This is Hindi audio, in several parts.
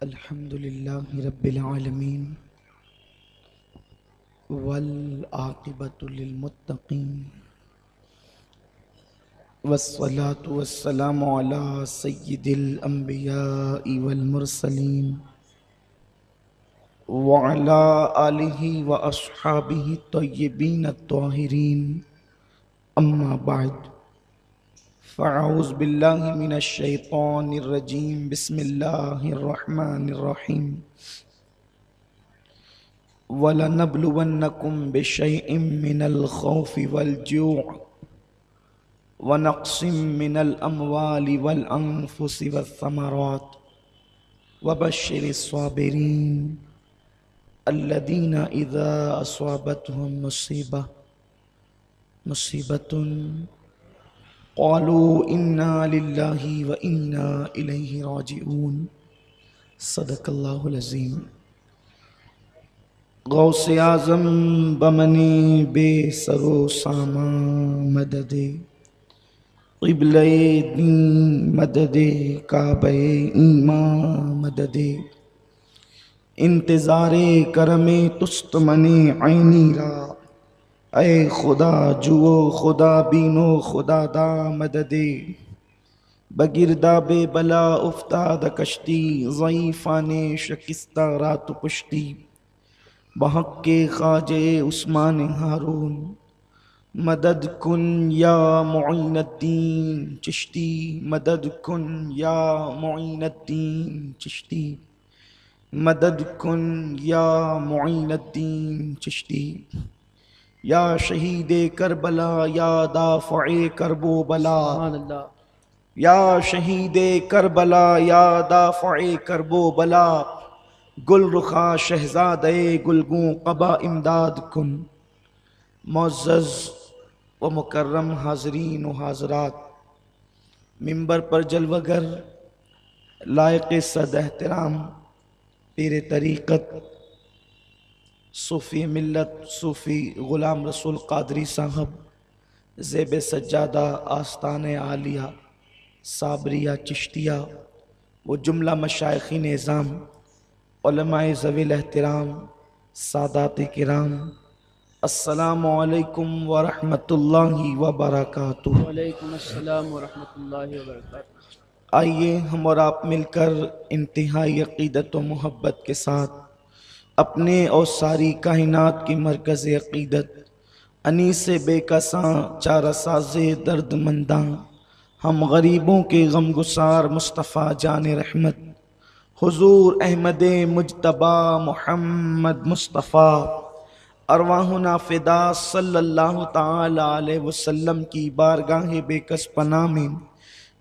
अल्हम्दुलिल्लाहि रब्बिल आलमीन वल आक़िबतु लिल मुत्तक़ीन वस्सलातु वस्सलामु अला सय्यिदिल अंबियाइ वल मुरसलीन व अला आलिहि व अस्हाबिहि तय्यिबीन अत्ताहिरीन अम्मा बाद फ़अऊज़ु बिल्लाहि मिनश शैतानिर रजीम बिस्मिल्लाहिर रहमानिर रहीम वलनब्लुवन्नकुम बिशैइन मिनल खौफि वल जूअ व नक़्सिम मिनल अमवालि वल अन्फुसि वस्समरात व बश्शिरिस साबिरीन अल्लज़ीना इज़ा असाबतहुम मुसीबतुन क़ालू इन्ना लिल्लाहि व इन्ना इलैहि राजिऊन। सदक़ल्लाहुल अज़ीम। गौसे आज़म बमने बेसरो सामा मददे क़िबले दीन मददे काबे ईमा मददे इंतज़ारे करमे तुस्त मने ऐनी रा ऐ खुदा जुओ खुदा बीनो खुदा दा मददे बगिरदा बेबला उफ्ताद कश्ती ज़ईफ़ाने शकिस्ता रात पुश्ती बहक़्क़े ख़ाजे उस्मान हारून मदद कुन या मुईनुद्दीन चिश्ती मदद कुन या मुईनुद्दीन चिश्ती मदद कुन या मुईनुद्दीन चिश्ती या शहीदे करबला या दाफ़ए करबो बला या शहीदे करबला या दाफ़ए करबो बला गुल रुखा शहजादे गुलगूं क़बा इमदाद कुन। मुअज़्ज़ज़ व मुकर्रम हाज़रीन व हाज़रात, मिंबर पर जलवगर लायक़ सद एहतराम पीर तरीक़त सूफ़ी मिल्लत सूफ़ी ग़ुलाम रसूल क़ादरी साहब ज़ेब सज्जादा आस्ताने आलिया साबरिया चिश्तिया व जुमला मशाइख़ीन निज़ाम उलमाए ज़वील एहतराम सादात किराम, अस्सलामु अलैकुम व रहमतुल्लाहि व बरकातुहू। वालेकुम अस्सलाम व रहमतुल्लाहि व बरकातुहू। आइए हम और आप मिलकर इंतहाई अक़ीदत व मोहब्बत के साथ अपने और सारी कायनात की मरकज़ अक़ीदत अनीस बेकसां चारा साज़े दर्दमंदां हम गरीबों के गमगुसार मुस्तफ़ा जान रहमत हुज़ूर अहमद मुज्तबा मुहम्मद मुस्तफ़ा अरवाहुना फ़िदा सल्लल्लाहु ताला अलैहि वसल्लम की बारगाह बेकस पनाह में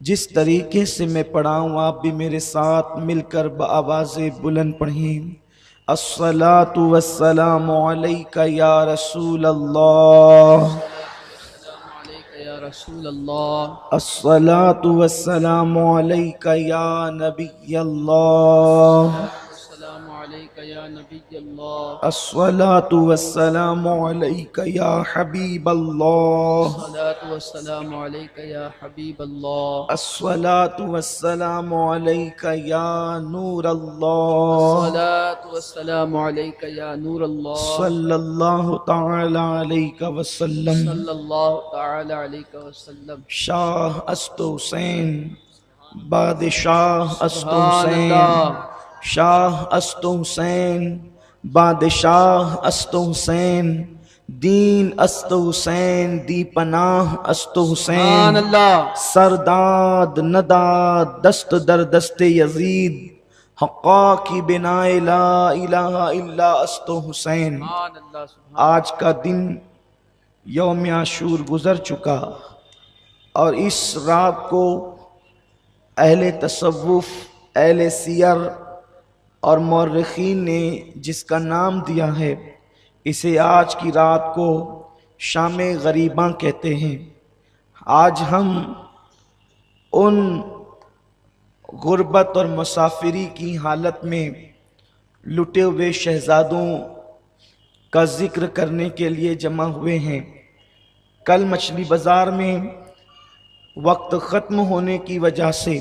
जिस तरीके से मैं पढ़ाऊँ आप भी मेरे साथ मिलकर बआवाज़े बुलंद पढ़ें। अस्सलातु वस्सलामु अलैका या रसूल अल्लाह, या रसूल अल्लाह, अस्सलातु वस्सलामु अलैका या नबी अल्लाह, अस्सलामु अलैका या नबी अल्लाह, अस्सलातु वस्सलामु अलैका या हबीब अल्लाह, अस्सलातु वस्सलामु अलैका या हबीब अल्लाह, अस्सलातु वस्सलामु अलैका या नूर अल्लाह, अस्सलातु वस्सलामु अलैका या नूर अल्लाह, सल्लल्लाहु ताला अलैका वसल्लम। सल्लल्लाहु तआला अलैहि वसल्लम। शाह अस्त हुसैन बादशाह अस्त सुभान हुसैन, अल्लाह, शाह अस्त हुसैन बादशाह अस्त हुसैन, दीन अस्त हुसैन दीपनाह अस्त सुभान हुसैन, अल्लाह, सरदाद नदाद दस्त दर दस्ते यजीद हक़ा की बिनाए ला इलाहा इल्ला अस्त हुसैन। सुभान अल्लाह, सुभान आज का दिन यौम आशूर गुजर चुका और इस रात को अहले तसव्वुफ अहले सियर और मौर्रिखीन ने जिसका नाम दिया है, इसे आज की रात को शाम गरीबा कहते हैं। आज हम उन गुर्बत और मुसाफिरी की हालत में लुटे हुए शहजादों का जिक्र करने के लिए जमा हुए हैं। कल मछली बाज़ार में वक्त ख़त्म होने की वजह से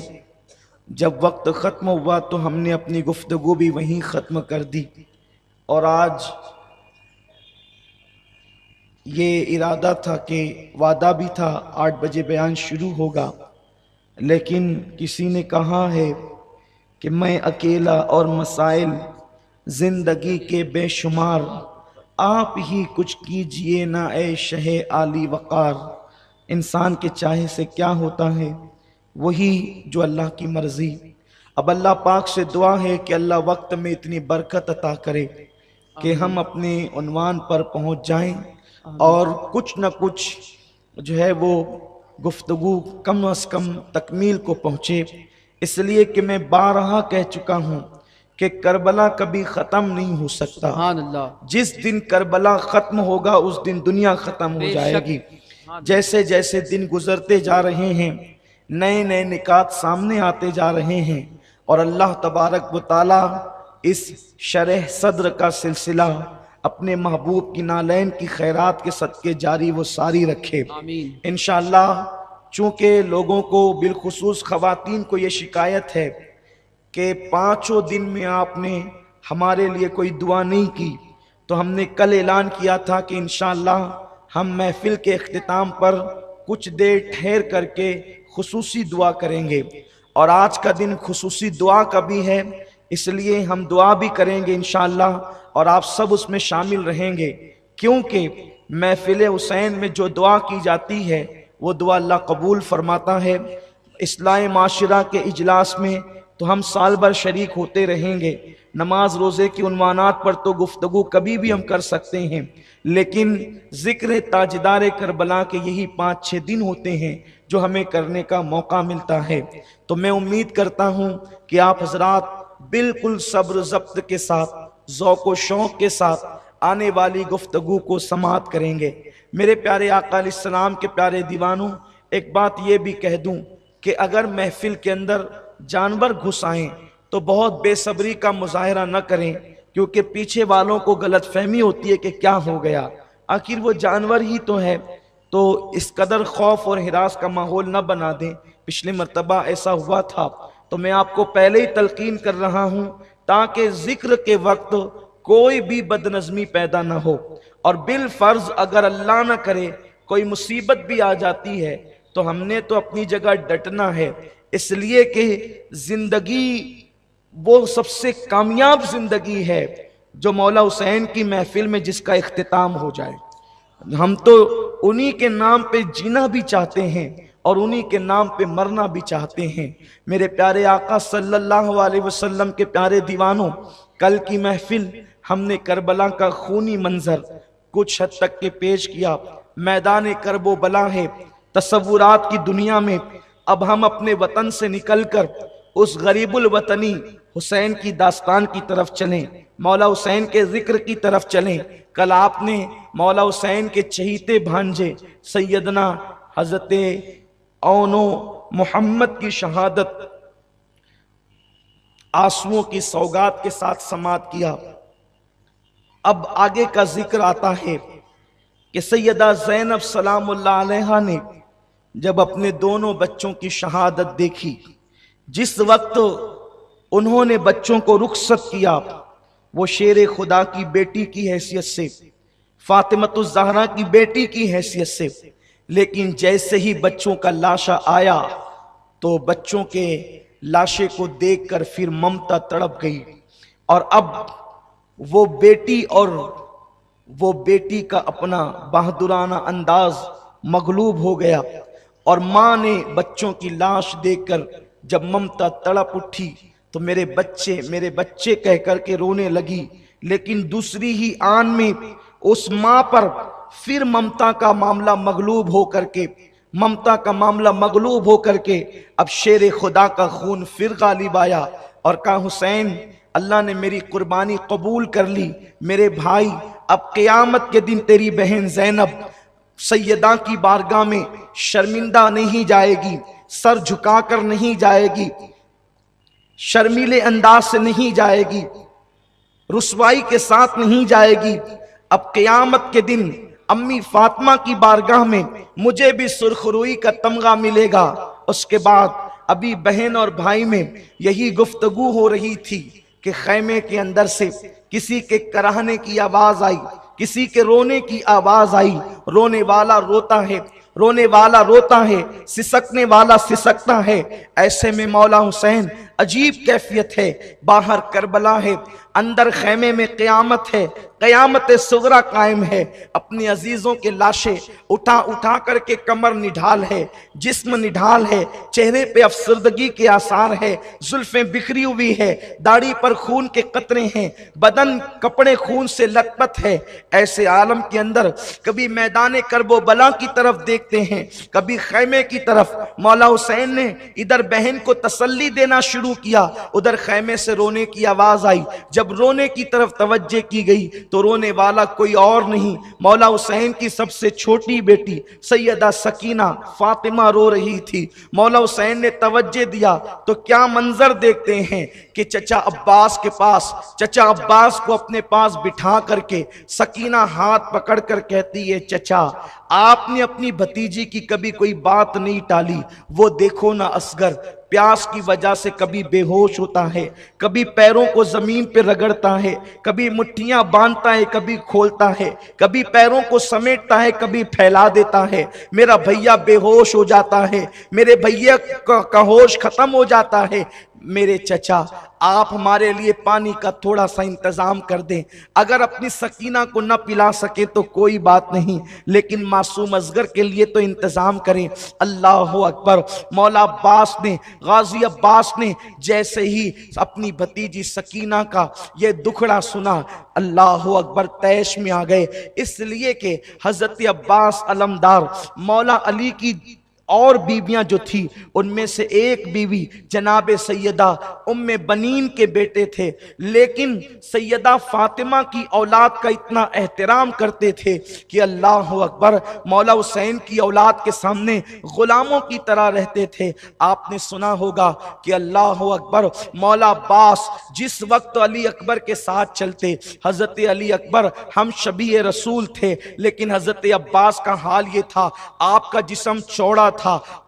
जब वक्त ख़त्म हुआ तो हमने अपनी गुफ्तगू भी वहीं ख़त्म कर दी। और आज ये इरादा था कि वादा भी था 8 बजे बयान शुरू होगा, लेकिन किसी ने कहा है कि मैं अकेला और मसाइल जिंदगी के बेशुमार, आप ही कुछ कीजिए ना ए शहे आली वक़ार। इंसान के चाहे से क्या होता है, वही जो अल्लाह की मर्जी। अब अल्लाह पाक से दुआ है कि अल्लाह वक्त में इतनी बरकत अता करे कि हम अपने उन्वान पर पहुंच जाएं और कुछ न कुछ जो है वो गुफ्तगू कम अज़ कम तकमील को पहुँचे। इसलिए कि मैं बारहा कह चुका हूँ कि करबला कभी ख़त्म नहीं हो सकता। सुभान अल्लाह। जिस दिन करबला ख़त्म होगा उस दिन दुनिया ख़त्म हो जाएगी। जैसे जैसे दिन गुजरते जा रहे हैं, नए नए निकात सामने आते जा रहे हैं और अल्लाह तबारक व तआला इस शरह सद्र का सिलसिला अपने महबूब की नालैन की खैरात के सदके जारी वो सारी रखे आमीन। इंशाअल्लाह। चूँकि लोगों को बिलखुसूस ख़वातीन को ये शिकायत है कि 5 दिन में आपने हमारे लिए कोई दुआ नहीं की, तो हमने कल ऐलान किया था कि इंशाअल्लाह हम महफिल के इख्तिताम पर कुछ देर ठहर करके खुसूसी दुआ करेंगे। और आज का दिन खुसूसी दुआ का भी है, इसलिए हम दुआ भी करेंगे इंशाअल्लाह और आप सब उसमें शामिल रहेंगे, क्योंकि महफिल हुसैन में जो दुआ की जाती है वो दुआ अल्लाह कबूल फरमाता है। इस्लाह माशरा के इजलास में तो हम साल भर शरीक होते रहेंगे। नमाज रोज़े की उन्वानात पर तो गुफ्तगू कभी भी हम कर सकते हैं, लेकिन ज़िक्र ताजदार करबला के यही 5-6 दिन होते हैं जो हमें करने का मौका मिलता है। तो मैं उम्मीद करता हूँ कि आप हजरात बिल्कुल सब्र ज़ब्त के साथ, ज़ौक़ व शौक़ के साथ आने वाली गुफ्तगू को समाअत करेंगे। मेरे प्यारे आका अलैहिस्सलाम के प्यारे दीवानों, एक बात ये भी कह दूँ कि अगर महफिल के अंदर जानवर घुस आएँ तो बहुत बेसब्री का मुजाहरा न करें, क्योंकि पीछे वालों को गलत फहमी होती है कि क्या हो गया, आखिर वो जानवर ही तो है। तो इस कदर खौफ और हिरास का माहौल न बना दें। पिछले मर्तबा ऐसा हुआ था, तो मैं आपको पहले ही तलकीन कर रहा हूँ ताकि जिक्र के वक्त कोई भी बदनज़मी पैदा ना हो। और बिल फर्ज अगर अल्लाह ना करे कोई मुसीबत भी आ जाती है तो हमने तो अपनी जगह डटना है, इसलिए कि जिंदगी वो सबसे कामयाब जिंदगी है जो मौला हुसैन की महफिल में जिसका इख्तिताम हो जाए। हम तो उन्हीं के नाम पे जीना भी चाहते हैं और उन्हीं के नाम पे मरना भी चाहते हैं। मेरे प्यारे आका सल्लल्लाहु अलैहि वसल्लम के प्यारे दीवानों, कल की महफिल हमने करबला का खूनी मंजर कुछ हद तक के पेश किया। मैदान करबो बला है, तसव्वुरात की दुनिया में अब हम अपने वतन से निकलकर उस गरीबुल वतनी हुसैन की दास्तान की तरफ चलें, मौला हुसैन के जिक्र की तरफ चलें। कल आपने मौला हुसैन के चहीते भांजे सैयदना हजरते औनो मोहम्मद की शहादत आंसुओं की सौगात के साथ समात किया। अब आगे का जिक्र आता है कि सैयदा ज़ैनब सलामुल्लाह अलैहा ने जब अपने दोनों बच्चों की शहादत देखी, जिस वक्त उन्होंने बच्चों को रुखसत किया वो शेर खुदा की बेटी की हैसियत से, फातिमतुज़ ज़हरा की बेटी की हैसियत से, लेकिन जैसे ही बच्चों का लाशा आया तो बच्चों के लाशे को देखकर फिर ममता तड़प गई। और अब वो बेटी और वो बेटी का अपना बहादुराना अंदाज मगलूब हो गया और माँ ने बच्चों की लाश देखकर जब ममता तड़प उठी तो मेरे बच्चे कह करके रोने लगी। लेकिन दूसरी ही आन में उस माँ पर फिर ममता का मामला मगलूब हो करके अब शेर खुदा का खून फिर गालिब आया और कहा हुसैन अल्लाह ने मेरी कुर्बानी कबूल कर ली। मेरे भाई अब क़यामत के दिन तेरी बहन ज़ैनब सैयदा की बारगाह में शर्मिंदा नहीं जाएगी, सर झुकाकर नहीं जाएगी, शर्मीले अंदाज से नहीं जाएगी, रुसवाई के साथ नहीं जाएगी। अब क़यामत के दिन अम्मी फातिमा की बारगाह में मुझे भी सुरखरुई का तमगा मिलेगा। उसके बाद अभी बहन और भाई में यही गुफ्तगू हो रही थी कि खैमे के अंदर से किसी के कराहने की आवाज आई, किसी के रोने की आवाज आई। रोने वाला रोता है, रोने वाला रोता है, सिसकने वाला सिसकता है। ऐसे में मौला हुसैन, अजीब कैफियत है, बाहर करबला है, अंदर खैमे में क़यामत है, क़यामत सुगरा कायम है। अपने अजीजों के लाशें उठा उठा करके कमर निढाल है, जिस्म निढाल है, चेहरे पे अफसरदगी के आसार है, जुल्फें बिखरी हुई है, दाढ़ी पर खून के कतरे हैं, बदन कपड़े खून से लथपथ है। ऐसे आलम के अंदर कभी मैदान करबो बला की तरफ देखते हैं, कभी खैमे की तरफ। मौला हुसैन ने इधर बहन को तसल्ली देना शुरू किया, उधर खैमे से रोने की आवाज आई। जब रोने की तरफ तवज्जे की गई तो रोने वाला कोई और नहीं, मौला हुसैन की सबसे छोटी बेटी सैयदा सकीना फातिमा रो रही थी। मौला हुसैन ने तवज्जे दिया तो क्या मंजर देखते हैं कि चचा अब्बास के पास, चचा अब्बास को अपने पास बिठा करके सकीना हाथ पकड़ कर कहती है, चचा आपने अपनी भतीजी की कभी कोई बात नहीं टाली। वो देखो ना असगर प्यास की वजह से कभी बेहोश होता है, कभी पैरों को जमीन पे रगड़ता है, कभी मुट्ठियां बांधता है, कभी खोलता है, कभी पैरों को समेटता है, कभी फैला देता है। मेरा भैया बेहोश हो जाता है, मेरे भैया का होश खत्म हो जाता है। मेरे चचा आप हमारे लिए पानी का थोड़ा सा इंतजाम कर दें। अगर अपनी सकीना को न पिला सके तो कोई बात नहीं, लेकिन मासूम असगर के लिए तो इंतजाम करें। अल्लाह अकबर। मौला अब्बास ने, गाजी अब्बास ने जैसे ही अपनी भतीजी सकीना का ये दुखड़ा सुना, अल्लाह अकबर तैश में आ गए। इसलिए कि हजरत अब्बास अलमदार मौला अली की और बीवियां जो थी उनमें से एक बीवी जनाब सैयदा उम्मे बनीन के बेटे थे, लेकिन सैयदा फातिमा की औलाद का इतना एहतराम करते थे कि अल्लाह अकबर, मौला हुसैन की औलाद के सामने गुलामों की तरह रहते थे। आपने सुना होगा कि अल्लाह अकबर, मौला अब्बास जिस वक्त अली अकबर के साथ चलते, हजरत अली अकबर हम शबीह रसूल थे, लेकिन हजरत अब्बास का हाल ये था, आपका जिस्म चौड़ा था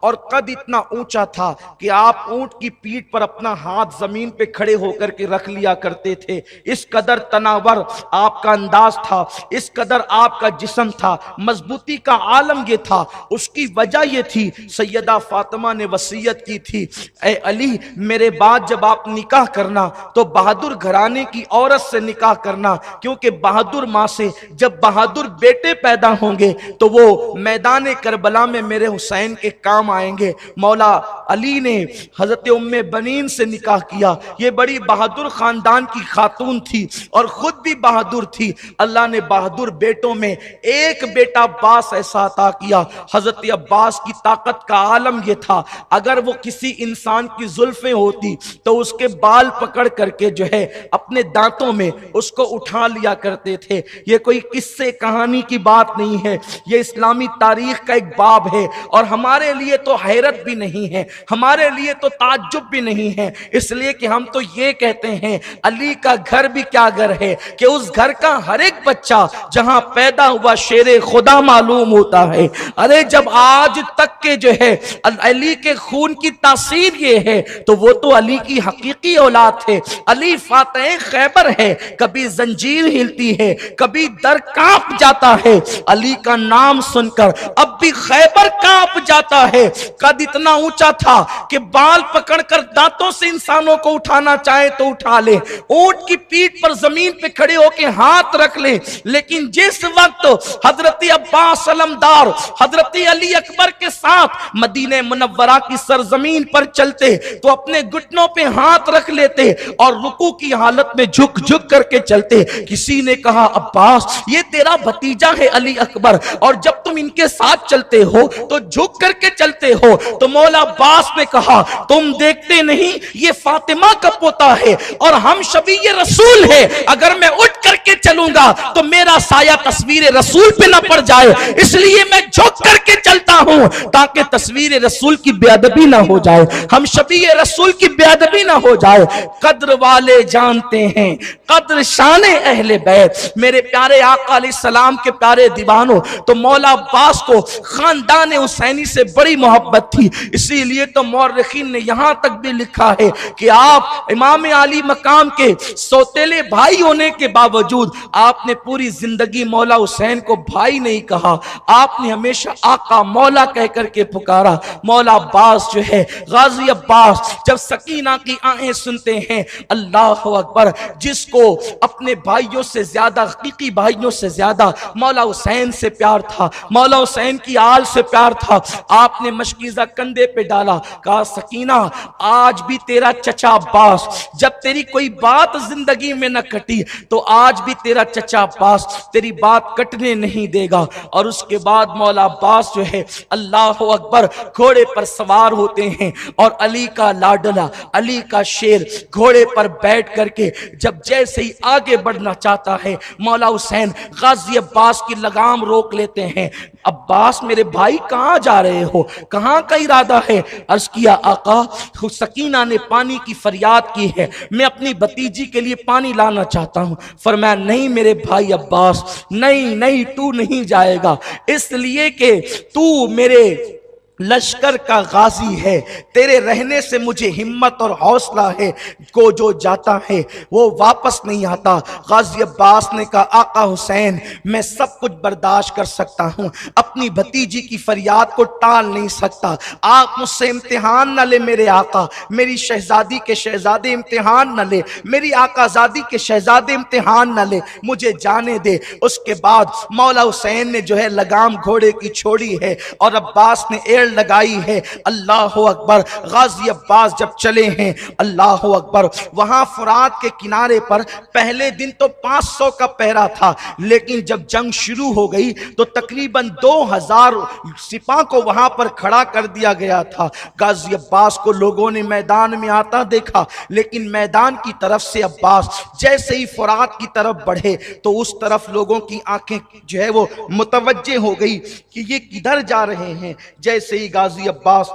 और कद इतना ऊंचा था कि आप ऊंट की पीठ पर अपना हाथ जमीन पे खड़े होकर के रख लिया करते थे। इस कदर तनावर आपका अंदाज था, इस कदर आपका जिस्म था, मजबूती का आलम ये था। उसकी वजह ये थी, सैयदा फातिमा ने वसीयत की थी, ए अली मेरे बाद जब आप निकाह करना तो बहादुर घराने की औरत से निकाह करना, क्योंकि बहादुर माँ से जब बहादुर बेटे पैदा होंगे तो वो मैदान करबला में मेरे हुसैन के काम आएंगे। मौला अली ने हजरत उम्मे बनीन से निकाह किया। ये बड़ी बहादुर खानदान की खातून थी और खुद भी बहादुर थी। अल्लाह ने बहादुर बेटों में एक बेटा अब्बास ऐसा अता किया। हजरत अब्बास की ताकत का आलम यह था, अगर वो किसी इंसान की जुल्फें होती तो उसके बाल पकड़ करके जो है अपने दांतों में उसको उठा लिया करते थे। ये कोई किस्से कहानी की बात नहीं है, ये इस्लामी तारीख का एक बाब है और हमारे लिए तो हैरत भी नहीं है, हमारे लिए तो ताज्जुब भी नहीं है। इसलिए कि हम तो ये कहते हैं अली का घर भी क्या घर है कि उस घर का हर एक बच्चा जहां पैदा हुआ शेरे खुदा मालूम होता है। अरे जब आज तक के जो है अली के खून की तासीर ये है तो वो तो अली की हकीकी औलाद थे। अली फातेह खैबर है, कभी जंजीर हिलती है, कभी दर कांप जाता है। अली का नाम सुनकर अब भी खैबर कांप जाता है। कद इतना ऊंचा था कि बाल पकड़कर दांतों से इंसानों को उठाना चाहे तो उठा ले, ऊंट की पीठ पर जमीन पे खड़े होकर हाथ रख ले। लेकिन जिस वक्त हजरत अब्बास अलमदार हजरत अली अकबर के साथ मदीने मुनव्वरा की सरजमीन पर चलते तो अपने घुटनों पे हाथ रख लेते और रुकू की हालत में झुक झुक करके चलते। किसी ने कहा अब्बास ये तेरा भतीजा है अली अकबर, और जब तुम इनके साथ चलते हो तो झुक करके चलते हो। तो मौला अब्बास ने कहा तुम देखते नहीं ये फातिमा का पोता है और हम शबीए रसूल है, अगर मैं उठ करके चलूंगा तो मेरा साया तस्वीर रसूल पे ना पड़ जाए, इसलिए मैं झुक करके चलता हूं ताकि तस्वीर रसूल की बेअदबी ना हो जाए, हम शबीए रसूल की बेअदबी ना हो जाए। कद्र वाले जानते हैं कद्र शाने अहले बैत। मेरे प्यारे आका अलैहिस्सलाम के प्यारे दीवानों, तो मौला अब्बास को खानदान हुसैनी से बड़ी मोहब्बत थी। इसीलिए तो मौर्रिखीन ने यहां तक भी लिखा है कि आप इमाम अली मकाम के सौतेले भाई होने के बावजूद आपने पूरी जिंदगी मौला हुसैन को भाई नहीं कहा, आपने हमेशा आका मौला कह करके पुकारा। मौला अब्बास जो है, गाजी अब्बास, जब सकीना की आएं सुनते हैं, अल्लाह अकबर, जिसको अपने भाइयों से ज्यादा, हकीकी भाइयों से ज्यादा मौला हुसैन से प्यार था, मौला हुसैन की आल से प्यार था, आपने मशकीज़ा कंधे पे डाला, कहा सकीना आज भी तेरा चचा अब्बास, जब तेरी कोई बात जिंदगी में न कटी तो आज भी तेरा चचा अब्बास तेरी बात कटने नहीं देगा। और उसके बाद मौला अब्बास जो है, अल्लाह अकबर, घोड़े पर सवार होते हैं और अली का लाडला, अली का शेर घोड़े पर बैठ करके जब जैसे ही आगे बढ़ना चाहता है, मौला हुसैन गाजी अब्बास की लगाम रोक लेते हैं। अब्बास मेरे भाई कहां जा रहे हो, कहां का इरादा है? अर्ज किया आका, सकीना ने पानी की फरियाद की है, मैं अपनी भतीजी के लिए पानी लाना चाहता हूं। फरमाया नहीं मेरे भाई अब्बास, नहीं नहीं, तू नहीं जाएगा, इसलिए कि तू मेरे लश्कर का गाजी है, तेरे रहने से मुझे हिम्मत और हौसला है, को जो जाता है वो वापस नहीं आता। गाजी अब्बास ने कहा आका हुसैन, मैं सब कुछ बर्दाश्त कर सकता हूँ, अपनी भतीजी की फरियाद को टाल नहीं सकता, आप मुझसे इम्तिहान न ले मेरे आका, मेरी शहजादी के शहजादे इम्तिहान न ले, मेरी आकाजादी के शहजादे इम्तिहान न ले, मुझे जाने दे। उसके बाद मौला हुसैन ने जो है लगाम घोड़े की छोड़ी है और अब्बास ने एड़ लगाई है। अल्लाह अकबर, गाजी अब्बास जब चले हैं, अल्लाह अकबर, वहां फुरात के किनारे पर पहले दिन तो 500 का पहरा था, लेकिन जब जंग शुरू हो गई तो तकरीबन 2000 सिपाह को वहां पर खड़ा कर दिया गया था। गाजी अब्बास को लोगों ने मैदान में आता देखा, लेकिन मैदान की तरफ से अब्बास जैसे ही फुरात की तरफ बढ़े तो उस तरफ लोगों की आंखें जो है वो मुतवज्जे हो गई कि ये किधर जा रहे हैं। जैसे ही गाजी अब्बास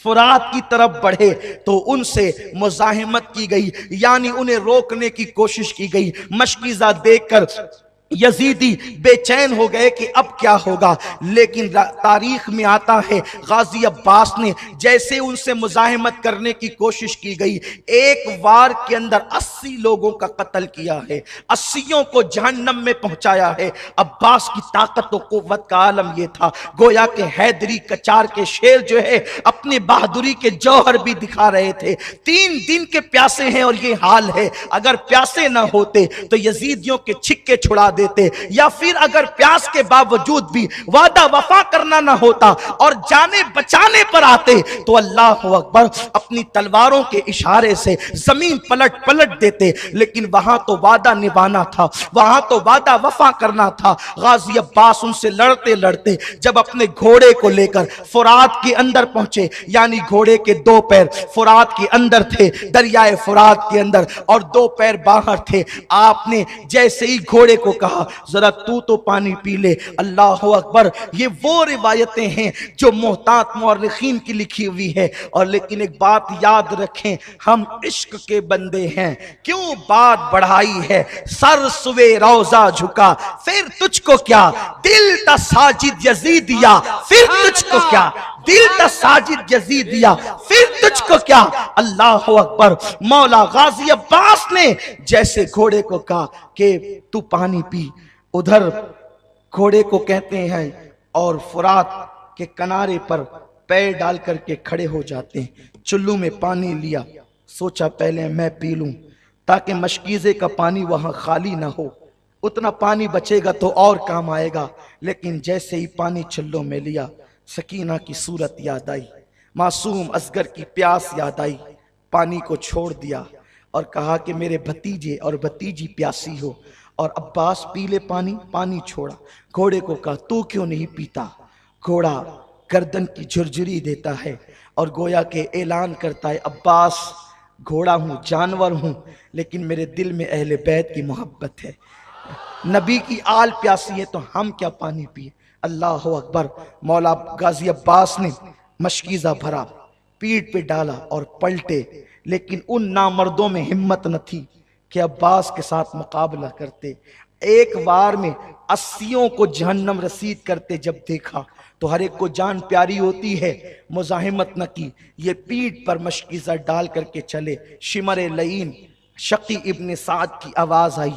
फुरात की तरफ बढ़े तो उनसे मुज़ाहिमत की गई, यानी उन्हें रोकने की कोशिश की गई। मशकीज़ा देखकर यजीदी बेचैन हो गए कि अब क्या होगा, लेकिन तारीख में आता है गाजी अब्बास ने जैसे उनसे मुज़ाहिमत करने की कोशिश की गई, एक वार के अंदर 80 लोगों का कत्ल किया है, 80 को जहन्नम में पहुंचाया है। अब्बास की ताकत और कुव्वत का आलम यह था, गोया के हैदरी कचार के शेर जो है अपनी बहादुरी के जौहर भी दिखा रहे थे। 3 दिन के प्यासे हैं और ये हाल है, अगर प्यासे ना होते तो यजीदियों के छिक्के छुड़ा देते, या फिर अगर प्यास के बावजूद भी वादा वफा करना ना होता और जाने बचाने पर आते तो अल्लाह अकबर अपनी तलवारों के इशारे से जमीन पलट पलट देते। लेकिन वहां तो वादा निभाना था, वहां तो वादा वफा करना था। गाजी अब्बास उनसे लड़ते लड़ते जब अपने घोड़े को लेकर फुरात के अंदर पहुंचे, यानी घोड़े के 2 पैर फुरात के अंदर थे, दरियाए फुरात के अंदर, और 2 पैर बाहर थे, आपने जैसे ही घोड़े को कहा जरा तू तो पानी पी ले। अल्लाह अकबर, ये वो रिवायतें हैं जो मोहतात मौर्रिखीन की लिखी हुई है। और लेकिन एक बात याद रखें, हम इश्क के बंदे हैं, क्यों बात बढ़ाई है, सर सुवे रोजा झुका फिर तुझको क्या, दिल ता साजिद यजीदिया फिर तुझको क्या, दिल ता साजिद यजीदिया फिर तुझको क्या। अल्लाह अकबर, मौला गाजी अब्बास ने जैसे घोड़े को कहा कि तू पानी पी, उधर घोड़े को कहते हैं और फुरात के किनारे पर पैर डाल करके खड़े हो जाते हैं। चुल्लू में पानी लिया, सोचा पहले मैं पी लूं ताकि मशकीज़े का पानी वहां खाली ना हो, उतना पानी बचेगा तो और काम आएगा। लेकिन जैसे ही पानी चुल्लू में लिया, सकीना की सूरत याद आई, मासूम असगर की प्यास याद आई, पानी को छोड़ दिया और कहा कि मेरे भतीजे और भतीजी प्यासी हो। और अब्बास पी ले पानी, पानी छोड़ा। घोड़े को कहा तू क्यों नहीं पीता। घोड़ा गर्दन की झुरझुरी देता है और गोया के ऐलान करता है, अब्बास घोड़ा हूँ, जानवर हूँ, लेकिन मेरे दिल में अहले बैत की मोहब्बत है, नबी की आल प्यासी है, तो हम क्या पानी पिए। अल्लाह अकबर, मौला गाजी अब्बास ने मशकीज़ा भरा, पीठ पे डाला और पलटे, लेकिन उन नामर्दों में हिम्मत न थी कि अब्बास के साथ मुकाबला करते। एक बार में 80 को जहन्नम रसीद करते जब देखा तो हर एक को जान प्यारी होती है, मुजाहिमत न की। ये पीठ पर मशकीज़ा डाल करके चले। शिमर लईन शकी इब्न साद की आवाज आई,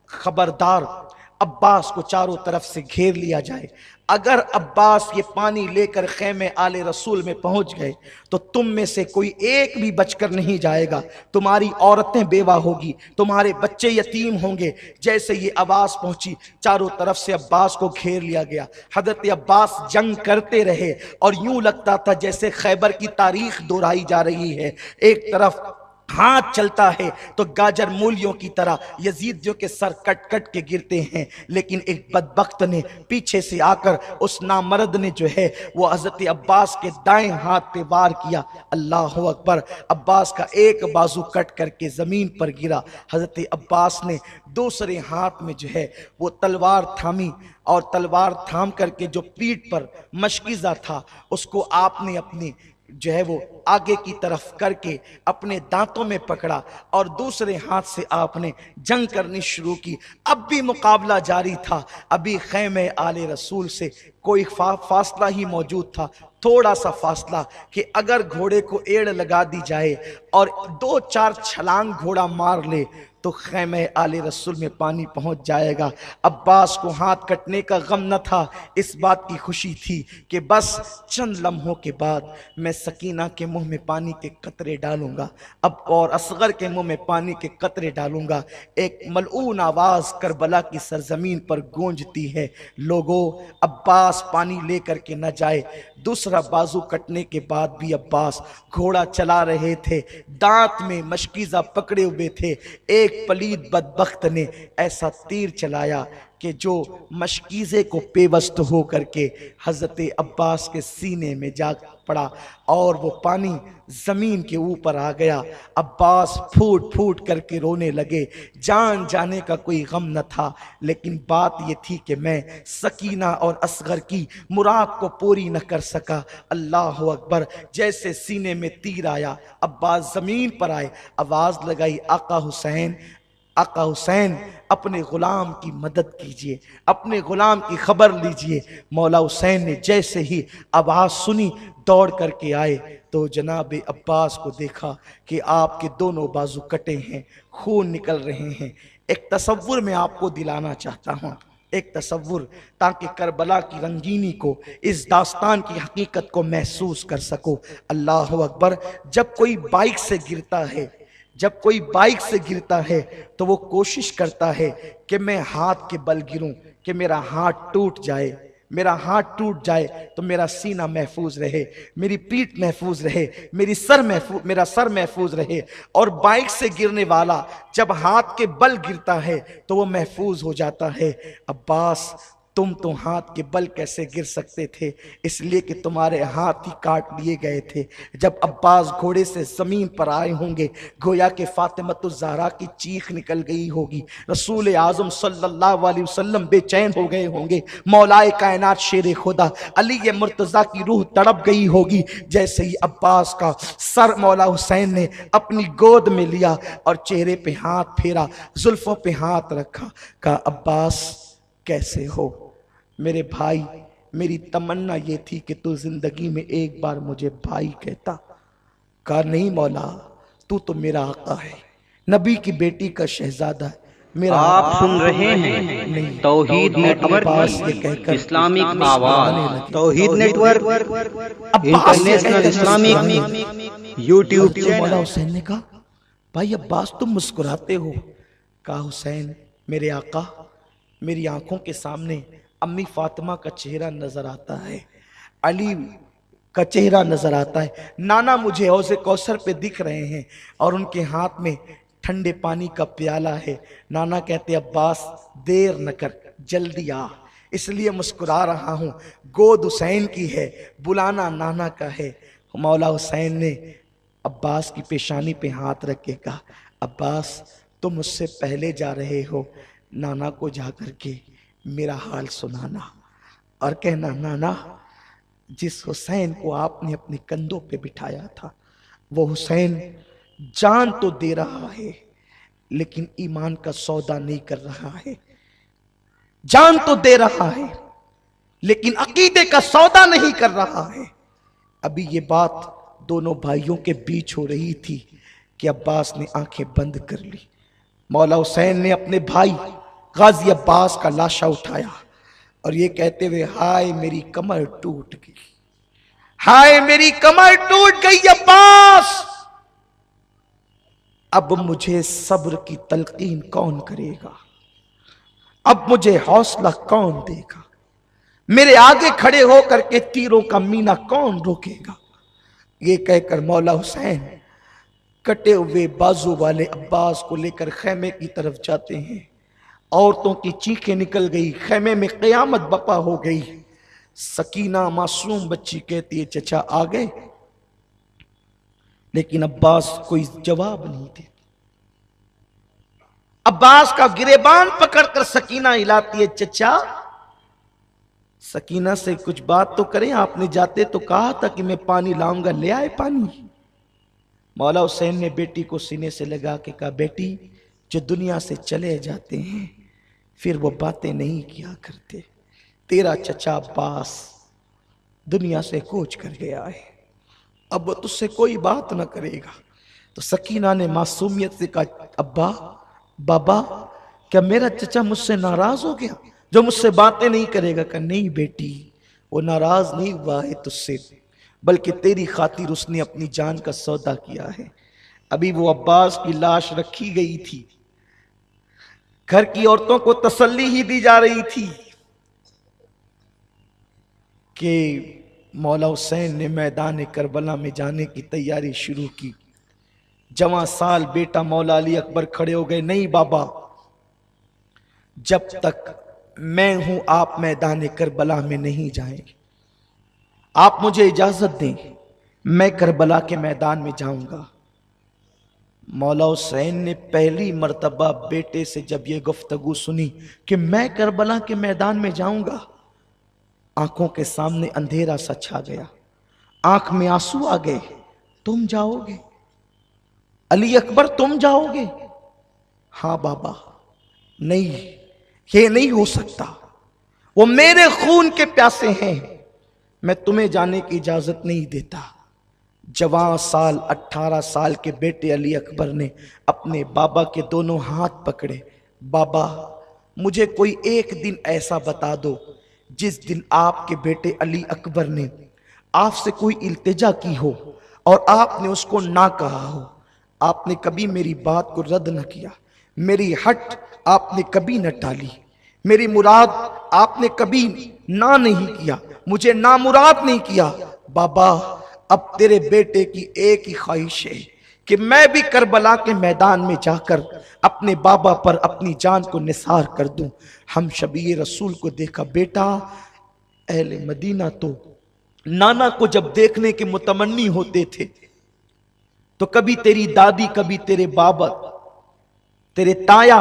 खबरदार, अब्बास को चारों तरफ से घेर लिया जाए। अगर अब्बास ये पानी लेकर खैमे आले रसूल में पहुंच गए तो तुम में से कोई एक भी बचकर नहीं जाएगा। तुम्हारी औरतें बेवा होगी, तुम्हारे बच्चे यतीम होंगे। जैसे ये आवाज पहुंची, चारों तरफ से अब्बास को घेर लिया गया। हजरत अब्बास जंग करते रहे और यूं लगता था जैसे खैबर की तारीख दोहराई जा रही है। एक तरफ हाथ चलता है तो गाजर मूलियों की तरह यजीदियों के सर कट कट के गिरते हैं, लेकिन एक बदबख्त ने पीछे से आकर, उस नामर्द ने जो है वो हजरत अब्बास के दाएं हाथ पे वार किया। अल्लाह अकबर। अब्बास का एक बाजू कट करके जमीन पर गिरा। हजरत अब्बास ने दूसरे हाथ में जो है वो तलवार थामी और तलवार थाम करके जो पीठ पर मशकीज़ा था उसको आपने अपनी जो है वो आगे की तरफ करके अपने दांतों में पकड़ा और दूसरे हाथ से आपने जंग करनी शुरू की। अब भी मुकाबला जारी था। अभी खैमे आले रसूल से कोई फासला ही मौजूद था, थोड़ा सा फासला कि अगर घोड़े को एड़ लगा दी जाए और 2-4 छलांग घोड़ा मार ले तो खैमे आले रसूल में पानी पहुंच जाएगा। अब्बास को हाथ कटने का गम न था, इस बात की खुशी थी कि बस चंद लम्हों के बाद मैं सकीना के मुंह में पानी के कतरे डालूंगा अब और असगर के मुंह में पानी के कतरे डालूंगा। एक मलऊन आवाज करबला की सरजमीन पर गूंजती है, लोगों, अब्बास पानी लेकर के न जाए। दूसरा बाजू कटने के बाद भी अब्बास घोड़ा चला रहे थे, दांत में मशकीज़ा पकड़े हुए थे। एक पलीद बदबख्त ने ऐसा तीर चलाया कि जो मशकीज़े को पेवस्त हो करके हजरत अब्बास के सीने में जा पड़ा और वो पानी जमीन के ऊपर आ गया। अब्बास फूट फूट करके रोने लगे। जान जाने का कोई गम न था, लेकिन बात ये थी कि मैं सकीना और असगर की मुराद को पूरी न कर सका। अल्लाह अकबर। जैसे सीने में तीर आया, अब्बास जमीन पर आए, आवाज लगाई, आका हुसैन, आका हुसैन, अपने गुलाम की मदद कीजिए, अपने गुलाम की खबर लीजिए। मौला हुसैन ने जैसे ही आवाज़ सुनी दौड़ करके आए तो जनाब अब्बास को देखा कि आपके दोनों बाजू कटे हैं, खून निकल रहे हैं। एक तसव्वुर मैं आपको दिलाना चाहता हूँ, एक तसव्वुर, ताकि करबला की रंगीनी को, इस दास्तान की हकीकत को महसूस कर सको। अल्लाह अकबर। जब कोई बाइक से गिरता है, जब कोई बाइक से गिरता है तो वो कोशिश करता है कि मैं हाथ के बल गिरूं, कि मेरा हाथ टूट जाए, मेरा हाथ टूट जाए तो मेरा सीना महफूज रहे, मेरी पीठ महफूज रहे, मेरा सर महफूज रहे। और बाइक से गिरने वाला जब हाथ के बल गिरता है तो वो महफूज हो जाता है। अब्बास, तुम तो हाथ के बल कैसे गिर सकते थे? इसलिए कि तुम्हारे हाथ ही काट लिए गए थे। जब अब्बास घोड़े से जमीन पर आए होंगे, गोया के फातिमतुज़ ज़हरा की चीख निकल गई होगी, रसूल आज़म सल्लल्लाहु अलैहि वसल्लम बेचैन हो गए होंगे, मौलाए कायनात शेर खुदा अली मुर्तज़ा की रूह तड़प गई होगी। जैसे ही अब्बास का सर मौला हुसैन ने अपनी गोद में लिया और चेहरे पे हाथ फेरा, जुल्फों पे हाथ रखा, कहा, अब्बास कैसे हो मेरे भाई? मेरी तमन्ना ये थी कि तू जिंदगी में एक बार मुझे भाई कहता। कहा, नहीं मौला, तू तो मेरा आका है, नबी की बेटी का शहजादा है, मेरा आप सुन रहे हैं तौहीद नेटवर्क, इस्लामिक आवाज, Tauheed network, international Islamic YouTube channel. Maula Hussain ने कहा, भाई अब्बास तुम मुस्कुराते हो। कहा, हुसैन मेरे आका, मेरी आंखों के सामने अम्मी फातिमा का चेहरा नजर आता है, अली का चेहरा नजर आता है, नाना मुझे हौज़े कौसर पे दिख रहे हैं और उनके हाथ में ठंडे पानी का प्याला है। नाना कहते, अब्बास देर न कर, जल्दी आ, इसलिए मुस्कुरा रहा हूँ, गोद हुसैन की है, बुलाना नाना का है। मौला हुसैन ने अब्बास की पेशानी पे हाथ रख के कहा, अब्बास तुम मुझसे पहले जा रहे हो, नाना को जा करके मेरा हाल सुनाना और कहना, नाना जिस हुसैन को आपने अपने कंधों पे बिठाया था वो हुसैन जान तो दे रहा है लेकिन ईमान का सौदा नहीं कर रहा है। जान तो दे रहा है लेकिन अकीदे का सौदा नहीं कर रहा है। अभी ये बात दोनों भाइयों के बीच हो रही थी कि अब्बास ने आंखें बंद कर ली। मौला हुसैन ने अपने भाई गाजी अब्बास का लाशा उठाया और ये कहते हुए, हाय मेरी कमर टूट गई, हाय मेरी कमर टूट गई अब्बास, अब मुझे सब्र की तलकीन कौन करेगा, अब मुझे हौसला कौन देगा, मेरे आगे खड़े होकर के तीरों का मीना कौन रोकेगा। ये कहकर मौला हुसैन कटे हुए बाजू वाले अब्बास को लेकर खैमे की तरफ जाते हैं। औरतों की चीखें निकल गई, खैमे में क़यामत बपा हो गई। सकीना मासूम बच्ची कहती है, चचा आ गए, लेकिन अब्बास कोई जवाब नहीं देती। अब्बास का गिरेबान पकड़कर सकीना हिलाती है, चचा सकीना से कुछ बात तो करें, आपने जाते तो कहा था कि मैं पानी लाऊंगा, ले आए पानी। मौला हुसैन ने बेटी को सीने से लगा के कहा, बेटी जो दुनिया से चले जाते हैं फिर वो बातें नहीं किया करते, तेरा चचा अब्बास दुनिया से कूच कर गया है, अब वो तुझसे कोई बात ना करेगा। तो सकीना ने मासूमियत से कहा, अब्बा बाबा क्या मेरा चचा मुझसे नाराज हो गया जो मुझसे बातें नहीं करेगा? कहा नहीं बेटी, वो नाराज नहीं हुआ है तुझसे, बल्कि तेरी खातिर उसने अपनी जान का सौदा किया है। अभी वो अब्बास की लाश रखी गई थी, घर की औरतों को तसल्ली ही दी जा रही थी कि मौला हुसैन ने मैदान करबला में जाने की तैयारी शुरू की। जवां साल बेटा मौला अली अकबर खड़े हो गए, नहीं बाबा, जब तक मैं हूं आप मैदान करबला में नहीं जाएंगे, आप मुझे इजाजत दें, मैं करबला के मैदान में जाऊंगा। मौला हुसैन ने पहली मर्तबा बेटे से जब ये गुफ्तगू सुनी कि मैं करबला के मैदान में जाऊंगा, आंखों के सामने अंधेरा सा छा गया, आंख में आंसू आ गए। तुम जाओगे अली अकबर, तुम जाओगे? हाँ बाबा, नहीं, ये नहीं हो सकता, वो मेरे खून के प्यासे हैं, मैं तुम्हें जाने की इजाजत नहीं देता। जवान साल 18 साल के बेटे अली अकबर ने अपने बाबा के दोनों हाथ पकड़े, बाबा मुझे कोई एक दिन ऐसा बता दो जिस दिन आपके बेटे अली अकबर ने आपसे कोई इल्तिजा की हो और आपने उसको ना कहा हो, आपने कभी मेरी बात को रद्द न किया, मेरी हट आपने कभी न टाली, मेरी मुराद आपने कभी ना नहीं किया, मुझे ना मुराद नहीं किया। बाबा अब तेरे बेटे की एक ही ख्वाहिश है कि मैं भी करबला के मैदान में जाकर अपने बाबा पर अपनी जान को निसार कर दूं। हम शबीर रसूल को देखा बेटा, अहले मदीना तो नाना को जब देखने के मुतमन्नी होते थे तो कभी तेरी दादी, कभी तेरे बाबा, तेरे ताया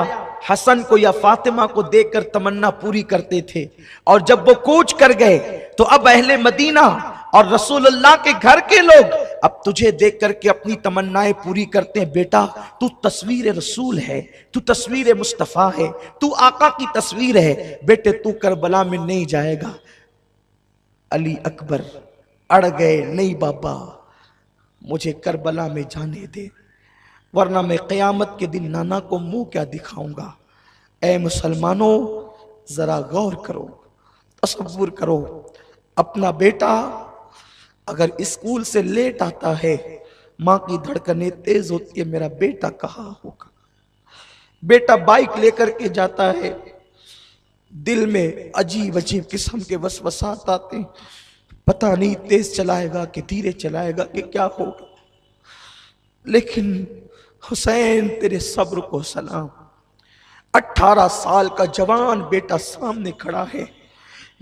हसन को या फातिमा को देखकर तमन्ना पूरी करते थे, और जब वो कूच कर गए तो अब अहले मदीना और रसूलुल्लाह के घर के लोग अब तुझे देख करके अपनी तमन्नाएं पूरी करते हैं। बेटा तू तस्वीर रसूल है, तू तस्वीर मुस्तफ़ा है, तू आका की तस्वीर है, बेटे तू करबला में नहीं जाएगा। अली अकबर अड़ गए, नहीं बाबा मुझे करबला में जाने दे, वरना मैं क़यामत के दिन नाना को मुंह क्या दिखाऊंगा। ऐ मुसलमानों जरा गौर करो, तसव्वुर करो, अपना बेटा अगर स्कूल से लेट आता है, माँ की धड़कनें तेज होती है, मेरा बेटा कहाँ होगा। बेटा बाइक लेकर के जाता है, दिल में अजीब अजीब किस्म के वसवसात आते हैं, पता नहीं तेज चलाएगा कि धीरे चलाएगा कि क्या होगा। लेकिन हुसैन तेरे सब्र को सलाम, 18 साल का जवान बेटा सामने खड़ा है,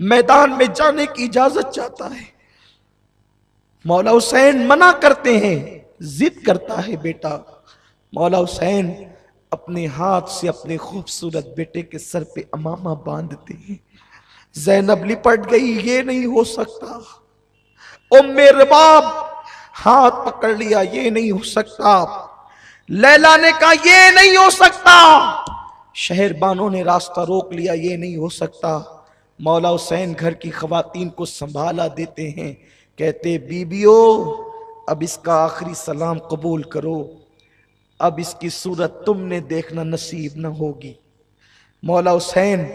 मैदान में जाने की इजाजत चाहता है। मौला हुसैन मना करते हैं, जिद करता है बेटा। मौला हुसैन अपने हाथ से अपने खूबसूरत बेटे के सर पे अमामा बांधते हैं। ज़ैनब लिपट गई, ये नहीं हो सकता। उम्मे रबाब हाथ पकड़ लिया, ये नहीं हो सकता। लैला ने कहा ये नहीं हो सकता। शहरबानों ने रास्ता रोक लिया, ये नहीं हो सकता। मौला हुसैन घर की खवातीन को संभाला देते हैं, कहते बीबियो अब इसका आखिरी सलाम कबूल करो, अब इसकी सूरत तुमने देखना नसीब न होगी। मौला हुसैन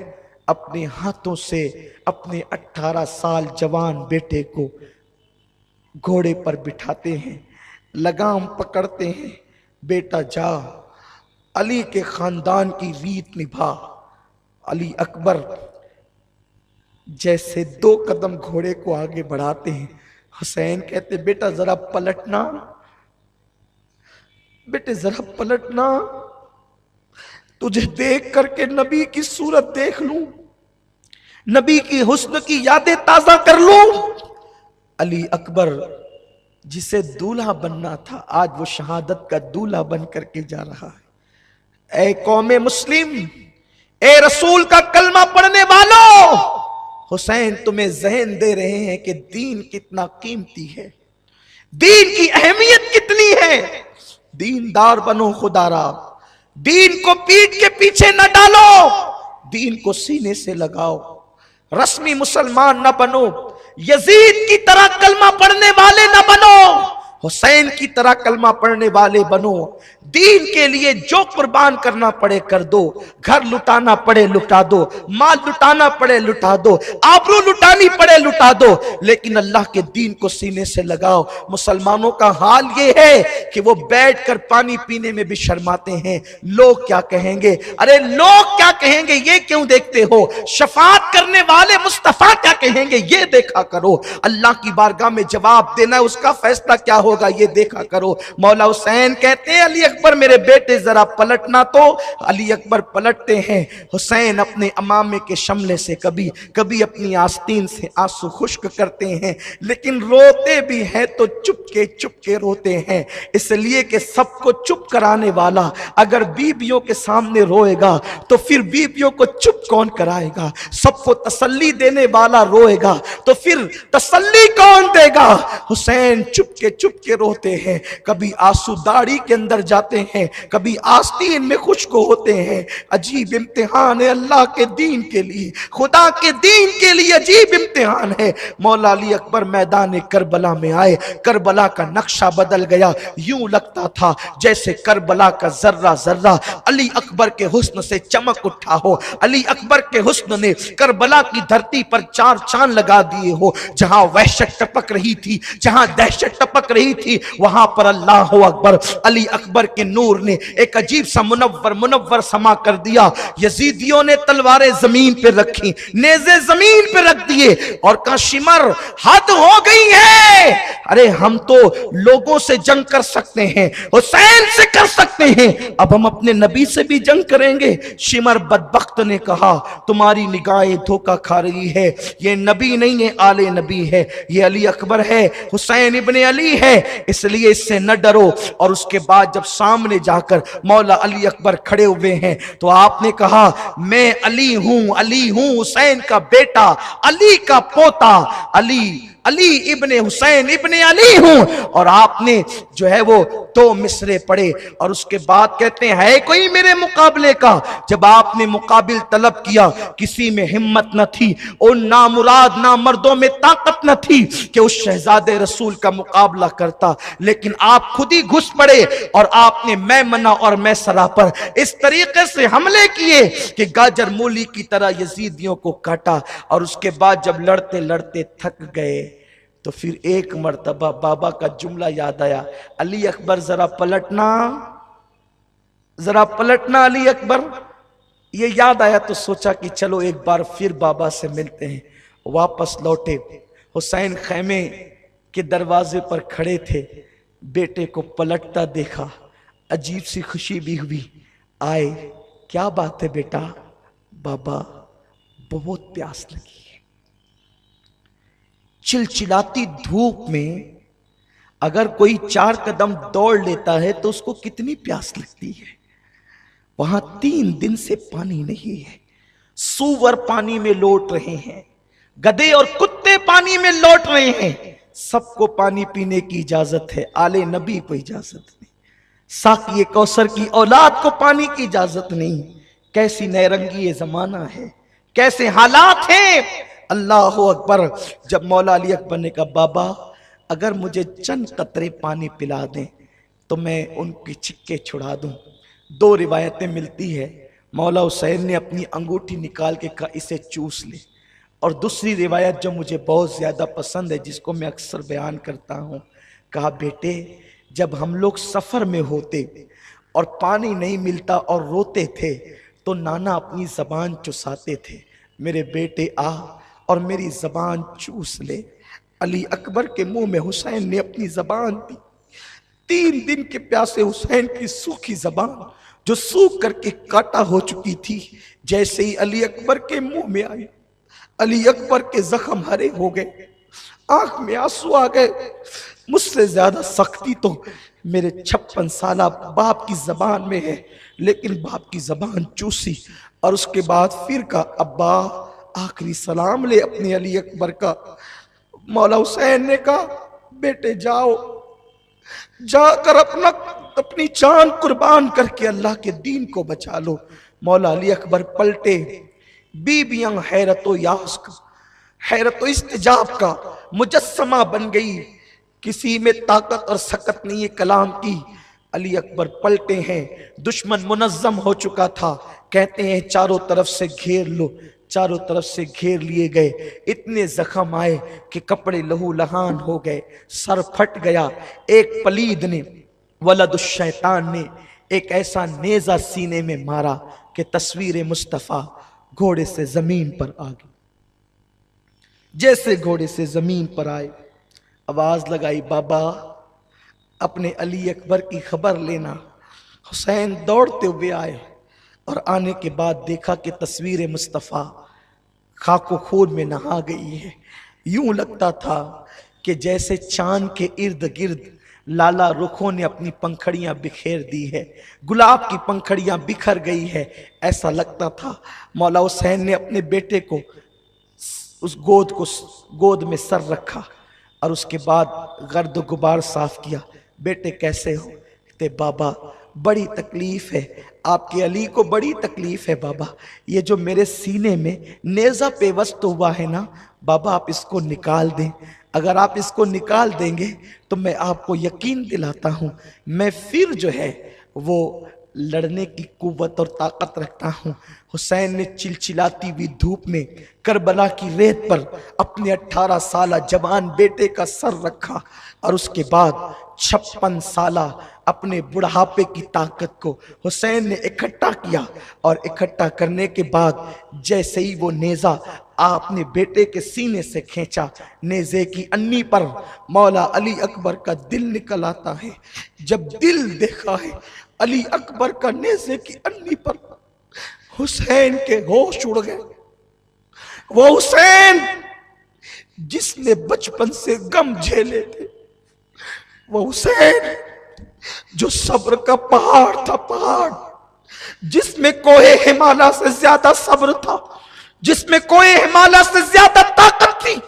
अपने हाथों से अपने 18 साल जवान बेटे को घोड़े पर बिठाते हैं, लगाम पकड़ते हैं, बेटा जा अली के खानदान की रीत निभा। अली अकबर जैसे 2 कदम घोड़े को आगे बढ़ाते हैं, हुसैन कहते बेटा जरा पलटना, बेटे जरा पलटना, तुझे देख करके नबी की सूरत देख लूं, नबी की हुस्न की यादें ताजा कर लूं। अली अकबर जिसे दूल्हा बनना था आज वो शहादत का दूल्हा बन करके जा रहा है। ए कौमे मुस्लिम, ए रसूल का कलमा पढ़ने वालों, हुसैन तुम्हें जहन दे रहे हैं कि दीन कितना कीमती है, दीन की अहमियत कितनी है। दीनदार बनो खुदारा, दीन को पीठ के पीछे न डालो, दीन को सीने से लगाओ। रस्मी मुसलमान न बनो, यजीद की तरह कलमा पढ़ने वाले न बनो, हुसैन की तरह कलमा पढ़ने वाले बनो। दीन के लिए जो कुर्बान करना पड़े कर दो, घर लुटाना पड़े लुटा दो, माल लुटाना पड़े लुटा दो, आबरू लुटानी पड़े लुटा दो, लेकिन अल्लाह के दीन को सीने से लगाओ। मुसलमानों का हाल ये है कि वो बैठकर पानी पीने में भी शर्माते हैं, लोग क्या कहेंगे, अरे लोग क्या कहेंगे ये क्यों देखते हो, शफाअत करने वाले मुस्तफा क्या कहेंगे ये देखा करो। अल्लाह की बारगाह में जवाब देना है, उसका फैसला क्या होगा ये देखा करो। मौला हुसैन कहते हैं अली अकबर मेरे बेटे जरा पलटना, तो अली अकबर पलटते हैं। हुसैन अपने अमामे के शमले से कभी कभी अपनी आस्तीन से आंसू खुश्क करते हैं, लेकिन रोते भी हैं तो चुपके चुपके रोते हैं, इसलिए कि सबको चुप कराने वाला अगर बीबियों के सामने रोएगा तो फिर बीबियों को चुप कौन कराएगा। सबको तसल्ली देने वाला रोएगा तो फिर तसल्ली कौन देगा। हुसैन चुपके चुपके रोते हैं, कभी आंसू दाढ़ी के अंदर जाते हैं, कभी आस्तीन में खुश्क होते हैं। अजीब इम्तिहान है अल्लाह के दीन के लिए, खुदा के दीन के लिए अजीब इम्तिहान है। मौला अली अकबर मैदान करबला में आए, करबला का नक्शा बदल गया, यूं लगता था जैसे करबला का जर्रा जर्रा अली अकबर के हुस्न से चमक उठा हो। अली अकबर के हुस्न ने करबला की धरती पर 4 चांद लगा दिए हो। जहां वहशत टपक रही थी, जहां दहशत टपक रही थी, वहां पर अल्लाह अकबर, अली अकबर के नूर ने एक अजीब सा मुनव्वर समा कर दिया। यजीदियों ने तलवारें जमीन पे रखी, नेज़े जमीन पे रख दिए और कहा शिमर हद हो गई है, अरे हम तो लोगों से जंग कर सकते हैं, हुसैन से कर सकते हैं, अब हम अपने नबी से भी जंग करेंगे। शिमर बदबख्त ने कहा तुम्हारी निगाहें धोखा खा रही है, ये नबी नहीं है, आले नबी है, ये अली अकबर है, हुसैन इब्ने अली है, इसलिए इससे न डरो। और उसके बाद जब सामने जाकर मौला अली अकबर खड़े हुए हैं तो आपने कहा मैं अली हूं, हुसैन का बेटा, अली का पोता, अली इब्ने हुसैन इब्ने अली हूं। और आपने जो है वो 2 मिसरे पढ़े और उसके बाद कहते हैं है कोई मेरे मुकाबले का। जब आपने मुकाबिल तलब किया किसी में हिम्मत न थी और नामुराद ना मर्दों में ताकत न थी कि उस शहजादे रसूल का मुकाबला करता, लेकिन आप खुद ही घुस पड़े और आपने मैमना और मैसरा पर इस तरीके से हमले किए कि गाजर मूली की तरह यजीदियों को काटा। और उसके बाद जब लड़ते लड़ते थक गए तो फिर एक मर्तबा बाबा का जुमला याद आया, अली अकबर जरा पलटना अली अकबर। ये याद आया तो सोचा कि चलो एक बार फिर बाबा से मिलते हैं। वापस लौटे, हुसैन खैमे के दरवाजे पर खड़े थे, बेटे को पलटता देखा, अजीब सी खुशी भी हुई। आए, क्या बात है बेटा? बाबा बहुत प्यास लगी है। चिलचिलाती धूप में अगर कोई 4 कदम दौड़ लेता है तो उसको कितनी प्यास लगती है। वहां 3 दिन से पानी नहीं है, सूअर पानी में लौट रहे हैं, गधे और कुत्ते पानी में लौट रहे हैं, सबको पानी पीने की इजाजत है, आले नबी को इजाजत नहीं, साक़ी कौसर की औलाद को पानी की इजाजत नहीं। कैसी नैरंगी ये जमाना है, कैसे हालात हैं। अल्लाह अकबर। जब मौला अली अकबर ने कहा बाबा अगर मुझे चंद कतरे पानी पिला दें तो मैं उनकी छिक्के छुड़ा दूं। दो रिवायतें मिलती है, मौला हुसैन ने अपनी अंगूठी निकाल के कहा इसे चूस ले, और दूसरी रिवायत जो मुझे बहुत ज़्यादा पसंद है जिसको मैं अक्सर बयान करता हूँ, कहा बेटे जब हम लोग सफ़र में होते और पानी नहीं मिलता और रोते थे तो नाना अपनी ज़बान चुसाते थे, मेरे बेटे आ और मेरी ज़बान चूस ले। अली अकबर के मुंह में हुसैन ने अपनी ज़बान दी। 3 दिन के प्यासे हुसैन की सूखी ज़बान जो सूख करके काटा हो चुकी थी, जैसे ही अली अकबर के मुंह में आई, अली अकबर के जख्म हरे हो गए, आंख में आंसू आ गए। मुझसे ज्यादा सख्ती तो मेरे 56 साला बाप की जबान में है, लेकिन बाप की जबान चूसी और उसके बाद फिर का अब्बा आखिरी सलाम ले अपने अली अकबर का। मौला हुसैन ने कहा बेटे जाओ, जाकर अपनी जान कुर्बान करके अल्लाह के दीन को बचा लो। मौला अली अकबर पलटे, बीबियां हैरतो यास का, हैरतो इस्तिजाब का मुजस्समा बन गई, किसी में ताकत और सकत नहीं है कलाम की। अली अकबर पलटे हैं, दुश्मन मुनज्जम हो चुका था, कहते हैं चारों तरफ से घेर लो, चारों तरफ से घेर लिए गए, इतने जख्म आए कि कपड़े लहू लहान हो गए, सर फट गया। एक पलीद ने, वलदुश शैतान ने एक ऐसा नेजा सीने में मारा कि तस्वीर मुस्तफ़ा घोड़े से जमीन पर आ गई। जैसे घोड़े से जमीन पर आए, आवाज लगाई बाबा अपने अली अकबर की खबर लेना। हुसैन दौड़ते हुए आए और आने के बाद देखा कि तस्वीर मुस्तफ़ा खाको खून में नहा गई है। यूं लगता था कि जैसे चांद के इर्द गिर्द लाला रुखों ने अपनी पंखड़ियां बिखेर दी है, गुलाब की पंखड़ियां बिखर गई है, ऐसा लगता था। मौला हुसैन ने अपने बेटे को उस गोद में सर रखा और उसके बाद गर्द गुबार साफ किया। बेटे कैसे हो? कहते बाबा बड़ी तकलीफ है, आपके अली को बड़ी तकलीफ है बाबा, ये जो मेरे सीने में नेज़ा पेवस्त हुआ है ना बाबा, आप इसको निकाल दें। अगर आप इसको निकाल देंगे तो मैं आपको यकीन दिलाता हूँ मैं फिर जो है वो लड़ने की कुव्वत और ताकत रखता हूँ। हुसैन ने चिलचिलाती हुई धूप में करबला की रेत पर अपने 18 साला जवान बेटे का सर रखा और उसके बाद 56 साला अपने बुढ़ापे की ताकत को हुसैन ने इकट्ठा किया, और इकट्ठा करने के बाद जैसे ही वो नेज़ा अपने बेटे के सीने से खींचा, नेज़े की अन्नी पर मौला अली अकबर का दिल निकल आता है। जब दिल देखा है अली अकबर का नेज़े की अन्नी पर, हुसैन के होश उड़ गए। वो हुसैन जिसने बचपन से गम झेले थे, वो हुसैन जो सब्र का पहाड़ था, पहाड़ जिसमें कोहे हिमालय से ज्यादा सब्र था, जिसमें कोहे हिमालय से ज्यादा ताकत थी।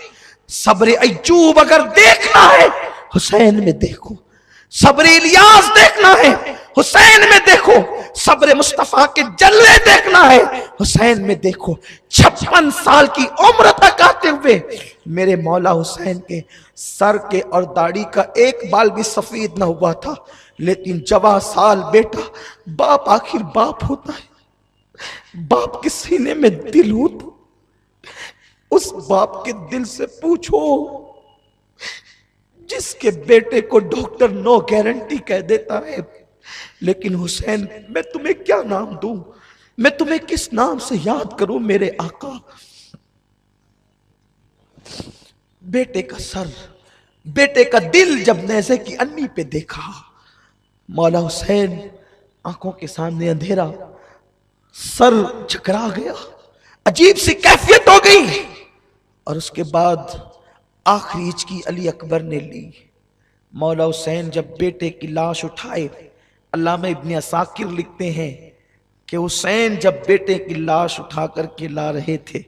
सब्र अय्यूब अगर देखना है हुसैन में देखो, सब्र इलियास देखना है हुसैन में देखो, सब्र मुस्तफा के जलवे देखना है हुसैन में देखो। 56 साल की उम्र तक आते हुए मेरे मौला हुसैन के सर के और दाढ़ी का एक बाल भी सफेद ना हुआ था, लेकिन जवा साल बेटा, बाप आखिर बाप होता है, बाप के सीने में दिल हो तो उस बाप के दिल से पूछो जिसके बेटे को डॉक्टर नो गारंटी कह देता है। लेकिन हुसैन मैं तुम्हें क्या नाम दूं, मैं तुम्हें किस नाम से याद करूं मेरे आका। बेटे का सर, बेटे का दिल जब नेज़े की अन्नी पे देखा, मौला हुसैन आंखों के सामने अंधेरा, सर चकरा गया, अजीब सी कैफियत हो गई। और उसके बाद आखिरी हिचकी अली अकबर ने ली। मौला हुसैन जब बेटे की लाश उठाए, अल्लामा इब्ने असाकिर लिखते हैं कि हुसैन जब बेटे की लाश उठा करके ला रहे थे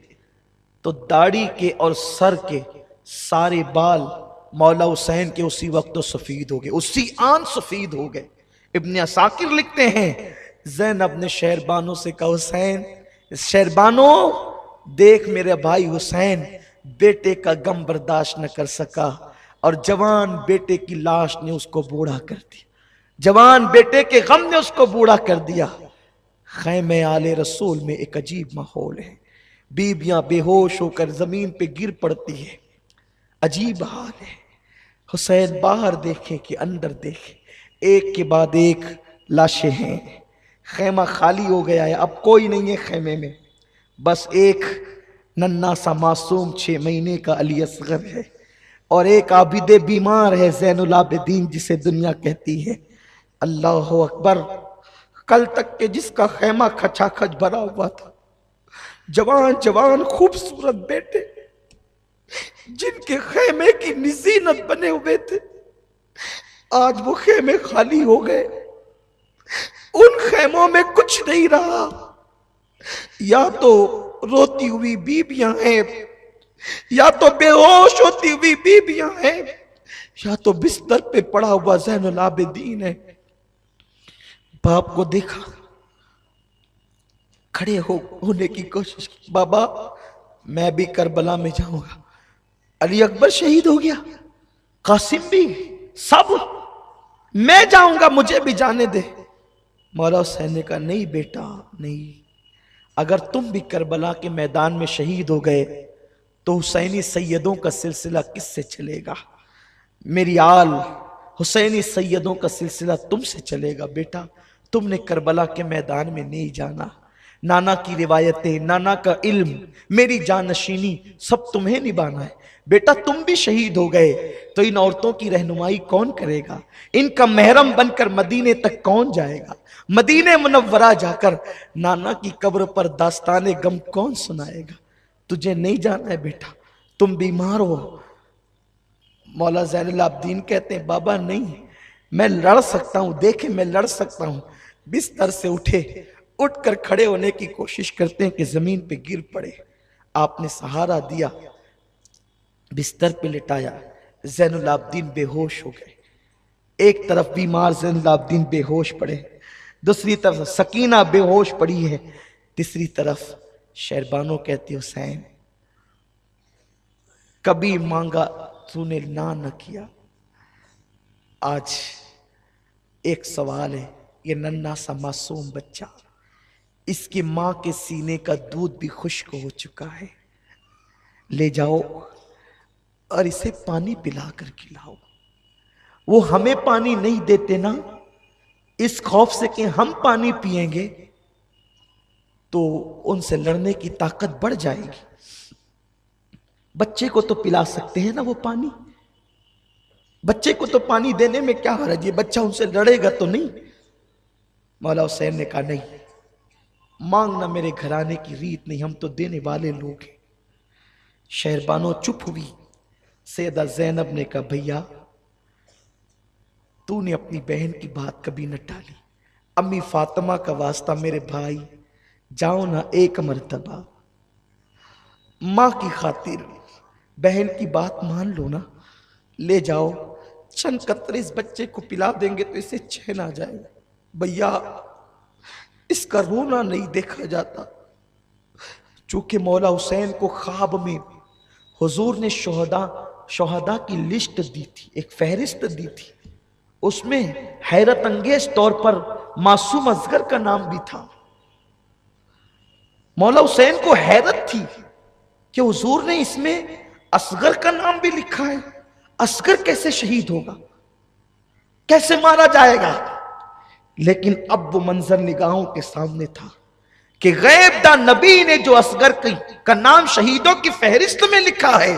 तो दाढ़ी के और सर के सारे बाल मौला हुसैन के उसी वक्त तो सफेद हो गए, उसी आन सफेद हो गए। इब्ने असाकिर लिखते हैं ज़ैनब ने शेरबानो से कहा हुसैन, शेरबानो देख मेरे भाई हुसैन बेटे का गम बर्दाश्त न कर सका और जवान बेटे की लाश ने उसको बूढ़ा कर दिया। जवान बेटे के गम ने उसको बूढ़ा कर दिया। खैमे आले रसूल में एक अजीब माहौल है। बीबियां बेहोश होकर जमीन पे गिर पड़ती है। अजीब हाल है। हुसैन बाहर देखें कि अंदर देखें, एक के बाद एक लाशें हैं। खैमा खाली हो गया है, अब कोई नहीं है खैमे में, बस एक नन्ना सा मासूम 6 महीने का अली असगर है और एक आबिदे बीमार है ज़ैनुल आबिदीन जिसे दुनिया कहती है। अल्लाह अकबर। कल तक के जिसका खैमा खचाखच भरा हुआ था, जवान जवान खूबसूरत बेटे जिनके खैमे की निज़ीनत बने हुए थे, आज वो खैमे खाली हो गए। उन खैमों में कुछ नहीं रहा। या तो रोती हुई बीबियां हैं, या तो बेहोश होती हुई बीबियां हैं, या तो बिस्तर पे पड़ा हुआ ज़ैनुल आबिदीन है। बाप को देखा, खड़े होने की कोशिश की। बाबा मैं भी करबला में जाऊंगा। अली अकबर शहीद हो गया, कासिम भी, सब, मैं जाऊंगा, मुझे भी जाने दे। मौला हुसैन ने कहा नहीं बेटा नहीं, अगर तुम भी करबला के मैदान में शहीद हो गए तो हुसैनी सैयदों का सिलसिला किससे चलेगा? मेरी आल हुसैनी सैयदों का सिलसिला तुमसे चलेगा। बेटा तुमने करबला के मैदान में नहीं जाना। नाना की रिवायतें, नाना का इल्म, मेरी जानशीनी सब तुम्हें निभाना है। बेटा तुम भी शहीद हो गए तो इन औरतों की रहनुमाई कौन करेगा? इनका महरम बनकर मदीने तक कौन जाएगा? मदीने मुनव्वरा जाकर नाना की कब्र पर दास्ताने गम कौन सुनाएगा? तुझे नहीं जाना है बेटा, तुम बीमार हो। मौला ज़ैनुल आबिदीन कहते हैं बाबा नहीं, मैं लड़ सकता हूं, देखे मैं लड़ सकता हूं। बिस्तर से उठे, उठकर खड़े होने की कोशिश करते हैं कि जमीन पे गिर पड़े। आपने सहारा दिया, बिस्तर पे लिटाया, ज़ैनुल आबिदीन बेहोश हो गए। एक तरफ बीमार ज़ैनुल आबिदीन बेहोश पड़े, दूसरी तरफ सकीना बेहोश पड़ी है, तीसरी तरफ शहरबानो कहती हुसैन कभी मांगा तूने ना न किया। आज एक सवाल है, ये नन्ना सा मासूम बच्चा, इसकी माँ के सीने का दूध भी खुश्क हो चुका है, ले जाओ और इसे पानी पिला कर खिलाओ। वो हमें पानी नहीं देते ना, इस खौफ से कि हम पानी पिएंगे तो उनसे लड़ने की ताकत बढ़ जाएगी। बच्चे को तो पिला सकते हैं ना वो पानी, बच्चे को तो पानी देने में क्या हर्ज है, बच्चा उनसे लड़ेगा तो नहीं। मौला हुसैन ने कहा नहीं, मांगना मेरे घराने की रीत नहीं, हम तो देने वाले लोग हैं। शहरबानो चुप हुई। सैयदा ज़ैनब ने कहा भैया तूने अपनी बहन की बात कभी न टाली। अम्मी फातिमा का वास्ता मेरे भाई, जाओ ना एक मर्तबा, माँ की खातिर बहन की बात मान लो ना, ले जाओ, चंद कतरे इस बच्चे को पिला देंगे तो इसे चैन आ जाएगा। भैया इसका रोना नहीं देखा जाता। चूंकि मौला हुसैन को ख्वाब में हुजूर ने शोहदा की लिस्ट दी थी, एक फहरिस्त दी थी, उसमें हैरत अंगेज तौर पर मासूम असगर का नाम भी था। मौला हुसैन को हैरत थी कि हुजूर ने इसमें असगर का नाम भी लिखा है, असगर कैसे शहीद होगा, कैसे मारा जाएगा? लेकिन अब वो मंजर निगाहों के सामने था कि गैब दा नबी ने जो असगर का नाम शहीदों की फहरिस्त में लिखा है,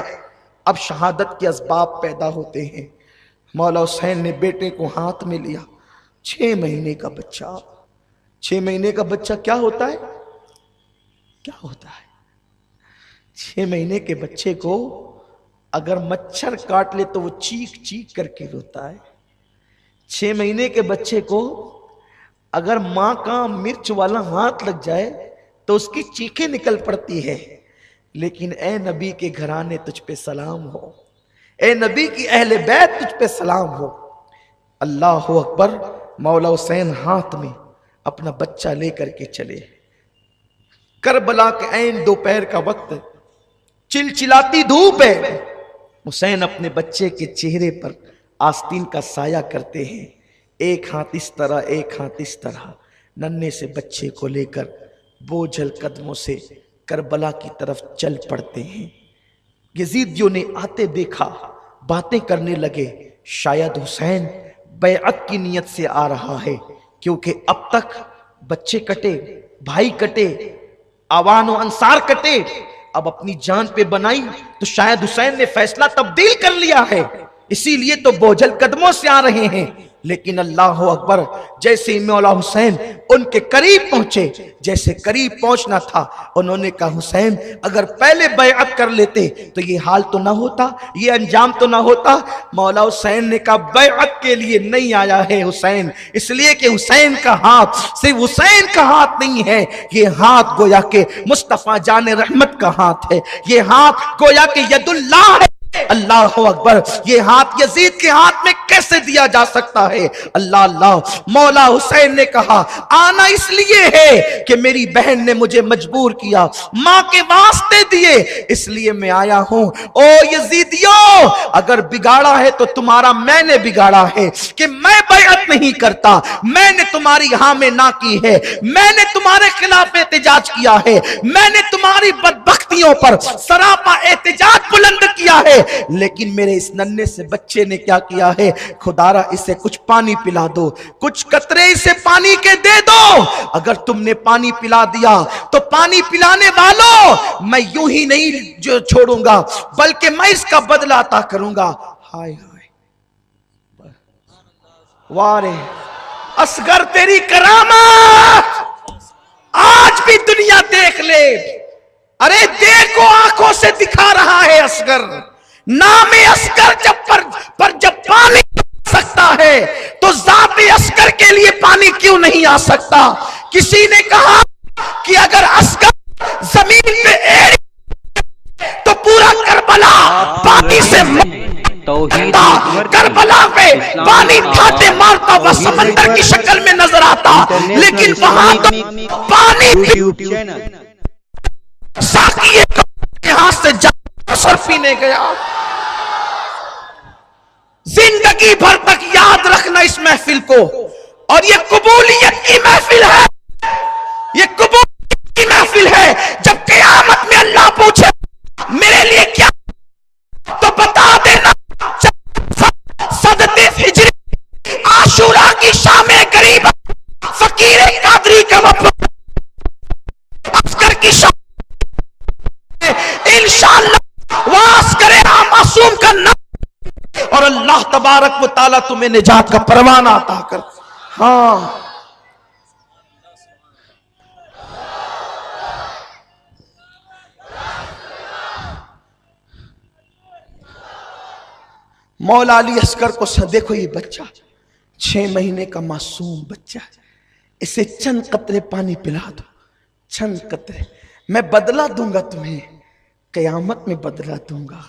अब शहादत के असबाब पैदा होते हैं। मौला हुसैन ने बेटे को हाथ में लिया, 6 महीने का बच्चा। 6 महीने का बच्चा क्या होता है, क्या होता है? 6 महीने के बच्चे को अगर मच्छर काट ले तो वो चीख चीख करके रोता है। 6 महीने के बच्चे को अगर माँ का मिर्च वाला हाथ लग जाए तो उसकी चीखें निकल पड़ती है। लेकिन ए नबी के घराने तुझ पे सलाम हो, ए नबी की अहले बैत तुझ पे सलाम हो। अल्लाह अकबर। मौला हुसैन हाथ में अपना बच्चा लेकर के चले, करबला के ऐन दोपहर का वक्त है, चिलचिलाती धूप है। हुसैन अपने बच्चे के चेहरे पर आस्तीन का साया करते हैं, एक हाथ इस तरह एक हाथ इस तरह, नन्हे से बच्चे को लेकर बोझल कदमों से करबला की तरफ चल पड़ते हैं। यजीदियों ने आते देखा, बातें करने लगे, शायद हुसैन बैअत की नियत से आ रहा है, क्योंकि अब तक बच्चे कटे, भाई कटे, आवान और अंसार कटे, अब अपनी जान पे बनाई तो शायद हुसैन ने फैसला तब्दील कर लिया है, इसीलिए तो बोझल कदमों से आ रहे हैं। लेकिन अल्लाह अकबर, जैसे ही मौला हुसैन उनके करीब पहुंचे, जैसे करीब पहुंचना था, उन्होंने कहा हुसैन अगर पहले बैअत कर लेते तो ये हाल तो ना होता, ये अंजाम तो ना होता। मौला हुसैन ने कहा बैअत के लिए नहीं आया है हुसैन, इसलिए कि हुसैन का हाथ सिर्फ हुसैन का हाथ नहीं है, ये हाथ गोया के मुस्तफा जाने रहमत का हाथ है, ये हाथ गोया के यदुल्लाह है। अल्लाह अकबर, ये हाथ यजीद के हाथ में कैसे दिया जा सकता है? अल्लाह अल्लाह। मौला हुसैन ने कहा आना इसलिए है कि मेरी बहन ने मुझे मजबूर किया, मां के वास्ते दिए, इसलिए मैं आया हूं। ओ यजीदियों, अगर बिगाड़ा है तो तुम्हारा मैंने बिगाड़ा है कि मैं बैअत नहीं करता, मैंने तुम्हारी हाँ में ना की है, मैंने तुम्हारे खिलाफ एहतजाज किया है, मैंने तुम्हारी बदबख्तियों पर सरापा एहतजाज बुलंद किया है। लेकिन मेरे इस नन्हे से बच्चे ने क्या किया है? खुदारा इसे कुछ पानी पिला दो, कुछ कतरे इसे पानी के दे दो। अगर तुमने पानी पिला दिया तो पानी पिलाने वालों मैं यूं ही नहीं जो छोड़ूंगा, बल्कि मैं इसका बदला अता करूंगा। हाय हाय, वारे असगर तेरी करामत आज भी दुनिया देख ले। अरे देखो आंखों से दिखा रहा है असगर, नामे असगर जब पानी आ सकता है तो जाते असगर के लिए पानी क्यों नहीं आ सकता? किसी ने कहा कि अगर असगर जमीन पे एड़ी तो पूरा करबला पानी से करबला पे पानी ठाटे मारता हुआ समंदर की शक्ल में नजर आता, लेकिन वहां तो पानी साकी यहां से असर पीने गया। जिंदगी भर तक याद रखना इस महफिल को, और ये कबूलियत की महफिल है, ये कबूलियत की महफिल है। जब क़यामत में अल्लाह पूछे मेरे लिए क्या, तो बता देना सदते हिजरी आशूरा की शामे गरीब फकीर कादरी का अफसर की शाम इंशाअल्लाह वास करे मासूम का नाम, और अल्लाह तबारक व ताला तुम्हें निजात का परवाना अता कर। हाँ, मौला अली असगर को देखो, ये बच्चा 6 महीने का मासूम बच्चा, इसे चंद कतरे पानी पिला दो, चंद कतरे, मैं बदला दूंगा तुम्हें, कयामत में बदला दूंगा।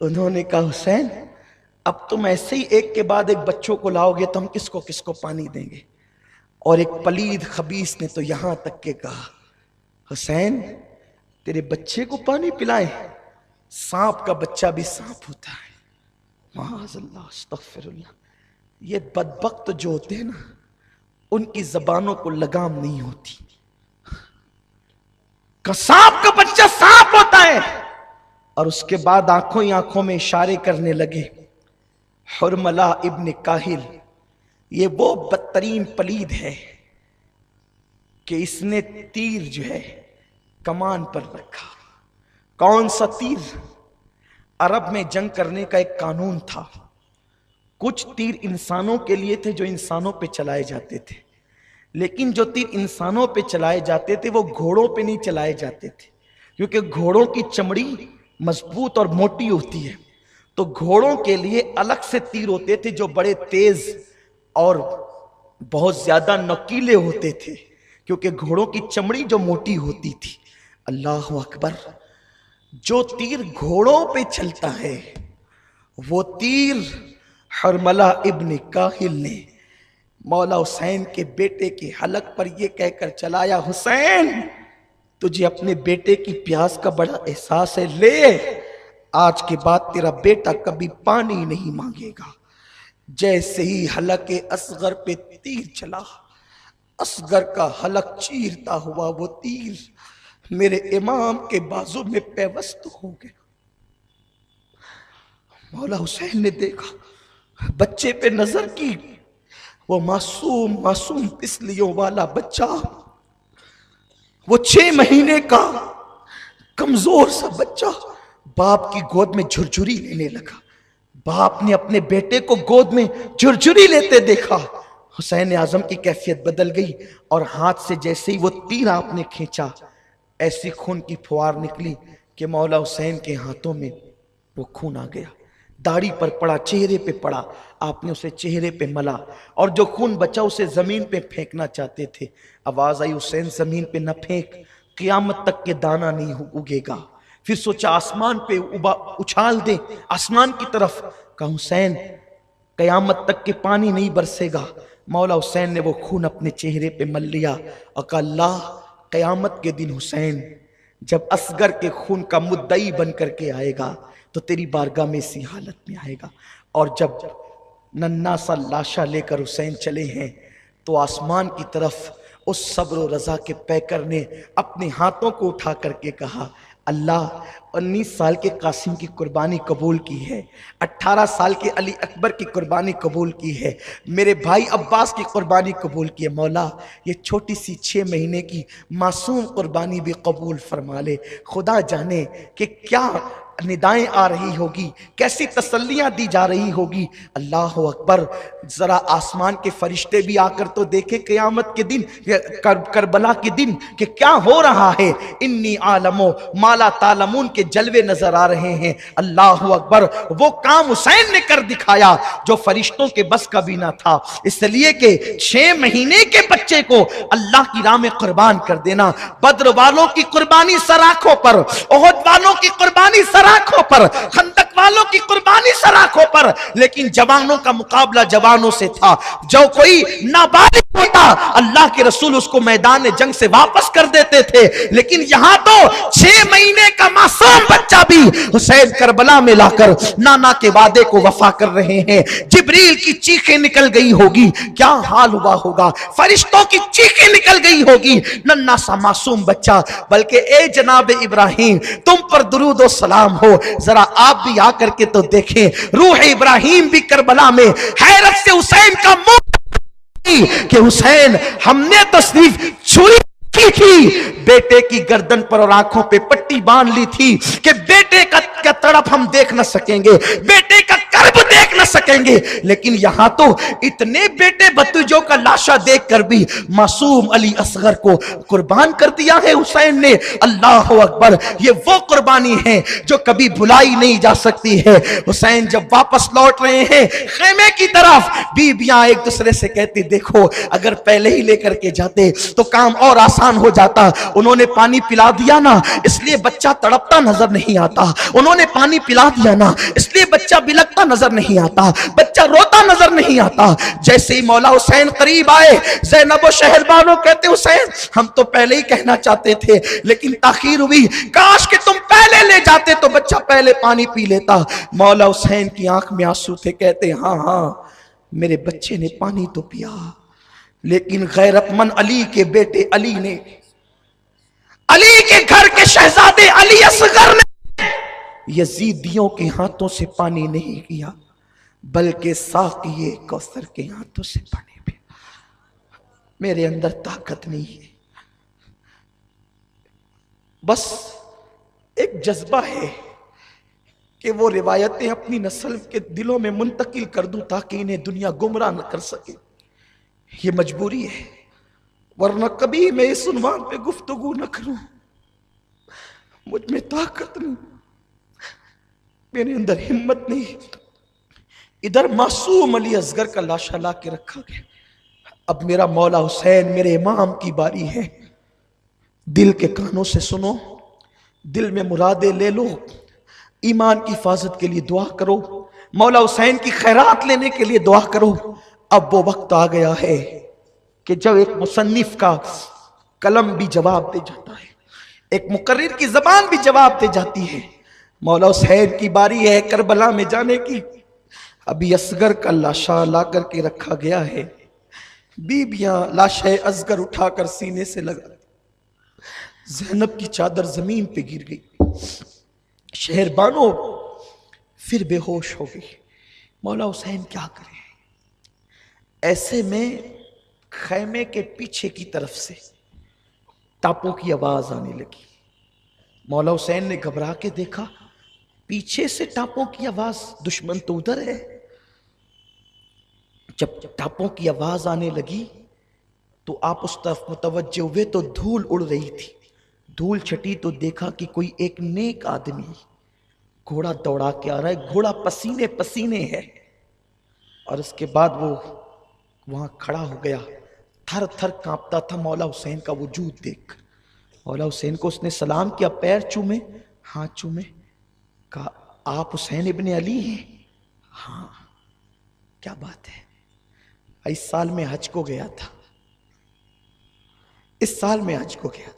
उन्होंने कहा हुसैन अब तुम ऐसे ही एक के बाद एक बच्चों को लाओगे तो हम किसको किसको पानी देंगे? और एक पलीद खबीस ने तो यहां तक के कहा हुसैन तेरे बच्चे को पानी पिलाए? सांप का बच्चा भी सांप होता है, माअज़ल्लाह अस्तग़फिरुल्लाह। ये बदबख्त जो होते हैं ना, उनकी जबानों को लगाम नहीं होती। सांप का बच्चा सांप होता है। और उसके बाद आंखों ही आंखों में इशारे करने लगे। हुरमला इब्न काहिल, ये वो बदतरीन पलीद है कि इसने तीर जो है कमान पर रखा। कौन सा तीर? अरब में जंग करने का एक कानून था, कुछ तीर इंसानों के लिए थे जो इंसानों पे चलाए जाते थे, लेकिन जो तीर इंसानों पे चलाए जाते थे वो घोड़ों पे नहीं चलाए जाते थे, क्योंकि घोड़ों की चमड़ी मजबूत और मोटी होती है। तो घोड़ों के लिए अलग से तीर होते थे जो बड़े तेज और बहुत ज्यादा नकीले होते थे, क्योंकि घोड़ों की चमड़ी जो मोटी होती थी। अल्लाह अकबर, जो तीर घोड़ों पे चलता है वो तीर हुरमला इब्न काहिल ने मौला हुसैन के बेटे के हलक पर यह कहकर चलाया, हुसैन तुझे अपने बेटे की प्यास का बड़ा एहसास है, ले आज के बाद तेरा बेटा कभी पानी नहीं मांगेगा। जैसे ही हलके असगर पे तीर चला, असगर का हलक चीरता हुआ वो तीर मेरे इमाम के बाजू में पेवस्त हो गया। मौला हुसैन ने देखा, बच्चे पे नजर की, वो मासूम मासूम तिसलियों वाला बच्चा, वो 6 महीने का कमजोर सा बच्चा बाप की गोद में झुरझुरी लेने लगा। बाप ने अपने बेटे को गोद में झुरझुरी लेते देखा, हुसैन आजम की कैफियत बदल गई और हाथ से जैसे ही वो तीर आपने खींचा, ऐसी खून की फुहार निकली कि मौला हुसैन के हाथों में वो खून आ गया। दाढ़ी पर पड़ा, चेहरे पे पड़ा, आपने उसे चेहरे पे मला और जो खून बचा उसे जमीन पे फेंकना चाहते थे। आवाज आई, हुसैन जमीन पे न फेंक, क़यामत तक के दाना नहीं उगेगा। फिर सोचा आसमान पे उछाल दे, आसमान की तरफ। कहा हुसैन क़यामत तक के पानी नहीं बरसेगा। मौला हुसैन ने वो खून अपने चेहरे पे मल लिया और कहा अल्लाह, क़यामत के दिन हुसैन जब असगर के खून का मुद्दई बन करके आएगा तो तेरी बारगाह में इसी हालत में आएगा। और जब नन्ना सा लाशा लेकर हुसैन चले हैं तो आसमान की तरफ उस सब्र और रजा के पैकर ने अपने हाथों को उठा करके कहा, अल्लाह 19 साल के कासिम की कुर्बानी कबूल की है, 18 साल के अली अकबर की कुर्बानी कबूल की है, मेरे भाई अब्बास की कुर्बानी कबूल की है। मौला ये छोटी सी 6 महीने की मासूम कुर्बानी भी कबूल फरमा ले। खुदा जाने कि क्या निदाएं आ रही होगी, कैसी तसल्लियां दी जा रही होगी। अल्लाह अकबर, जरा आसमान के फरिश्ते भी आकर तो देखे क़यामत के दिन, करबला के दिन कि क्या हो रहा है। इन्नी आलमो माला तालमून के जलवे नजर आ रहे हैं। अल्लाह अकबर, वो काम हुसैन ने कर दिखाया जो फरिश्तों के बस का भी ना था। इसलिए कि 6 महीने के बच्चे को अल्लाह की राह में कुर्बान कर देना, बद्र वालों की कुर्बानी सराखों पर, ओहद वालों की कुर्बानी सराखों पर, खंदक वालों की कुर्बानी सराखों पर, लेकिन जवानों का मुकाबला जवानों से था। जो कोई नाबालिग होता अल्लाह के रसूल उसको मैदान जंग से वापस कर देते थे, लेकिन यहां तो 6 महीने का मासूम बच्चा भी हुसैन करबला में लाकर नाना के वादे को वफा कर रहे हैं। जिब्रील की चीखें निकल गई होगी, क्या हाल हुआ होगा, फरिश्तों की चीखें निकल गई होगी, नन्ना सा मासूम बच्चा। बल्कि ए जनाब इब्राहिम, तुम पर दुरूद और सलाम हो, जरा आप भी आकर के तो देखें, रूह इब्राहिम भी करबला में हैरत से हुसैन का मुंह कि हुसैन हमने तो सिर्फ छुरी की थी, बेटे की गर्दन पर और आंखों पे पट्टी बांध ली थी कि बेटे का तड़प हम देख न सकेंगे, बेटे का कर्ब देख न सकेंगे। लेकिन यहां तो इतने बेटे भतीजों का लाशा देखकर भी मासूम अली असगर को कुर्बान कर दिया है हुसैन ने। अल्लाह अकबर, ये वो कुर्बानी है जो कभी भुलाई नहीं जा सकती है। हुसैन जब वापस लौट रहे हैं खेमे की तरफ, बीबियां एक दूसरे से कहती, देखो अगर पहले ही लेकर के जाते तो काम और आसान हो जाता। उन्होंने पानी पिला दिया ना, इसलिए बच्चा तड़पता नजर नहीं आता। उन्होंने पानी पिला दिया ना, इसलिए बच्चा बिलकता नजर नहीं आता, बच्चा रोता नजर नहीं आता। जैसे ही मौला हुसैन करीब आए, ज़ैनब और शहरबानो कहते, हुसैन हम तो पहले ही कहना चाहते थे लेकिन ताखीर हुई, काश कि तुम पहले ले जाते तो बच्चा पहले पानी पी लेता। मौला हुसैन की आंख में आंसू थे, कहते हाँ हाँ मेरे बच्चे ने पानी तो पिया, लेकिन गैरतमंद अली के बेटे अली ने, अली के घर के शहजादे अली असगर ने यजीदियों के हाथों से पानी नहीं किया, बल्कि साक़िए कौसर के हाथों से पानी पिया। मेरे अंदर ताकत नहीं है, बस एक जज्बा है कि वो रिवायतें अपनी नस्ल के दिलों में मुंतकिल कर दूं ताकि इन्हें दुनिया गुमराह न कर सके। ये मजबूरी है, वरना कभी मैं इस उन्वान पे गुफ्तगू न करूं। मुझ में ताकत नहीं, मेरे अंदर हिम्मत नहीं। इधर मासूम अली असगर का लाशा ला के रखा गया। अब मेरा मौला हुसैन, मेरे इमाम की बारी है। दिल के कानों से सुनो, दिल में मुरादे ले लो, ईमान की हिफाजत के लिए दुआ करो, मौला हुसैन की खैरात लेने के लिए दुआ करो। अब वो वक्त आ गया है कि जब एक मुसन्निफ का कलम भी जवाब दे जाता है, एक मुकर्रिर की जबान भी जवाब दे जाती है। मौला हुसैन की बारी है करबला में जाने की। अभी असगर का लाशा ला करके रखा गया है। बीबियां लाशे असगर उठाकर सीने से लगा, ज़ैनब की चादर जमीन पे गिर गई। शहरबानो फिर बेहोश हो गई। मौला हुसैन क्या करें? ऐसे में खैमे के पीछे की तरफ से टापों की आवाज आने लगी। मौला हुसैन ने घबरा के देखा, पीछे से टापों की आवाज, दुश्मन तो उधर है। जब टापों की आवाज आने लगी तो आप उस तरफ मुतवज्जे हुए तो धूल उड़ रही थी। धूल छटी तो देखा कि कोई एक नेक आदमी घोड़ा दौड़ा के आ रहा है। घोड़ा पसीने पसीने है। और उसके बाद वो वहां खड़ा हो गया, थर थर कांपता था मौला हुसैन का वजूद देख। मौला हुसैन को उसने सलाम किया, पैर चूमे, हाथ चूमे, कहा आप हुसैन इब्ने अली हैं? हाँ। क्या बात है? इस साल में हज को गया था। इस साल में हज को गया।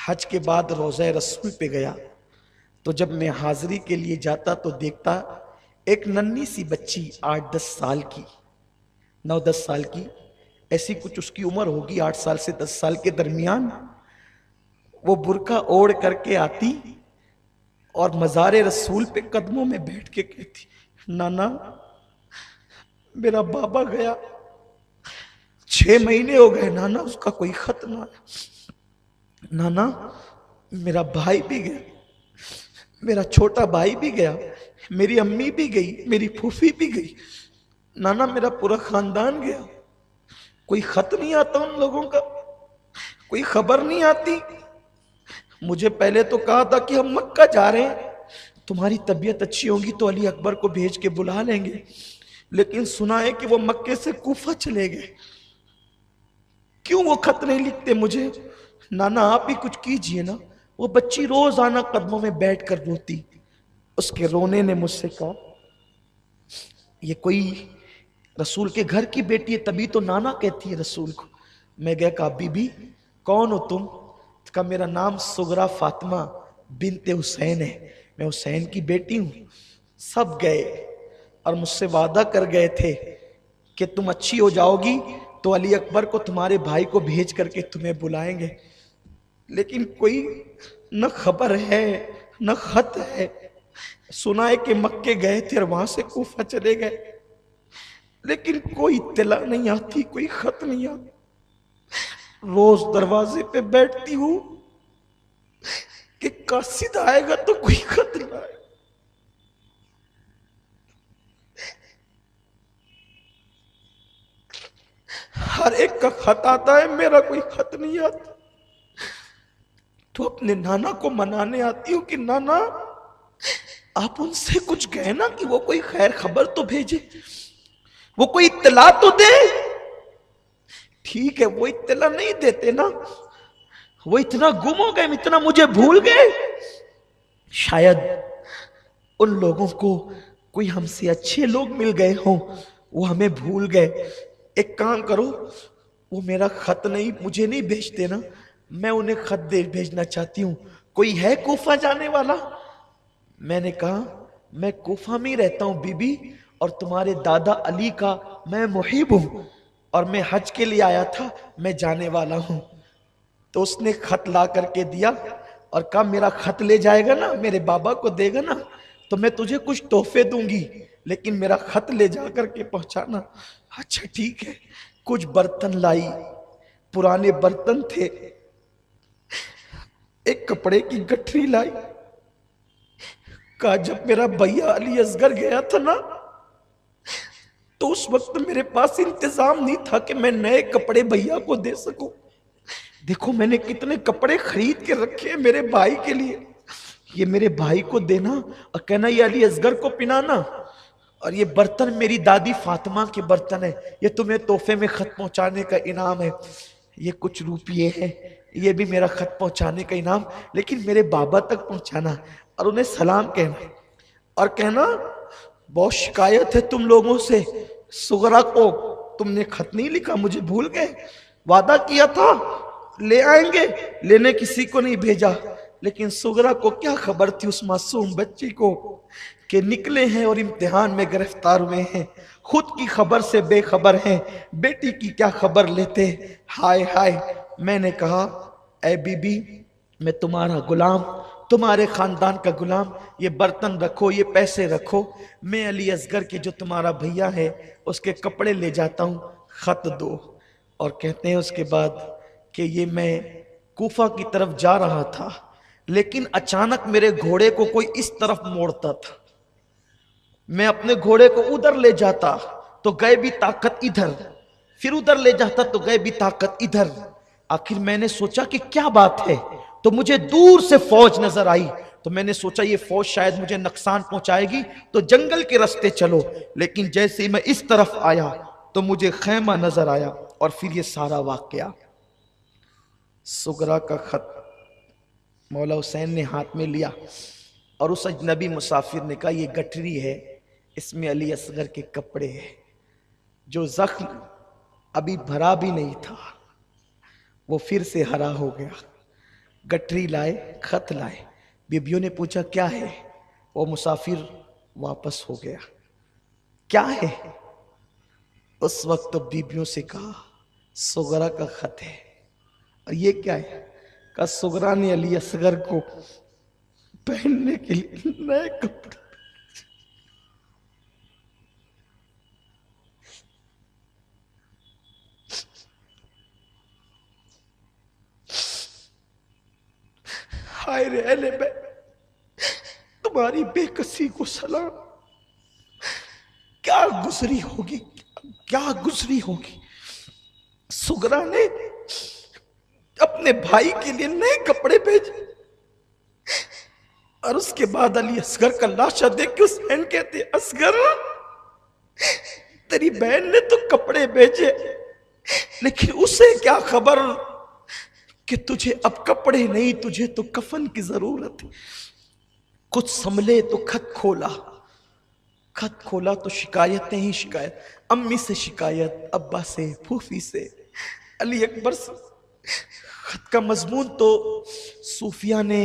हज के बाद रोज़ा रसूल पे गया तो जब मैं हाजिरी के लिए जाता तो देखता एक नन्ही सी बच्ची 8-10 साल की, 9-10 साल की, ऐसी कुछ उसकी उम्र होगी, 8 साल से 10 साल के दरमियान। वो बुर्का ओढ़ करके आती और मज़ारे रसूल पे कदमों में बैठ के कहती, नाना मेरा बाबा गया, 6 महीने हो गए नाना, उसका कोई खत ना आया। नाना मेरा भाई भी गया, मेरा छोटा भाई भी गया, मेरी अम्मी भी गई, मेरी फूफी भी गई, नाना मेरा पूरा खानदान गया, कोई खत नहीं आता उन लोगों का, कोई खबर नहीं आती। मुझे पहले तो कहा था कि हम मक्का जा रहे हैं, तुम्हारी तबीयत अच्छी होगी तो अली अकबर को भेज के बुला लेंगे, लेकिन सुना है कि वो मक्के से कूफा चले गए। क्यों वो खत नहीं लिखते मुझे? नाना आप ही कुछ कीजिए ना। वो बच्ची रोज आना कदमों में बैठकर रोती। उसके रोने ने मुझसे कहा ये कोई रसूल के घर की बेटी है, तभी तो नाना कहती है रसूल को। मैं गया, कहा बीबी कौन हो तुम? कहा मेरा नाम सुगरा फातिमा बिनते हुसैन है, मैं हुसैन की बेटी हूं। सब गए और मुझसे वादा कर गए थे कि तुम अच्छी हो जाओगी तो अली अकबर को तुम्हारे भाई को भेज करके तुम्हें बुलाएंगे, लेकिन कोई न खबर है न खत है। सुना है कि मक्के गए थे और वहां से कूफा चले गए, लेकिन कोई इत्तला नहीं आती, कोई खत नहीं आता। रोज दरवाजे पे बैठती हूं कि कासिद आएगा तो कोई खत ना आए। हर एक का खत आता है, मेरा कोई खत नहीं आता। तो अपने नाना को मनाने आती हूं कि नाना आप उनसे कुछ कहे ना कि वो कोई खैर खबर तो भेजे, वो कोई इत्तला तो दे। ठीक है, वो इत्तला नहीं देते ना, वो इतना गुम हो गए, इतना मुझे भूल गए। शायद उन लोगों को कोई हमसे अच्छे लोग मिल गए हों, वो हमें भूल गए। एक काम करो, वो मेरा खत नहीं मुझे नहीं भेजते ना, मैं उन्हें खत दे भेजना चाहती हूँ। कोई है कूफा जाने वाला? मैंने कहा मैं कूफा में ही रहता हूँ बीबी, और तुम्हारे दादा अली का मैं मुहिब हूँ और मैं हज के लिए आया था, मैं जाने वाला हूँ। तो उसने खत ला करके दिया और कहा मेरा खत ले जाएगा ना, मेरे बाबा को देगा ना, तो मैं तुझे कुछ तोहफे दूंगी, लेकिन मेरा खत ले जा करके पहुंचाना। अच्छा ठीक है। कुछ बर्तन लाई, पुराने बर्तन थे, एक कपड़े की गठरी लाई। कहा जब मेरा भैया अली असगर गया था ना, तो उस वक्त मेरे पास इंतजाम नहीं था कि मैं नए कपड़े भैया को दे सकूं। देखो मैंने कितने कपड़े खरीद के रखे हैं मेरे भाई के लिए, ये मेरे भाई को देना और कहना ये अली असगर को पिनाना। और ये बर्तन मेरी दादी फातिमा के बर्तन है, ये तुम्हें तोहफे में खत पहुंचाने का इनाम है। ये कुछ रुपये हैं, ये भी मेरा खत पहुंचाने का इनाम, लेकिन मेरे बाबा तक पहुंचाना और उन्हें सलाम कहना और कहना बहुत शिकायत है तुम लोगों से, सुगरा को तुमने खत नहीं लिखा, मुझे भूल गए, वादा किया था ले आएंगे, लेने किसी को नहीं भेजा। लेकिन सुगरा को क्या खबर थी उस मासूम बच्ची को कि निकले हैं और इम्तिहान में गिरफ्तार हुए हैं, खुद की खबर से बेखबर हैं, बेटी की क्या खबर लेते। हाय हाय, मैंने कहा ऐ बीबी, मैं तुम्हारा गुलाम, तुम्हारे खानदान का गुलाम, ये बर्तन रखो, ये पैसे रखो, मैं अली असगर के जो तुम्हारा भैया है उसके कपड़े ले जाता हूँ, खत दो। और कहते हैं उसके बाद कि ये मैं कूफा की तरफ जा रहा था, लेकिन अचानक मेरे घोड़े को कोई इस तरफ मोड़ता था, मैं अपने घोड़े को उधर ले जाता तो गए भी ताकत इधर, फिर उधर ले जाता तो गए भी ताकत इधर। आखिर मैंने सोचा कि क्या बात है, तो मुझे दूर से फौज नजर आई, तो मैंने सोचा ये फौज शायद मुझे नुकसान पहुंचाएगी, तो जंगल के रास्ते चलो। लेकिन जैसे ही मैं इस तरफ आया तो मुझे खैमा नजर आया, और फिर ये सारा वाकया। सुगरा का खत मौला हुसैन ने हाथ में लिया और उस अजनबी मुसाफिर ने कहा ये गठरी है, इसमें अली असगर के कपड़े हैं, जो जख्म अभी भरा भी नहीं था वो फिर से हरा हो गया। गठरी लाए, खत लाए, बीबियों ने पूछा क्या है, वो मुसाफिर वापस हो गया। क्या है? उस वक्त तो बीबियों से कहा सुगरा का खत है। और ये क्या है? कहा सुगरा ने अली असगर को पहनने के लिए नए कपड़े। हाय रे अहले बैत, तुम्हारी बेकसी को सलाम। क्या गुजरी होगी, क्या गुजरी होगी। सुगरा ने अपने भाई के लिए नए कपड़े भेजे, और उसके बाद अली असगर का लाशा देख के हुसैन कहते असगर तेरी बहन ने तो कपड़े भेजे, लेकिन उसे क्या खबर कि तुझे अब कपड़े नहीं, तुझे तो कफन की जरूरत है। कुछ संभले तो खत खोला, खत खोला तो शिकायतें ही शिकायत, अम्मी से शिकायत, अब्बा से, फूफी से, अली अकबर से। खत का मजमून तो सूफिया ने,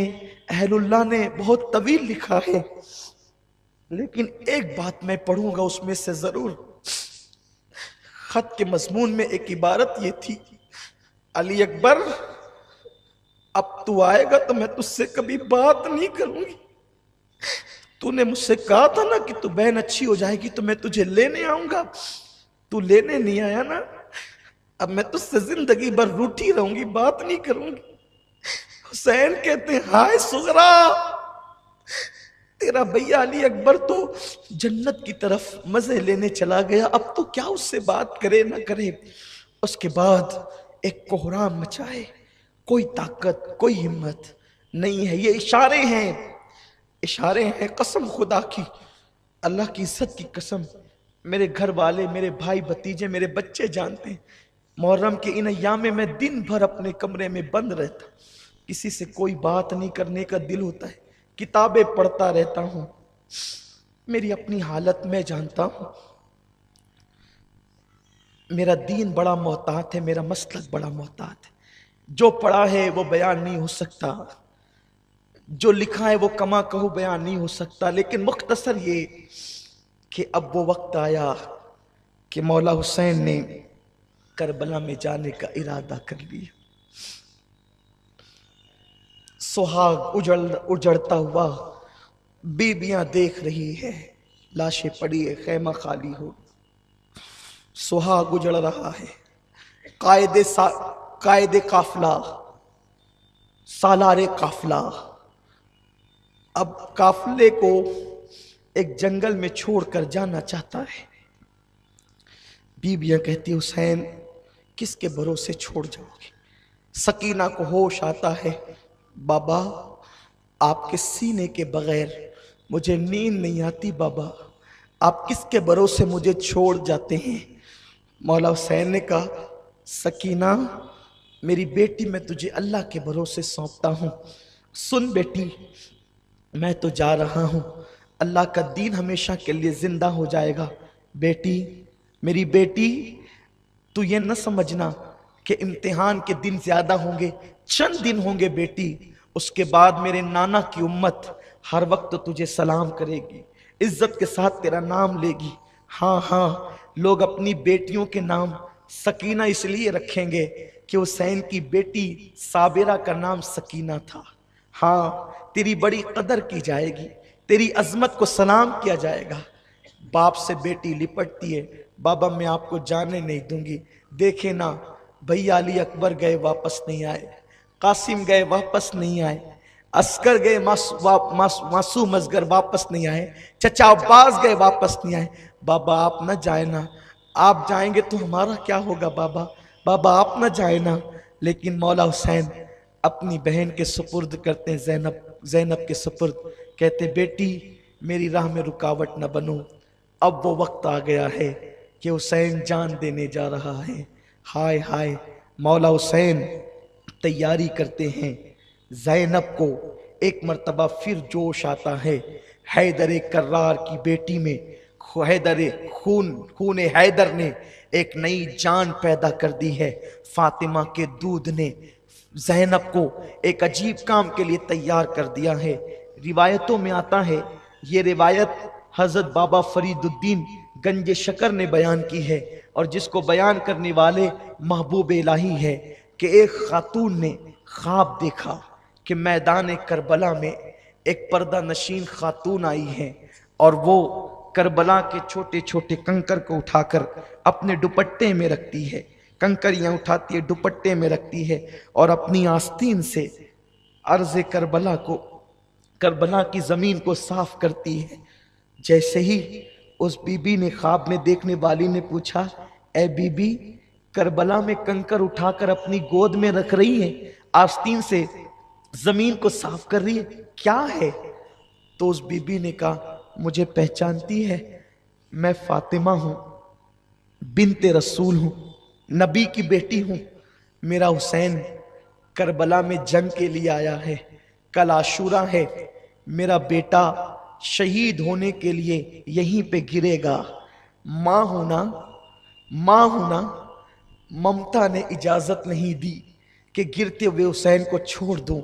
अहलुल्लाह ने बहुत तवील लिखा है, लेकिन एक बात मैं पढ़ूंगा उसमें से जरूर। खत के मजमून में एक इबारत ये थी, अली अकबर अब तू आएगा तो मैं तुझसे कभी बात नहीं करूंगी। तूने मुझसे कहा था ना कि तू बहन अच्छी हो जाएगी तो मैं तुझे लेने आऊंगा, तू लेने नहीं आया ना, अब मैं तुझसे जिंदगी भर रूठी रहूंगी, बात नहीं करूंगी। हुसैन कहते हैं हाय सुगरा, तेरा भैया अली अकबर तो जन्नत की तरफ मजे लेने चला गया, अब तो क्या उससे बात करे ना करे। उसके बाद एक कोहराम मचाए, कोई ताकत, कोई हिम्मत नहीं है। ये इशारे हैं, इशारे हैं, कसम खुदा की, अल्लाह की इज्जत की कसम। मेरे घर वाले, मेरे भाई भतीजे, मेरे बच्चे जानते हैं, मुहर्रम के इन अय्याम में मैं दिन भर अपने कमरे में बंद रहता, किसी से कोई बात नहीं करने का दिल होता है, किताबें पढ़ता रहता हूं। मेरी अपनी हालत मैं जानता हूं, मेरा दीन बड़ा मोहतात है, मेरा मसलक बड़ा मोहतात है। जो पढ़ा है वो बयान नहीं हो सकता, जो लिखा है वो कमा कहू बयान नहीं हो सकता, लेकिन मुख्तसर ये कि अब वो वक्त आया कि मौला हुसैन ने करबला में जाने का इरादा कर लिया। सुहाग उजड़ता हुआ बीबियां देख रही है, लाशें पड़ी है, खैमा खाली हो, सुहाग उजड़ रहा है। कायदे काफिला, सालारे काफिला अब काफिले को एक जंगल में छोड़कर जाना चाहता है। बीबियां कहती हुसैन किसके भरोसे छोड़ जाओगे। सकीना को होश आता है, बाबा आपके सीने के बगैर मुझे नींद नहीं आती, बाबा आप किसके भरोसे मुझे छोड़ जाते हैं। मौला हुसैन ने कहा सकीना मेरी बेटी, मैं तुझे अल्लाह के भरोसे सौंपता हूँ। सुन बेटी, मैं तो जा रहा हूँ, अल्लाह का दीन हमेशा के लिए जिंदा हो जाएगा। बेटी, मेरी बेटी, तू ये न समझना कि इम्तिहान के दिन ज्यादा होंगे, चंद दिन होंगे बेटी, उसके बाद मेरे नाना की उम्मत हर वक्त तुझे सलाम करेगी, इज्जत के साथ तेरा नाम लेगी। हाँ हाँ, लोग अपनी बेटियों के नाम सकीना इसलिए रखेंगे कि हुसैन की बेटी साबिरा का नाम सकीना था। हाँ, तेरी बड़ी कदर की जाएगी, तेरी अजमत को सलाम किया जाएगा। बाप से बेटी लिपटती है, बाबा मैं आपको जाने नहीं दूंगी। देखे ना, भैया अली अकबर गए वापस नहीं आए, कासिम गए वापस नहीं आए, अस्कर गए मासूम असगर वापस नहीं आए, चचा अब्बास गए वापस नहीं आए। बाबा आप ना जाए ना, आप जाएंगे तो हमारा क्या होगा बाबा, बाबा आप ना जाए ना। लेकिन मौला हुसैन अपनी बहन के सुपुर्द करते हैं, ज़ैनब के सुपुर्द, कहते बेटी मेरी राह में रुकावट न बनो। अब वो वक्त आ गया है कि हुसैन जान देने जा रहा है। हाय हाय, मौला हुसैन तैयारी करते हैं। ज़ैनब को एक मर्तबा फिर जोश आता है। हैदर कर्रार की बेटी में खून हैदर ने एक नई जान पैदा कर दी है। फातिमा के दूध ने ज़ैनब को एक अजीब काम के लिए तैयार कर दिया है। रिवायतों में आता है, ये रिवायत हजरत बाबा फरीदुद्दीन गंज शकर ने बयान की है, और जिसको बयान करने वाले महबूब इलाही है, कि एक खातून ने ख्वाब देखा कि मैदान करबला में एक पर्दा नशीन खातून आई है, और वो करबला के छोटे छोटे कंकर को उठाकर अपने दुपट्टे में रखती है, कंकरियां उठाती है, दुपट्टे में रखती है, और अपनी आस्तीन से अर्ज़ करबला की जमीन को साफ करती है। जैसे ही उस बीबी ने, ख्वाब में देखने वाली ने पूछा, ए बीबी करबला में कंकर उठाकर अपनी गोद में रख रही है, आस्तीन से जमीन को साफ कर रही है, क्या है? तो उस बीबी ने कहा, मुझे पहचानती है, मैं फातिमा हूं, बिन्ते रसूल हूं, नबी की बेटी हूं। मेरा हुसैन करबला में जंग के लिए आया है, कल आशूरा है, मेरा बेटा शहीद होने के लिए यहीं पे गिरेगा। माँ होना ममता ने इजाजत नहीं दी कि गिरते हुए हुसैन को छोड़ दूं,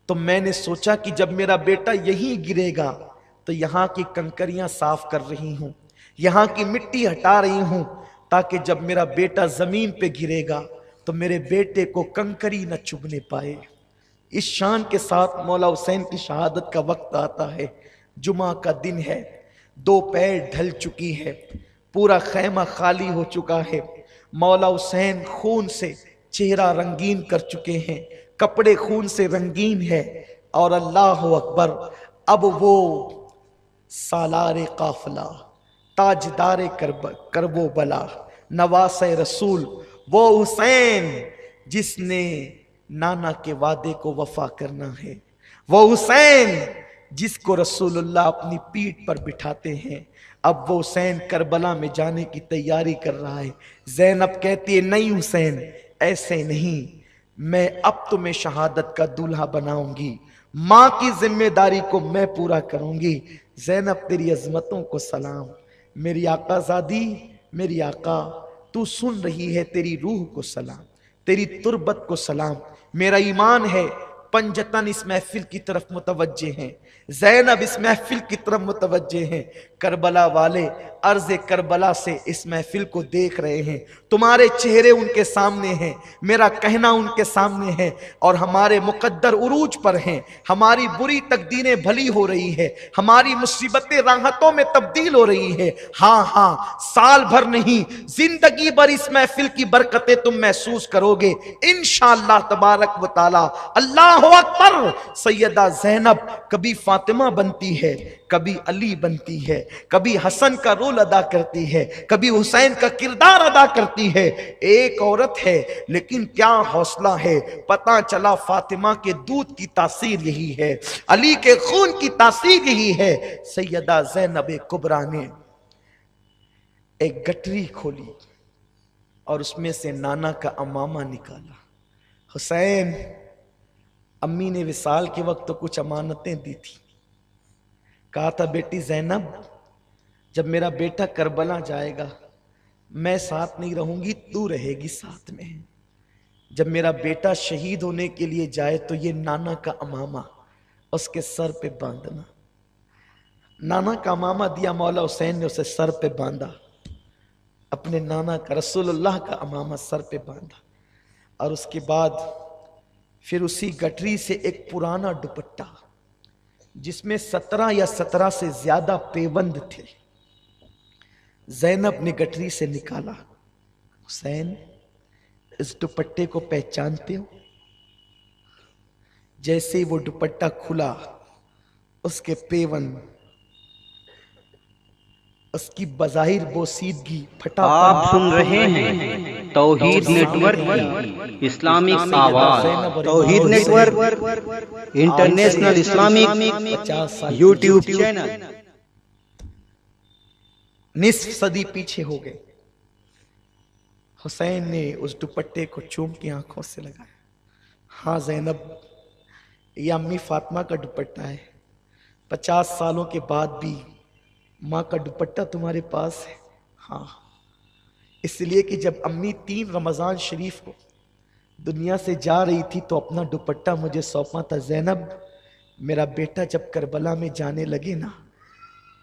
तो मैंने सोचा कि जब मेरा बेटा यहीं गिरेगा तो यहाँ की कंकरियां साफ कर रही हूं, यहाँ की मिट्टी हटा रही हूं, ताकि जब मेरा बेटा जमीन पे गिरेगा तो मेरे बेटे को कंकरी न चुभने पाए। इस शान के साथ मौला हुसैन की शहादत का वक्त आता है। जुमा का दिन है, दोपहर ढल चुकी है, पूरा खैमा खाली हो चुका है। मौला हुसैन खून से चेहरा रंगीन कर चुके हैं, कपड़े खून से रंगीन है, और अल्लाह अकबर, अब वो सालारे काफिला, ताजदारे करबो बला, नवासे रसूल, वो हुसैन जिसने नाना के वादे को वफा करना है, वो हुसैन जिसको रसूलुल्लाह अपनी पीठ पर बिठाते हैं। अब वो हुसैन करबला में जाने की तैयारी कर रहा है। ज़ैनब कहती है, नहीं हुसैन, ऐसे नहीं, मैं अब तुम्हें शहादत का दूल्हा बनाऊंगी, माँ की जिम्मेदारी को मैं पूरा करूंगी। ज़ैनब तेरी अजमतों को सलाम, मेरी आकाज़ादी, मेरी आका तू सुन रही है, तेरी रूह को सलाम, तेरी तुरबत को सलाम। मेरा ईमान है पंजतन इस महफिल की तरफ मुतवज्जे हैं, ज़ैनब इस महफिल की तरफ मुतवज्जे हैं, करबला वाले अर्ज़ करबला से इस महफिल को देख रहे हैं, तुम्हारे चेहरे उनके सामने हैं, मेरा कहना उनके सामने है, और हमारे मुकद्दर उरूज पर हैं। हमारी बुरी तकदीरें भली हो रही है, हमारी मुसीबतें राहतों में तब्दील हो रही है। हाँ हाँ, साल भर नहीं, जिंदगी भर इस महफिल की बरकतें तुम महसूस करोगे इंशाअल्लाह तबारक व तआला। अल्लाह अकबर। सैयदा ज़ैनब कभी फातिमा बनती है, कभी अली बनती है, कभी हसन का रोल अदा करती है, कभी हुसैन का किरदार अदा करती है। एक औरत है, लेकिन क्या हौसला है। पता चला फातिमा के दूध की तासीर यही है, अली के खून की तासीर यही है। सैयदा ज़ैनब कुबरा ने एक गठरी खोली और उसमें से नाना का अमामा निकाला। हुसैन, अम्मी ने विसाल के वक्त तो कुछ अमानतें दी थी, कहा था बेटी ज़ैनब, जब मेरा बेटा करबला जाएगा मैं साथ नहीं रहूंगी, तू रहेगी साथ में। जब मेरा बेटा शहीद होने के लिए जाए तो ये नाना का अमामा उसके सर पे बांधना। नाना का अमामा दिया, मौला हुसैन ने उसे सर पे बांधा, अपने नाना का रसूलुल्लाह का अमामा सर पे बांधा। और उसके बाद फिर उसी गठरी से एक पुराना दुपट्टा जिसमें 17 या 17 से ज्यादा पेबंद थे, ज़ैनब ने गठरी से निकाला। हुसैन, इस दुपट्टे को पहचानते हो? जैसे ही वो दुपट्टा खुला, उसके पेबंद, उसकी बज़ाहिर बोसीदगी फटा। आप सुन रहे हैं तौहीद नेटवर्क की इस्लामिक आवाज। Tauheed network international Islamic YouTube channel. निस्फ सदी पीछे हो गए। हुसैन ने उस दुपट्टे को चूम के आंखों से लगाया। हाँ ज़ैनब, ये अम्मी फातिमा का दुपट्टा है। 50 सालों के बाद भी माँ का दुपट्टा तुम्हारे पास है? हाँ, इसलिए कि जब अम्मी 3 रमज़ान शरीफ को दुनिया से जा रही थी तो अपना दुपट्टा मुझे सौंपा था। ज़ैनब, मेरा बेटा जब करबला में जाने लगे ना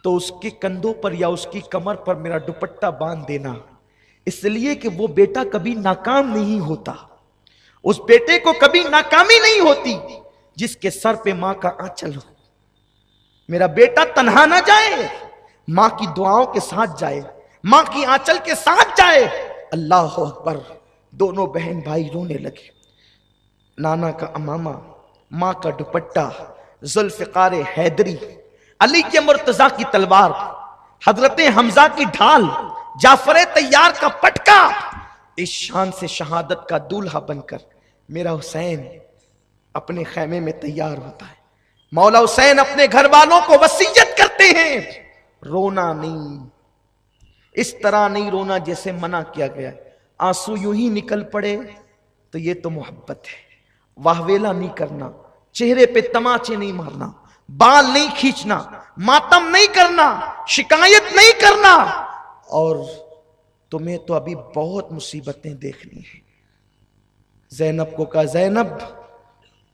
तो उसके कंधों पर या उसकी कमर पर मेरा दुपट्टा बांध देना, इसलिए कि वो बेटा कभी नाकाम नहीं होता, उस बेटे को कभी नाकामी नहीं होती जिसके सर पे माँ का आंचल हो। मेरा बेटा तन्हा ना जाए, माँ की दुआओं के साथ जाए, माँ की आंचल के साथ जाए। अल्लाह अकबर। दोनों बहन भाई रोने लगे। नाना का अमामा, माँ का दुपट्टा, जुल्फ़िकार हैदरी, अली के मुर्तजा की तलवार, हजरत हमजा की ढाल, जाफर तैयार का पटका, इस शान से शहादत का दूल्हा बनकर मेरा हुसैन अपने खैमे में तैयार होता है। मौला हुसैन अपने घर वालों को वसीयत करते हैं, रोना नहीं, इस तरह नहीं रोना जैसे मना किया गया है। आंसू यूं ही निकल पड़े तो ये तो मोहब्बत है। वाहवेला नहीं करना, चेहरे पे तमाचे नहीं मारना, बाल नहीं खींचना, मातम नहीं करना, शिकायत नहीं करना। और तुम्हें तो अभी बहुत मुसीबतें देखनी है। ज़ैनब को कहा, ज़ैनब,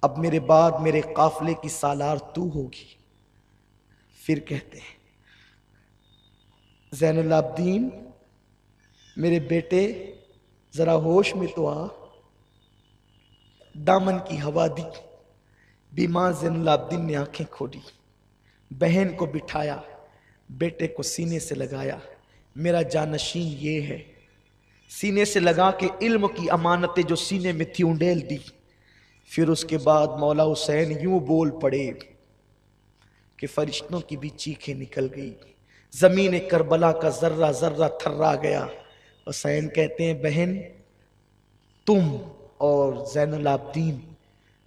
अब मेरे बाद मेरे काफिले की सालार तू होगी। फिर कहते हैं, ज़ैनुल आबदीन, मेरे बेटे जरा होश में तो आ। दामन की हवा दी, बीमार ज़ैनुल आबदीन ने आंखें खोली, बहन को बिठाया, बेटे को सीने से लगाया। मेरा जानशीन ये है। सीने से लगा के इल्म की अमानतें जो सीने में थी उंडेल दी। फिर उसके बाद मौला हुसैन यूं बोल पड़े कि फरिश्तों की भी चीखें निकल गई, जमीन करबला का जर्रा जर्रा थर्रा गया। हुसैन कहते हैं, बहन, तुम और ज़ैनुल आबदीन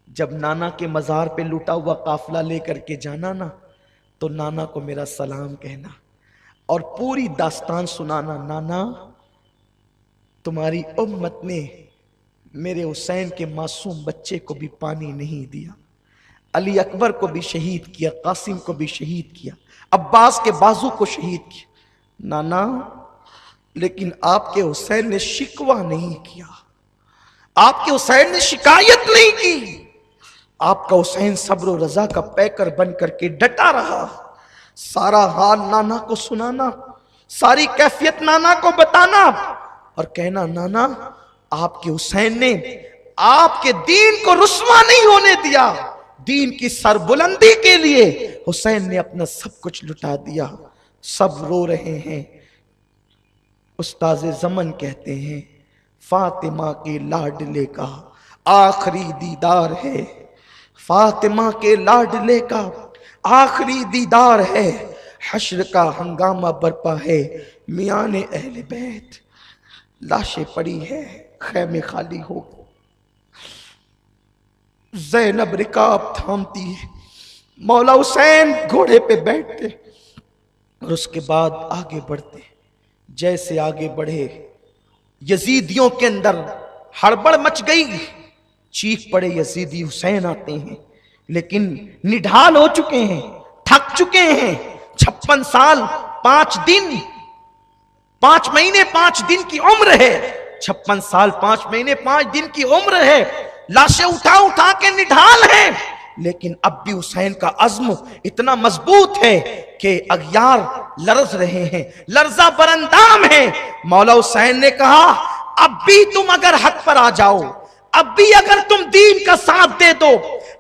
जब नाना के मज़ार पे लुटा हुआ काफिला लेकर के जाना ना, तो नाना को मेरा सलाम कहना और पूरी दास्तान सुनाना। नाना, तुम्हारी उम्मत ने मेरे हुसैन के मासूम बच्चे को भी पानी नहीं दिया, अली अकबर को भी शहीद किया, कासिम को भी शहीद किया, अब्बास के बाजू को शहीद किया। नाना, लेकिन आपके हुसैन ने शिकवा नहीं किया, आपके हुसैन ने शिकायत नहीं की। आपका हुसैन सब्र और रजा का पैकर बन करके डटा रहा। सारा हाल नाना को सुनाना, सारी कैफियत नाना को बताना और कहना, नाना, आपके हुसैन ने आपके दीन को रुस्वा नहीं होने दिया। दीन की सरबुलंदी के लिए हुसैन ने अपना सब कुछ लुटा दिया। सब रो रहे हैं। उस्ताज़े ज़मन कहते हैं, फातिमा के लाडले का आखिरी दीदार है, फातिमा के लाडले का आखिरी दीदार है। हश्र का हंगामा बरपा है, मियां ने अहले बैत, लाशें पड़ी है, खैमे खाली हो। ज़ैनब रिकाब थामती है, मौला हुसैन घोड़े पे बैठते और उसके बाद आगे बढ़ते। जैसे आगे बढ़े, यजीदियों के अंदर हड़बड़ मच गई। चीख पड़े यजीदी, हुसैन आते हैं, लेकिन निढाल हो चुके हैं, थक चुके हैं। 56 साल 5 दिन 5 महीने 5 दिन की उम्र है। 56 साल 5 महीने 5 दिन की उम्र है, लाशें उठा उठा के निढाल है, लेकिन अब भी हुसैन का अज़्म इतना मजबूत है कि अगयार लर्ज रहे हैं, लर्जा बरंदाम है। मौला हुसैन ने कहा अब भी तुम अगर हक पर आ जाओ, अब भी अगर तुम दीन का साथ दे दो,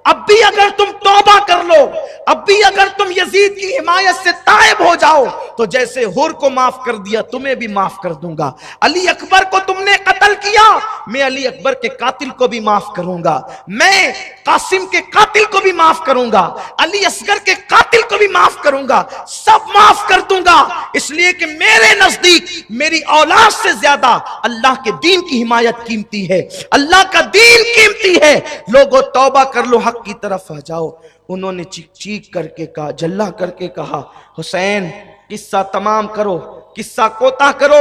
अब भी अगर तुम तौबा कर लो, अब भी अगर तुम यजीद की हिमायत से तायब हो जाओ, तो जैसे हुर को माफ कर दिया तुम्हें भी माफ कर दूंगा। अली अकबर को तुमने कत्ल किया, मैं अली अकबर के कातिल को भी माफ करूंगा, मैं कासिम के कातिल को भी माफ करूंगा, अली असगर के कातिल को भी माफ करूंगा, सब माफ कर दूंगा, इसलिए कि मेरे नजदीक मेरी औलाद से ज्यादा अल्लाह के दीन की हिमायत कीमती है, अल्लाह का दीन कीमती है। लोगों तौबा कर लो, हक की तरफ आ जाओ। उन्होंने चीख चीख करके कहा, जल्ला करके कहा, हुसैन किस्सा तमाम करो, किस्सा कोता करो,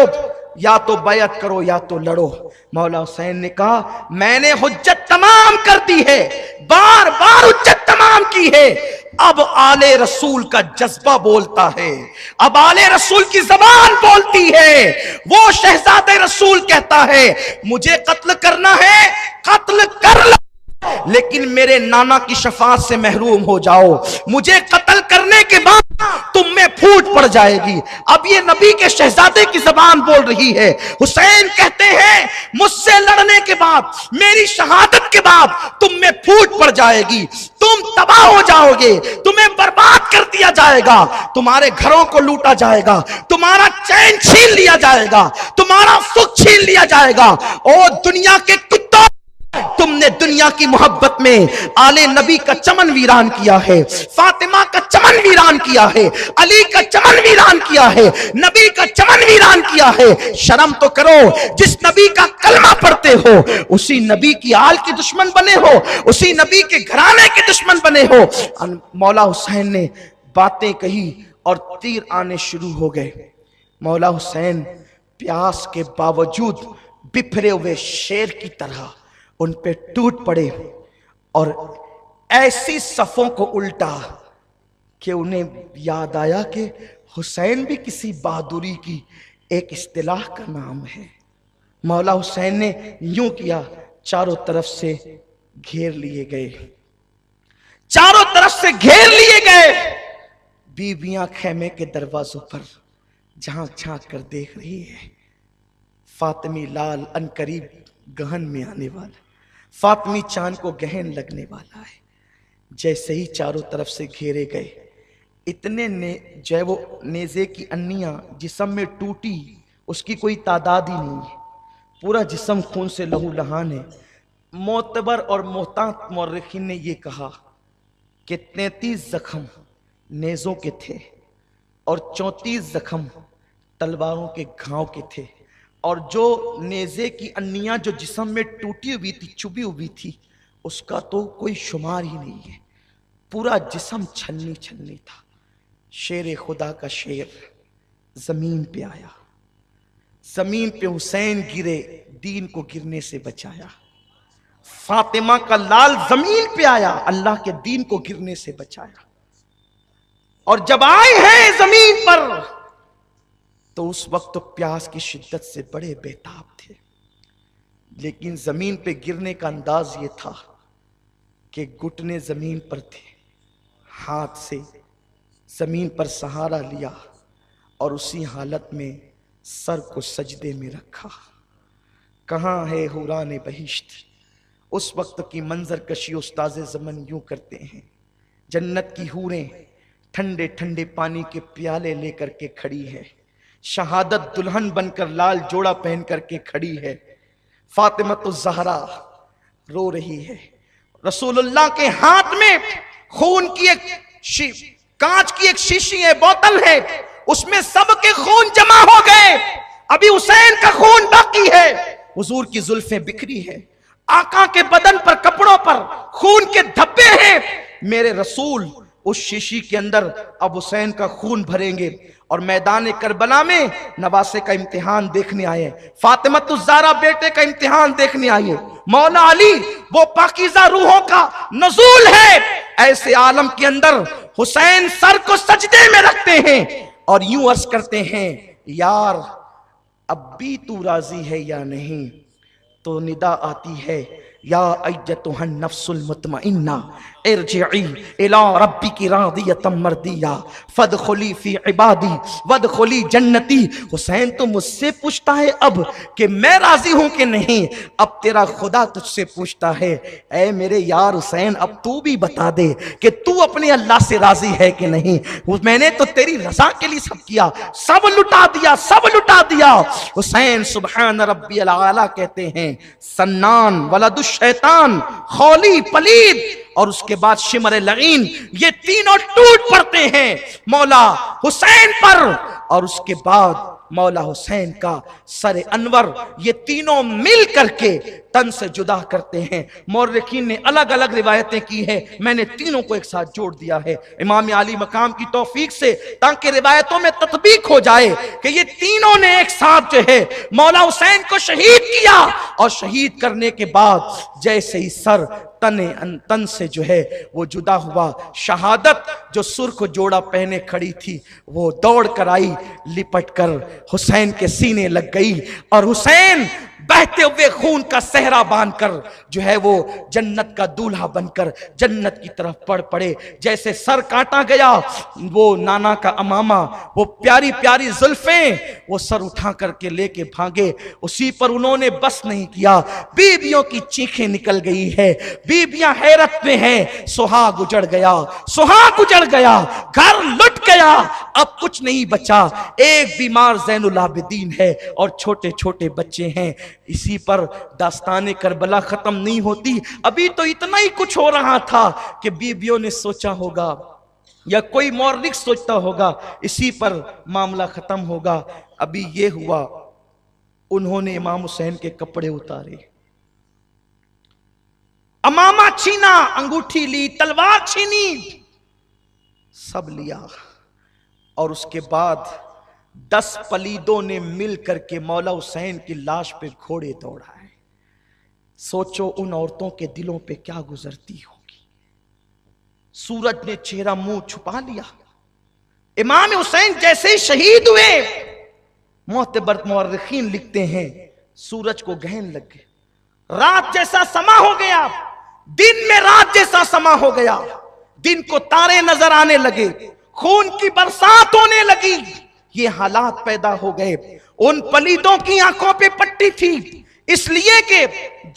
या तो बैत करो या तो लड़ो। मौला हुसैन ने कहा मैंने हुज्जत तमाम कर दी है, बार बार हुज्जत तमाम की है, अब आले रसूल का जज्बा बोलता है, अब आले रसूल की जबान बोलती है। वो शहजादे रसूल कहता है मुझे कत्ल करना है, कत्ल कर लो, लेकिन मेरे नाना की शफाअत से महरूम हो जाओ, मुझे कत्ल करने के बाद तुम में फूट पड़ जाएगी। अब ये नबी के शहजादे की जबान बोल रही है। हुसैन कहते हैं मुझसे लड़ने के बाद, मेरी शहादत के बाद तुम में फूट पड़ जाएगी, तुम तबाह हो जाओगे, तुम्हें बर्बाद कर दिया जाएगा, तुम्हारे घरों को लूटा जाएगा, तुम्हारा चैन छीन लिया जाएगा, तुम्हारा सुख छीन लिया जाएगा। ओ दुनिया के कुत्तों, तुमने दुनिया की मोहब्बत में आले नबी का चमन वीरान किया है, फातिमा का चमन वीरान किया है, अली का चमन वीरान किया है, नबी का चमन वीरान किया है। शर्म तो करो, जिस नबी का कलमा पढ़ते हो उसी नबी की आल के दुश्मन बने हो, उसी नबी के घराने के दुश्मन बने हो। मौला हुसैन ने बातें कही और तीर आने शुरू हो गए। मौला हुसैन प्यास के बावजूद बिफरे हुए शेर की तरह उन पे टूट पड़े और ऐसी सफों को उल्टा कि उन्हें याद आया कि हुसैन भी किसी बहादुरी की एक इस्तिलाह का नाम है। मौला हुसैन ने यूं किया, चारों तरफ से घेर लिए गए, चारों तरफ से घेर लिए गए। बीबियां खेमे के दरवाजों पर झांक झांक कर देख रही है, फातिमी लाल अनकरीब गहन में आने वाला, फातिमी चांद को गहन लगने वाला है। जैसे ही चारों तरफ से घेरे गए, इतने ने जो वो नेज़े की अन्नियां जिस्म में टूटी उसकी कोई तादाद ही नहीं है, पूरा जिस्म खून से लहू लहान है। मोतबर और मोहतात मौर्रिखीन ने यह कहा कि 33 जख्म नेज़ों के थे और 34 जख्म तलवारों के घाव के थे, और जो नेज़े की अन्नियां जो जिस्म में टूटी हुई थी, चुभी हुई थी, उसका तो कोई शुमार ही नहीं है, पूरा जिस्म छन्नी छन्नी था। शेर खुदा का शेर जमीन पे आया, जमीन पे हुसैन गिरे, दीन को गिरने से बचाया। फातिमा का लाल जमीन पे आया, अल्लाह के दीन को गिरने से बचाया। और जब आए हैं जमीन पर तो उस वक्त तो प्यास की शिद्दत से बड़े बेताब थे, लेकिन जमीन पे गिरने का अंदाज ये था कि घुटने जमीन पर थे, हाथ से जमीन पर सहारा लिया और उसी हालत में सर को सजदे में रखा। कहाँ है हुरान बहिश्त? उस वक्त की मंजर कशी उस्ताज़े ज़मन यूं करते हैं, जन्नत की हूरें ठंडे ठंडे पानी के प्याले लेकर के खड़ी है, शहादत दुल्हन बनकर लाल जोड़ा पहन करके खड़ी है। फातिमा ज़हरा रो रही है, रसूलुल्लाह के हाथ में खून की एक कांच की एक शीशी है, बोतल है, उसमें सबके खून जमा हो गए, अभी हुसैन का खून बाकी है। हुजूर की जुल्फें बिखरी है, आका के बदन पर कपड़ों पर खून के धब्बे हैं। मेरे रसूल उस शीशी के अंदर अब हुसैन का खून भरेंगे और मैदान करबला में नवासे का इम्तिहान देखने आए, फातिमा ज़हरा बेटे का इम्तिहान देखने आए। मौला अली वो पाकीज़ा रूहों का नज़ूल है, ऐसे आलम के अंदर हुसैन सर को सजदे में रखते हैं और यूं अर्ज करते हैं, यार अब भी तू राजी है या नहीं, तो निदा आती है, या अय्यतुहन नफ्सुल मुतमइन्ना इरजिई इला रब्बिकी रादियतम मर्दिया फदखुली फी इबादी वदखुली जन्नती। हुसैन तो मुझसे पूछता है अब कि मैं राजी हूं कि नहीं, अब तेरा खुदा तुझसे पूछता है, ऐ मेरे यार हुसैन अब तू भी बता दे कि तू अपने अल्लाह से राजी है कि नहीं। मैंने तो तेरी रजा के लिए सब किया, सब लुटा दिया, सब लुटा दिया। हुसैन सुबहान रब्बियल आला कहते हैं, सन्नान वलदुश शैतान खौली पलीद और उसके बाद शिमर लईन, ये तीनों टूट पड़ते हैं मौला हुसैन पर, और उसके बाद मौला हुसैन का सर अनवर, ये तीनों मिल करके तन से जुदा करते हैं। मौर्रिखीन ने अलग अलग रिवायतें की है, मैंने तीनों को एक साथ जोड़ दिया है इमाम आली मकाम की तौफीक से, ताकि रिवायतों में तत्बीक हो जाए कि ये तीनों ने एक साथ जो है मौला हुसैन को शहीद किया, और शहीद करने के बाद जैसे ही सर तन से जो है वो जुदा हुआ, शहादत जो सुर्ख जोड़ा पहने खड़ी थी वो दौड़ कर आई, लिपट कर हुसैन के सीने लग गई, और हुसैन बहते हुए खून का सहरा बांधकर जो है वो जन्नत का दूल्हा बनकर जन्नत की तरफ बढ़ पड़े। जैसे सर काटा गया, वो नाना का अमामा, वो प्यारी प्यारी जुल्फें, वो सर उठा करके लेके भागे, उसी पर उन्होंने बस नहीं किया, बीबियों की चीखें निकल गई है, बीबियां हैरत में है, सुहाग उजड़ गया, सुहाग उजड़ गया, घर लुट गया, अब कुछ नहीं बचा, एक बीमार ज़ैनुल आबिदीन है और छोटे छोटे बच्चे हैं। इसी पर दास्ताने करबला खत्म नहीं होती। अभी तो इतना ही कुछ हो रहा था कि बीबियों ने सोचा होगा या कोई मौर्रिख सोचता होगा इसी पर मामला खत्म होगा। अभी ये हुआ, उन्होंने इमाम हुसैन के कपड़े उतारे, अमामा छीना, अंगूठी ली, तलवार छीनी, सब लिया, और उसके बाद 10 पलीदों ने मिल करके मौला हुसैन की लाश पे घोड़े दौड़ाए। सोचो उन औरतों के दिलों पे क्या गुजरती होगी। सूरज ने चेहरा मुंह छुपा लिया। इमाम हुसैन जैसे ही शहीद हुए, मोतबर मौर्रिखीन लिखते हैं, सूरज को गहन लग गए, रात जैसा समा हो गया, दिन में रात जैसा समा हो गया, दिन को तारे नजर आने लगे, खून की बरसात होने लगी। ये हालात पैदा हो गए। उन पलीदों की आंखों पे पट्टी थी, इसलिए कि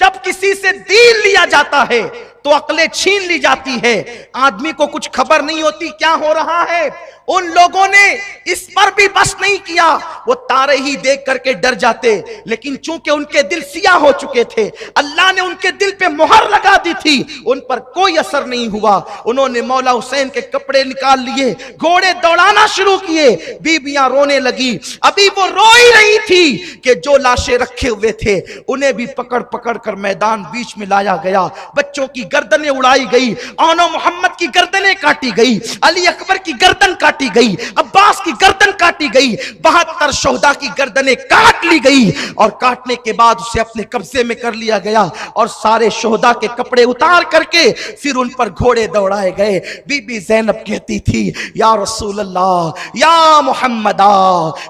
जब किसी से दीन लिया जाता है तो अक्लें छीन ली जाती है, आदमी को कुछ खबर नहीं होती क्या हो रहा है। उन लोगों ने इस पर भी बस नहीं किया, वो तारे ही देख करके डर जाते, लेकिन चूंकि उनके दिल सियाह हो चुके थे, अल्लाह ने उनके दिल पे मोहर लगा दी थी, उन पर कोई असर नहीं हुआ। उन्होंने मौला हुसैन के कपड़े निकाल लिए, घोड़े दौड़ाना शुरू किए, बीबियां रोने लगी। अभी वो रो ही रही थी कि जो लाशें रखे हुए थे उन्हें भी पकड़ पकड़ कर मैदान बीच में लाया गया, बच्चों की गर्दनें उड़ाई गई, आनो मोहम्मद की गर्दनें काटी गई, अली अकबर की गर्दन काटी गई, अब्बास की गर्दन काटी गई, 72 शोहदा की गर्दनें काट ली गई, और काटने के बाद उसे अपने कब्जे में कर लिया गया, और सारे शोहदा के कपड़े उतार करके फिर उन पर घोड़े दौड़ाए गए। बीबी ज़ैनब कहती थी, या रसूल अल्लाह, या मुहम्मदा,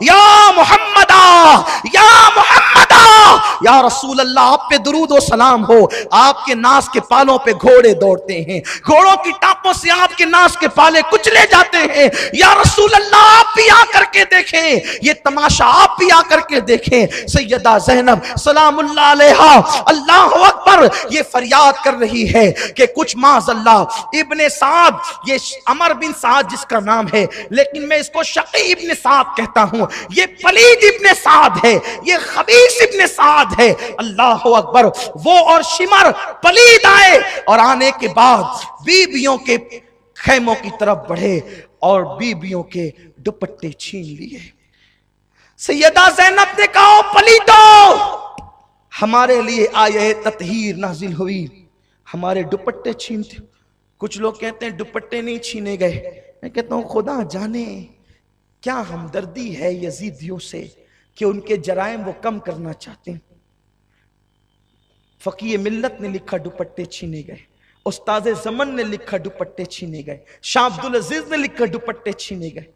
या मुहम्मदा, या मुहम्मदा, या रसूल अल्लाह, आप पे दुरूद और सलाम हो, आपके नास के पालों पे घोड़े दौड़ते हैं, घोड़ों की टापों से आपके नास के पाले कुचले जाते हैं, या रसूल अल्लाह आप भी आकर के देखें, ये तमाशा आप भी आकर के देखें। सैयदा ज़ैनब सलामुल्लाह अलैहा, अल्लाहु अकबर, ये फरियाद कर रही है कि कुछ माज़अल्लाह इब्ने साद, ये अमर बिन साद जिसका नाम है, लेकिन मैं इसको शकी इब्ने साद कहता हूं, ये पलीद इब्ने साद है, ये खबीस इब्ने साद है। अल्लाहु अकबर, वो और शिमर पलीद आए, और आने के बाद बीबियों के खैमों की तरफ बढ़े और बीबियों के दुपट्टे छीन लिए। सैयदा ज़ैनब ने कहा, पलीदो, हमारे लिए आये ततहीर नाजिल हुई, हमारे दुपट्टे छीनते। कुछ लोग कहते हैं दुपट्टे नहीं छीने गए, मैं कहता हूं खुदा जाने क्या हमदर्दी है यजीदियों से कि उनके जराइम वो कम करना चाहते हैं। फकीह मिल्लत ने लिखा दुपट्टे छीने गए, उस्ताद ज़मन ने लिखा दुपट्टे छीने गए, शाह अब्दुल अजीज ने लिखा दुपट्टे छीने गए।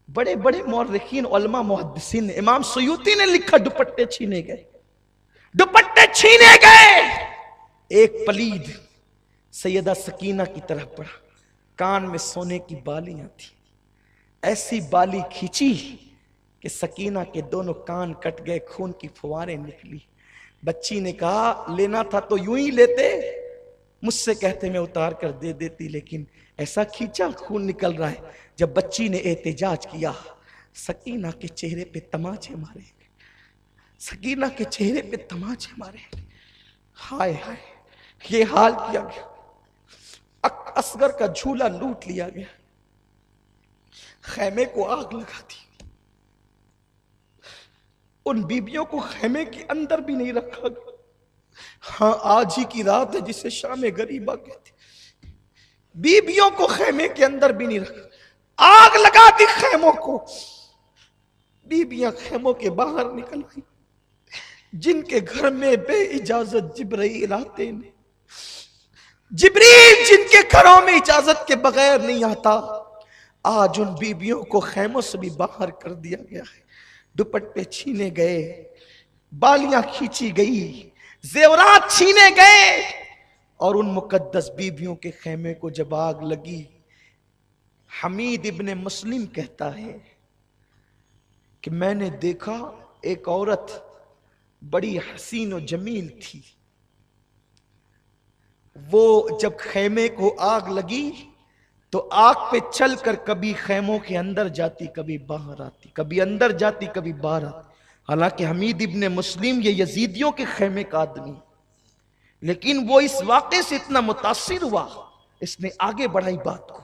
बड़े बड़े मौर्रिखीन उलमा मुहद्दिसीन ने, इमाम सुयूती ने लिखा दुपट्टे छीने गए, दुपट्टे छीने गए। एक पलीद सैयदा सकीना की तरफ पड़ा, कान में सोने की बालियां थी, ऐसी बाली खींची कि सकीना के दोनों कान कट गए, खून की फुहारें निकली। बच्ची ने कहा लेना था तो यूं ही लेते, मुझसे कहते मैं उतार कर दे देती, लेकिन ऐसा खींचा खून निकल रहा है। जब बच्ची ने एहतिजाज किया, सकीना के चेहरे पे तमाचे मारे, सकीना के चेहरे पे तमाचे मारे। हाय हाय, ये हाल किया गया, असगर का झूला लूट लिया गया, खैमे को आग लगा दी। उन बीबियों को खैमे के अंदर भी नहीं रखा गया। हाँ, आज ही की रात है जिसे शाम गरीबा कहते। बीबियों को खैमे के अंदर भी नहीं रखा, आग लगा दी खैमों को। बीबियां खैमों के बाहर निकल आई। जिनके घर में बे इजाजत जिब्रील आते ने, जिब्रील जिनके घरों में इजाजत के बगैर नहीं आता, आज उन बीबियों को खैमों से भी बाहर कर दिया गया है। दुपट्टे छीने गए, बालियां खींची गई, जेवरात छीने गए, और उन मुकद्दस बीबियों के खेमे को जब आग लगी, हमीद इब्ने मुस्लिम कहता है कि मैंने देखा एक औरत बड़ी हसीन और जमील थी, वो जब खेमे को आग लगी तो आग पे चलकर कभी खेमों के अंदर जाती, कभी बाहर आती, कभी अंदर जाती, कभी बाहर आती। हालांकि हमीद इब्ने मुस्लिम ये यजीदियों के खेमे का आदमी, लेकिन वो इस वाक़े से इतना मुतासिर हुआ, इसने आगे बढ़ाई बात को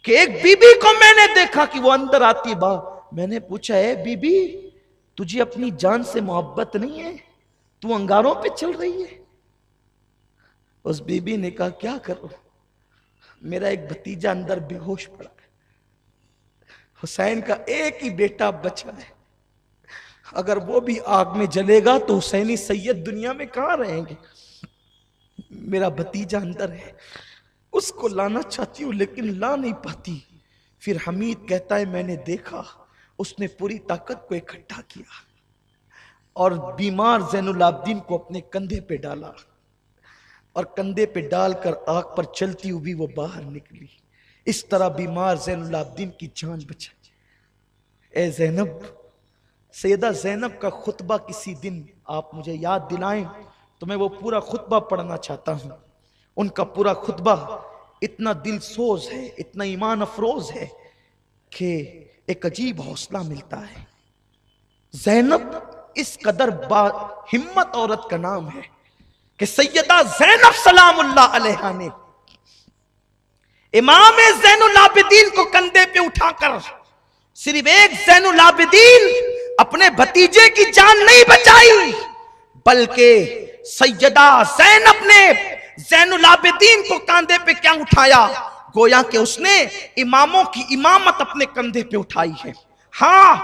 कि एक बीबी को मैंने देखा कि वो अंदर आती बाहर। मैंने पूछा, है बीबी तुझे अपनी जान से मोहब्बत नहीं है, तू अंगारों पे चल रही है? उस बीबी ने कहा क्या करूं, मेरा एक भतीजा अंदर बेहोश पड़ा है, हुसैन का एक ही बेटा बचा है, अगर वो भी आग में जलेगा तो हुसैनी सैयद दुनिया में कहां रहेंगे। मेरा भतीजा अंदर है, उसको लाना चाहती हूं लेकिन ला नहीं पाती। फिर हमीद कहता है मैंने देखा उसने पूरी ताकत को इकट्ठा किया और बीमार ज़ैनुल आबिदीन को अपने कंधे पे डाला, और कंधे पे डालकर आग पर चलती हुई वो बाहर निकली। इस तरह बीमार ज़ैनुल आबिदीन की जान बचाई। ए ज़ैनब, सैयदा ज़ैनब का खुतबा किसी दिन आप मुझे याद दिलाएं तो मैं वो पूरा खुतबा पढ़ना चाहता हूं। उनका पूरा खुतबा इतना दिल सोज है, इतना ईमान अफरोज है कि एक अजीब हौसला मिलता है। ज़ैनब इस कदर हिम्मत औरत का नाम है कि सैयदा ज़ैनब सलामुल्लाह अलैहा ने इमाम ज़ैनुल आबिदीन को कंधे पे उठाकर सिर्फ एक ज़ैनुल आबिदीन अपने भतीजे की जान नहीं बचाई, बल्कि सैयदा ज़ैनब ने ज़ैनुल आबिदीन को कंधे पे क्या उठाया, गोया कि उसने इमामों की इमामत अपने कंधे पे उठाई है। हाँ,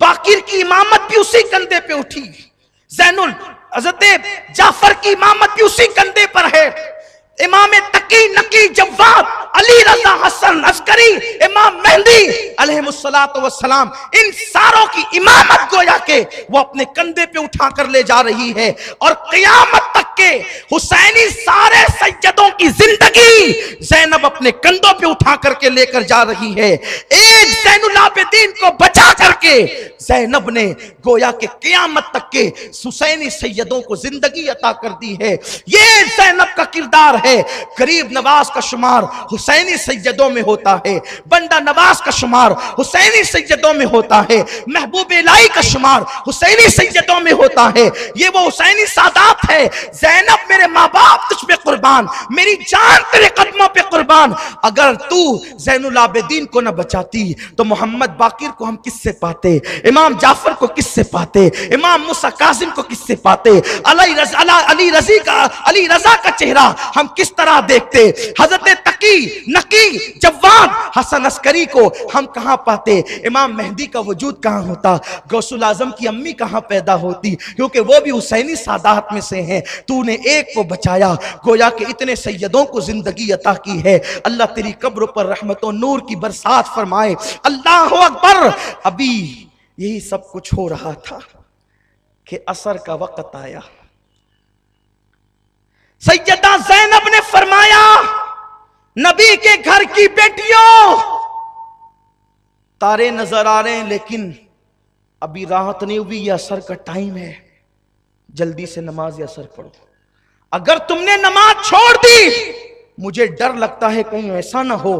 बाकिर की इमामत भी उसी कंधे पे उठी, ज़ैनुल हज़रत जाफर की इमामत भी उसी कंधे पर है। इमाम तकी नकी जव्वाद अली रजा हसन अस्करी इमाम मेहदी अलैहिस्सलातु वस्सलाम, इन सारों की इमामत गोया के वो अपने कंधे पे उठा कर ले जा रही है, और क़यामत तक के हुसैनी सारे सैयदों की जिंदगी ज़ैनब अपने कंधों पे उठा करके लेकर जा रही है। एक ज़ैनुल आबिदीन को बचा करके ज़ैनब ने गोया के क़यामत तक के हुसैनी सैयदों को जिंदगी अता कर दी है। ये ज़ैनब का किरदार है। गरीब नवाज का शुमार हुसैनी सैयदों में होता है, बंदा नवाज का शुमार हुसैनी सैयदों में होता है, महबूब इलाही का शुमार हुसैनी सैयदों में होता है। ये वो हुसैनी सादात है। ज़ैनब मेरे माँ बाप तुझ पे कुर्बान, मेरी जान तेरे कदमों पे कुर्बान। अगर तू ज़ैनुल आबिदीन को न बचाती तो मोहम्मद बाकिर को हम किससे पाते, इमाम जाफर को किससे पाते, इमाम मूसा कासिम को किससे पाते, अली रजा का चेहरा हम किस तरह देखते, हजरत तकी नकी जव्वाद हसन अस्करी को हम कहाँ पाते, इमाम मेहदी का वजूद कहाँ होता, गौसुल आजम की अम्मी कहाँ पैदा होती, क्योंकि वो भी हुसैनी सादात में से हैं। तूने एक को बचाया, गोया कि इतने सैयदों को जिंदगी अता की है। अल्लाह तेरी कब्र पर रहमतों नूर की बरसात फरमाए। अल्लाह अकबर। अभी यही सब कुछ हो रहा था कि असर का वक्त आया। सैयदा ज़ैनब ने फरमाया, नबी के घर की बेटियों, तारे नजर आ रहे हैं लेकिन अभी राहत नहीं हुई, यह असर का टाइम है, जल्दी से नमाज असर पढ़ो। अगर तुमने नमाज छोड़ दी, मुझे डर लगता है कहीं ऐसा ना हो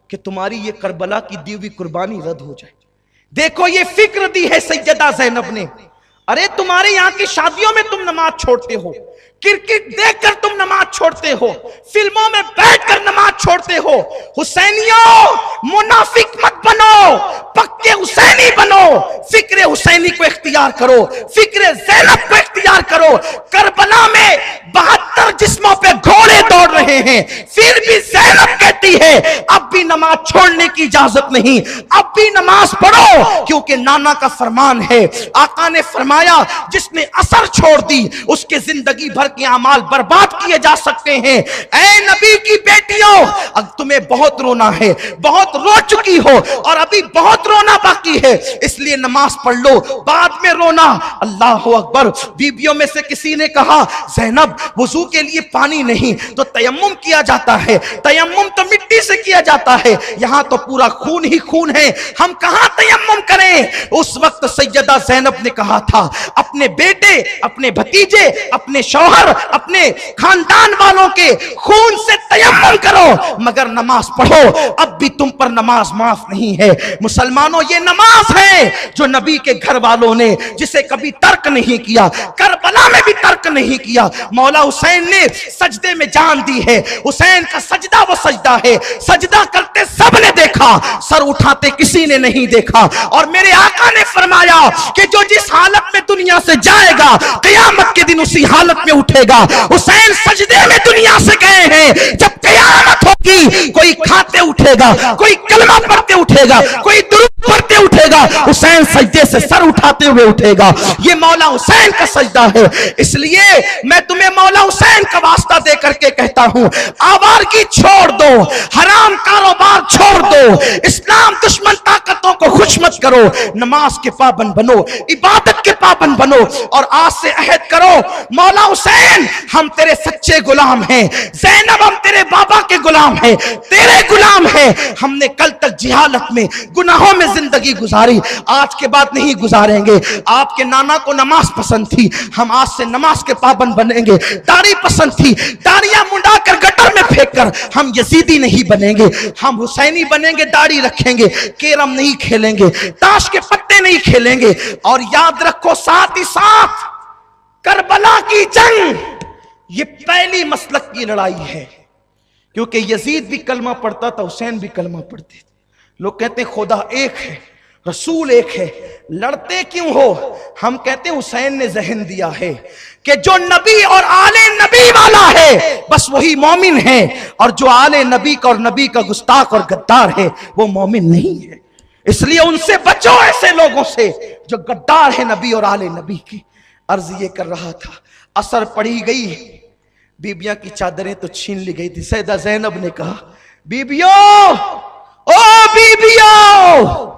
कि तुम्हारी ये करबला की दी हुई कुर्बानी रद्द हो जाए। देखो ये फिक्र दी है सैयदा ज़ैनब ने। अरे तुम्हारे यहां की शादियों में तुम नमाज छोड़ते हो, क्रिकेट देखकर तुम नमाज छोड़ते हो, फिल्मों में बैठकर नमाज छोड़ते हो। हुसैनियों, मुनाफिक मत बनो, पक्के हुसैनी बनो। फिक्र हुसैनी को इख्तियार करो, फिक्र ज़ैनब को इख्तियार करो। करबला में 72 जिस्मों पे घोड़े दौड़ रहे हैं, फिर भी ज़ैनब कहती है अब भी नमाज छोड़ने की इजाजत नहीं, अब भी नमाज पढ़ो, क्योंकि नाना का फरमान है। आका ने फरमाया जिसने असर छोड़ दी उसके जिंदगी भर के अमाल बर्बाद किए जा सकते हैं। ऐ नबी की बेटियों, अब तुम्हें बहुत रोना है, बहुत रो चुकी हो और अभी बहुत रोना बाकी है, इसलिए नमाज पढ़ लो, बाद में रोना। अल्लाह अकबर। बीबियों में से किसी ने कहा, ज़ैनब वुजू के लिए पानी नहीं तो तयम्मुम किया जाता है, तयम्मुम तो मिट्टी से किया जाता है, यहां तो पूरा खून ही खून है, हम कहां तयम्मुम करें। उस वक्त सैयदा ज़ैनब ने कहा था, अपने बेटे, अपने भतीजे, अपने शौहर, अपने खानदान वालों के खून से तयम्मुम करो, मगर नमाज पढ़ो, अब भी तुम पर नमाज माफ नहीं है। मुसलमानों, ये नमाज है जो नबी के घर वालों ने जिसे कभी तर्क नहीं किया, करबला में भी तर्क नहीं किया। मौला हुसैन ने सजदे में जान दी है, हुसैन का सजदा वो सजदा है, सजदा करते सब ने देखा, सर उठाते किसी ने नहीं देखा। और मेरे आका ने फरमाया कि जो जिस हालत में दुनिया से जाएगा, क़यामत के दिन उसी हालत में उठेगा। हुसैन सजदे में दुनिया से गए हैं, जब क़यामत होगी कोई खाते उठेगा, कोई कलमा पढ़ते उठेगा, कोई दुरूद पढ़ते उठेगा, हुसैन सजदे से सर उठाते हुए उठेगा। ये मौला हुसैन का सजदा है। इसलिए मैं तुम्हें मौला हुसैन का वास्ता दे करके कहता हूं, आवारगी छोड़ दो, हराम कारोबार छोड़ दो, इस्लाम दुश्मन ताकतों को खुश मत करो, नमाज के पाबंद बनो, इबादत के पाबंद बनो और आज से अहद करो, मौला हुसैन हम तेरे सच्चे गुलाम हैं, ज़ैनब हम तेरे बाबा के गुलाम हैं, तेरे गुलाम हैं। हमने कल तक जिहालत में, गुनाहों में जिंदगी गुजारी, आज के बाद नहीं गुजारेंगे। आपके नाना को नमाज पसंद थी, हम आज से नमाज के पाबंद बनेंगे। दाढ़ी पसंद थी, दाढ़ियां मुंडाकर गटर में फेंककर हम यजीदी नहीं बनेंगे, हम हुसैनी बनेंगे, दाढ़ी रखेंगे, केरम नहीं खेलेंगे, ताश के पत्ते नहीं खेलेंगे। और याद रखो, साथ ही साथ करबला की जंग ये पहली मसलक की लड़ाई है, क्योंकि यजीद भी कलमा पढ़ता था, हुसैन भी कलमा पढ़ते थे। लोग कहते हैं खुदा एक है, रसूल एक है, लड़ते क्यों हो? हम कहते हैं हुसैन ने जहन दिया है कि जो नबी और आले नबी वाला है बस वही मोमिन है, और जो आले नबी का और नबी का गुस्ताख और गद्दार है वो मोमिन नहीं है। इसलिए उनसे बचो, ऐसे लोगों से जो गद्दार है नबी और आले नबी की। अर्ज ये कर रहा था, असर पड़ी गई, बीबियां की चादरें तो छीन ली गई थी। सैयदा ज़ैनब ने कहा, बीबियों, ओ बीबियों,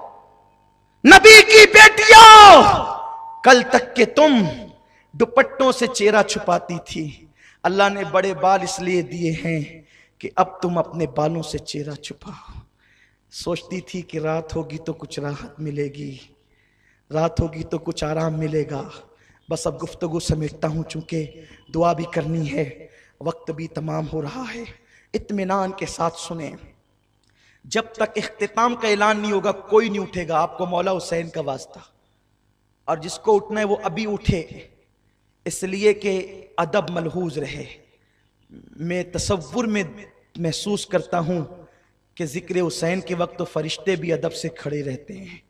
नबी की बेटियों, कल तक के तुम दुपट्टों से चेहरा छुपाती थी, अल्लाह ने बड़े बाल इसलिए दिए हैं कि अब तुम अपने बालों से चेहरा छुपाओ। सोचती थी कि रात होगी तो कुछ राहत मिलेगी, रात होगी तो कुछ आराम मिलेगा। बस अब गुफ्तगू समेटता हूँ, चूंकि दुआ भी करनी है, वक्त भी तमाम हो रहा है। इत्मीनान के साथ सुने, जब तक इख्तिताम का ऐलान नहीं होगा कोई नहीं उठेगा। आपको मौला हुसैन का वास्ता, और जिसको उठना है वो अभी उठे, इसलिए कि अदब मलहूज रहे। मैं तसव्वुर में महसूस करता हूँ कि जिक्र हुसैन के वक्त तो फरिश्ते भी अदब से खड़े रहते हैं,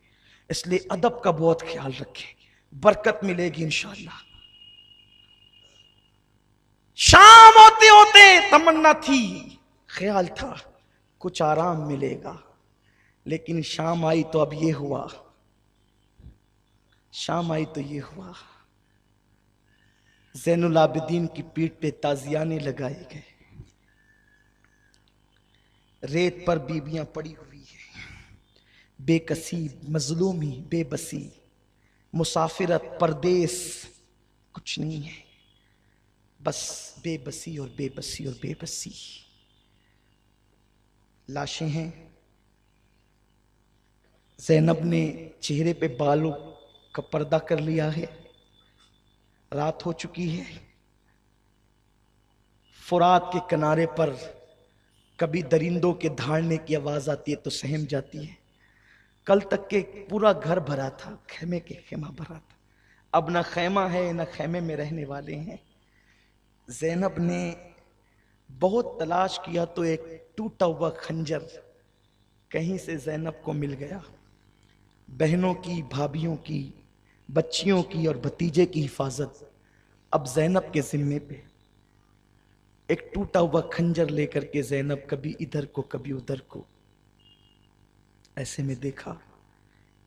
इसलिए अदब का बहुत ख्याल रखें, बरकत मिलेगी इंशाअल्लाह। शाम होते होते तमन्ना थी, ख्याल था कुछ आराम मिलेगा, लेकिन शाम आई तो अब ये हुआ, शाम आई तो ये हुआ, ज़ैनुल आबिदीन की पीठ पे ताजियाने लगाए गए, रेत पर बीबियां पड़ी हुई है, बेकसी, मजलूमी, बेबसी, मुसाफिरत, परदेस, कुछ नहीं है, बस बेबसी और बेबसी और बेबसी। लाशें हैं। ज़ैनब ने चेहरे पे बालों का पर्दा कर लिया है, रात हो चुकी है। फुरात के किनारे पर कभी दरिंदों के दहाड़ने की आवाज आती है तो सहम जाती है। कल तक के पूरा घर भरा था, खेमे के खेमा भरा था, अब ना खेमा है ना खेमे में रहने वाले हैं। ज़ैनब ने बहुत तलाश किया तो एक टूटा हुआ खंजर कहीं से ज़ैनब को मिल गया। बहनों की, भाभियों की, बच्चियों की और भतीजे की हिफाजत अब ज़ैनब के जिम्मे पे। एक टूटा हुआ खंजर लेकर के ज़ैनब कभी इधर को कभी उधर को, ऐसे में देखा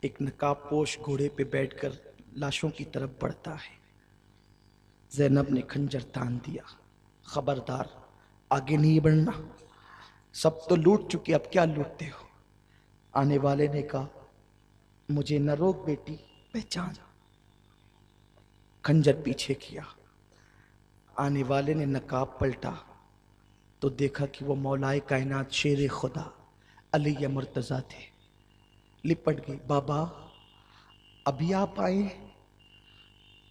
एक नकाबपोश घोड़े पे बैठकर लाशों की तरफ बढ़ता है। ज़ैनब ने खंजर तान दिया, खबरदार आगे नहीं बढ़ना, सब तो लूट चुके, अब क्या लूटते हो। आने वाले ने कहा मुझे न रोक बेटी, पहचान। खंजर पीछे किया, आने वाले ने नकाब पलटा तो देखा कि वो मौलाए कायनात शेर खुदा अली मुर्तज़ा थे। लिपट गई, बाबा अभी आप आए,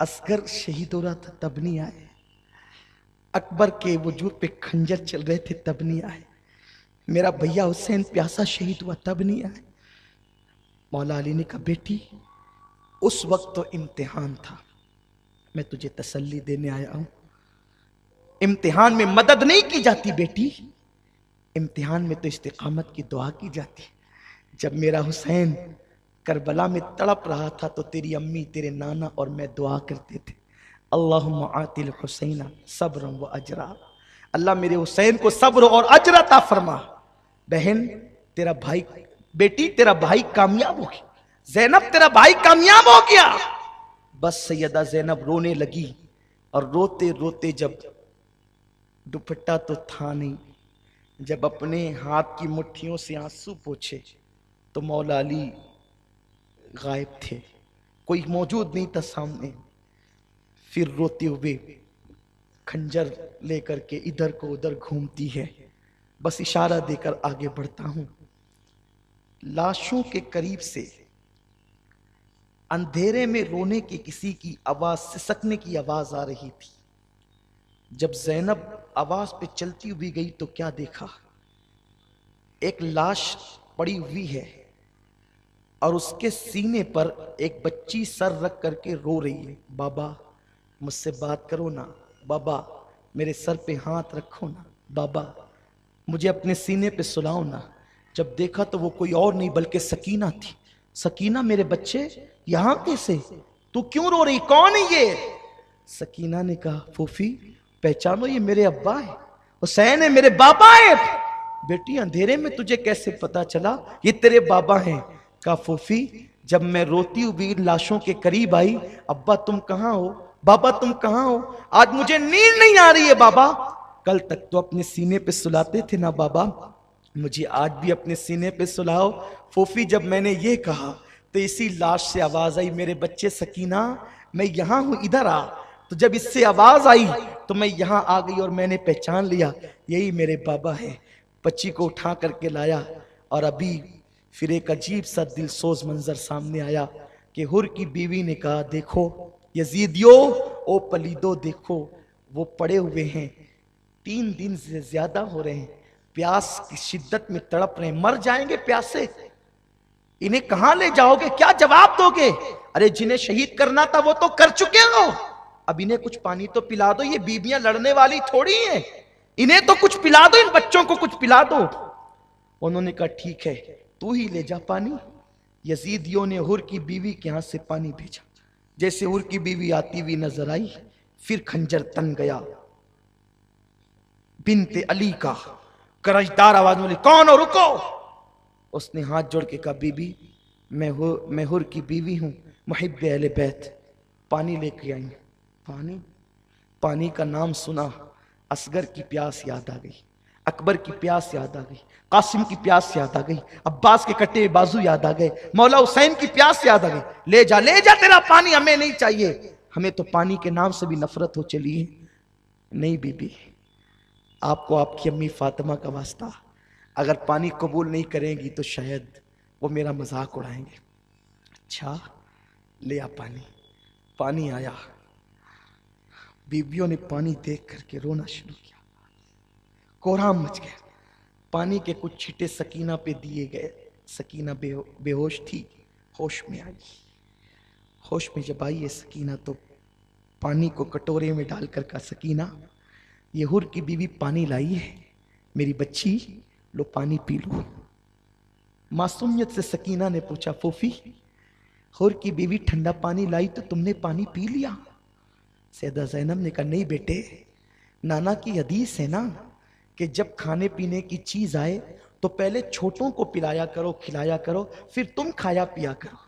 असगर शहीद हो रहा था तब नहीं आए, अकबर के वजूद पे खंजर चल रहे थे तब नहीं आए, मेरा भैया हुसैन प्यासा शहीद हुआ तब नहीं आए। मौला अली ने कहा बेटी उस वक्त तो इम्तिहान था, मैं तुझे तसल्ली देने आया हूं। इम्तिहान में मदद नहीं की जाती बेटी, इम्तिहान में तो इस्तिकामत की दुआ की जाती। जब मेरा हुसैन करबला में तड़प रहा था तो तेरी अम्मी, तेरे नाना और मैं दुआ करते थे, अल्लाहुम्मा आतिल हुसैना सब्रन व अजरा, अल्लाह मेरे हुसैन को सब्र और अजर अता फरमा। बहन तेरा भाई, बेटी तेरा भाई कामयाब हो गया, ज़ैनब तेरा भाई कामयाब हो गया। बस सैयदा ज़ैनब रोने लगी और रोते रोते, जब दुपट्टा तो था नहीं, जब अपने हाथ की मुट्ठियों से आंसू पोंछे तो मौला अली गायब थे, कोई मौजूद नहीं था सामने। फिर रोते हुए खंजर लेकर के इधर को उधर घूमती है, बस इशारा देकर आगे बढ़ता हूं। लाशों के करीब से अंधेरे में रोने की किसी की आवाज, सिसकने की आवाज आ रही थी। जब ज़ैनब आवाज पे चलती हुई गई तो क्या देखा, एक लाश पड़ी हुई है और उसके सीने पर एक बच्ची सर रख करके रो रही है, बाबा मुझसे बात करो ना, बाबा मेरे सर पे हाथ रखो ना, बाबा मुझे अपने सीने पे सुलाओ ना। जब देखा तो वो कोई और नहीं बल्कि सकीना थी। सकीना मेरे बच्चे यहां कैसे, तू क्यों रो रही, कौन है ये? सकीना ने कहा फूफी पहचानो, ये मेरे अब्बा है, हुसैन है, मेरे बाबा है। बेटी अंधेरे में तुझे कैसे पता चला ये तेरे बाबा हैं? कहा फूफी जब मैं रोती हुई लाशों के करीब आई, अब्बा तुम कहां हो, बाबा तुम कहां हो, आज मुझे नींद नहीं आ रही है बाबा। कल तक तो अपने सीने पे सुलाते थे ना बाबा, मुझे आज भी अपने सीने पे सुलाओ। फूफी जब मैंने ये कहा तो इसी लाश से आवाज आई, मेरे बच्चे सकीना मैं यहां हूं, इधर आ। तो जब इससे आवाज आई तो मैं यहां आ गई और मैंने पहचान लिया यही मेरे बाबा है। बच्ची को उठा करके लाया और अभी फिर एक अजीब सा दिलसोज मंजर सामने आया कि हुर की बीवी ने कहा देखो यजीदियो, ओ पलीदो देखो वो पड़े हुए हैं, 3 दिन से ज्यादा हो रहे हैं, प्यास की शिद्दत में तड़प रहे हैं, मर जाएंगे प्यासे, इन्हें कहां ले जाओगे, क्या जवाब दोगे? अरे जिन्हें शहीद करना था वो तो कर चुके हो, अब इन्हें कुछ पानी तो पिला दो, ये बीबियां लड़ने वाली थोड़ी हैं, इन्हें तो कुछ पिला दो, इन बच्चों को कुछ पिला दो। उन्होंने कहा ठीक है तू ही ले जा पानी। यजीदियों ने हुर की बीवी के हाथ से पानी भेजा। जैसे हुर की बीवी आती हुई नजर आई, फिर खंजर तन गया। बिनते अली का करजदार आवाज में, कौन हो, रुको। उसने हाथ जोड़ के कहा, बीबी मैं हुर की बीवी हूँ, मुहिब्ब अहले बैत, पानी लेके आई। पानी का नाम सुना, असगर की प्यास याद आ गई, अकबर की प्यास याद आ गई, कासिम की प्यास याद आ गई, अब्बास के कटे बाजू याद आ गए, मौला हुसैन की प्यास याद आ गई। ले जा तेरा पानी, हमें नहीं चाहिए, हमें तो पानी के नाम से भी नफरत हो चली है। नहीं बीबी, आपको आपकी अम्मी फातिमा का वास्ता, अगर पानी कबूल नहीं करेंगी तो शायद वो मेरा मजाक उड़ाएंगे। अच्छा ले आ पानी आया। बीबियों ने पानी देख करके रोना शुरू किया, कोहराम मच गया। पानी के कुछ छींटे सकीना पे दिए गए। सकीना बेहोश थी, होश में आई। होश में जब आई है सकीना तो पानी को कटोरे में डालकर कहा, सकीना ये हुर की बीवी पानी लाई है, मेरी बच्ची लो पानी पी लो। मासूमियत से सकीना ने पूछा, फूफी हुर की बीवी ठंडा पानी लाई तो तुमने पानी पी लिया? सैयदा ज़ैनब ने कहा, नहीं बेटे, नाना की हदीस है ना कि जब खाने पीने की चीज आए तो पहले छोटों को पिलाया करो, खिलाया करो, फिर तुम खाया पिया करो।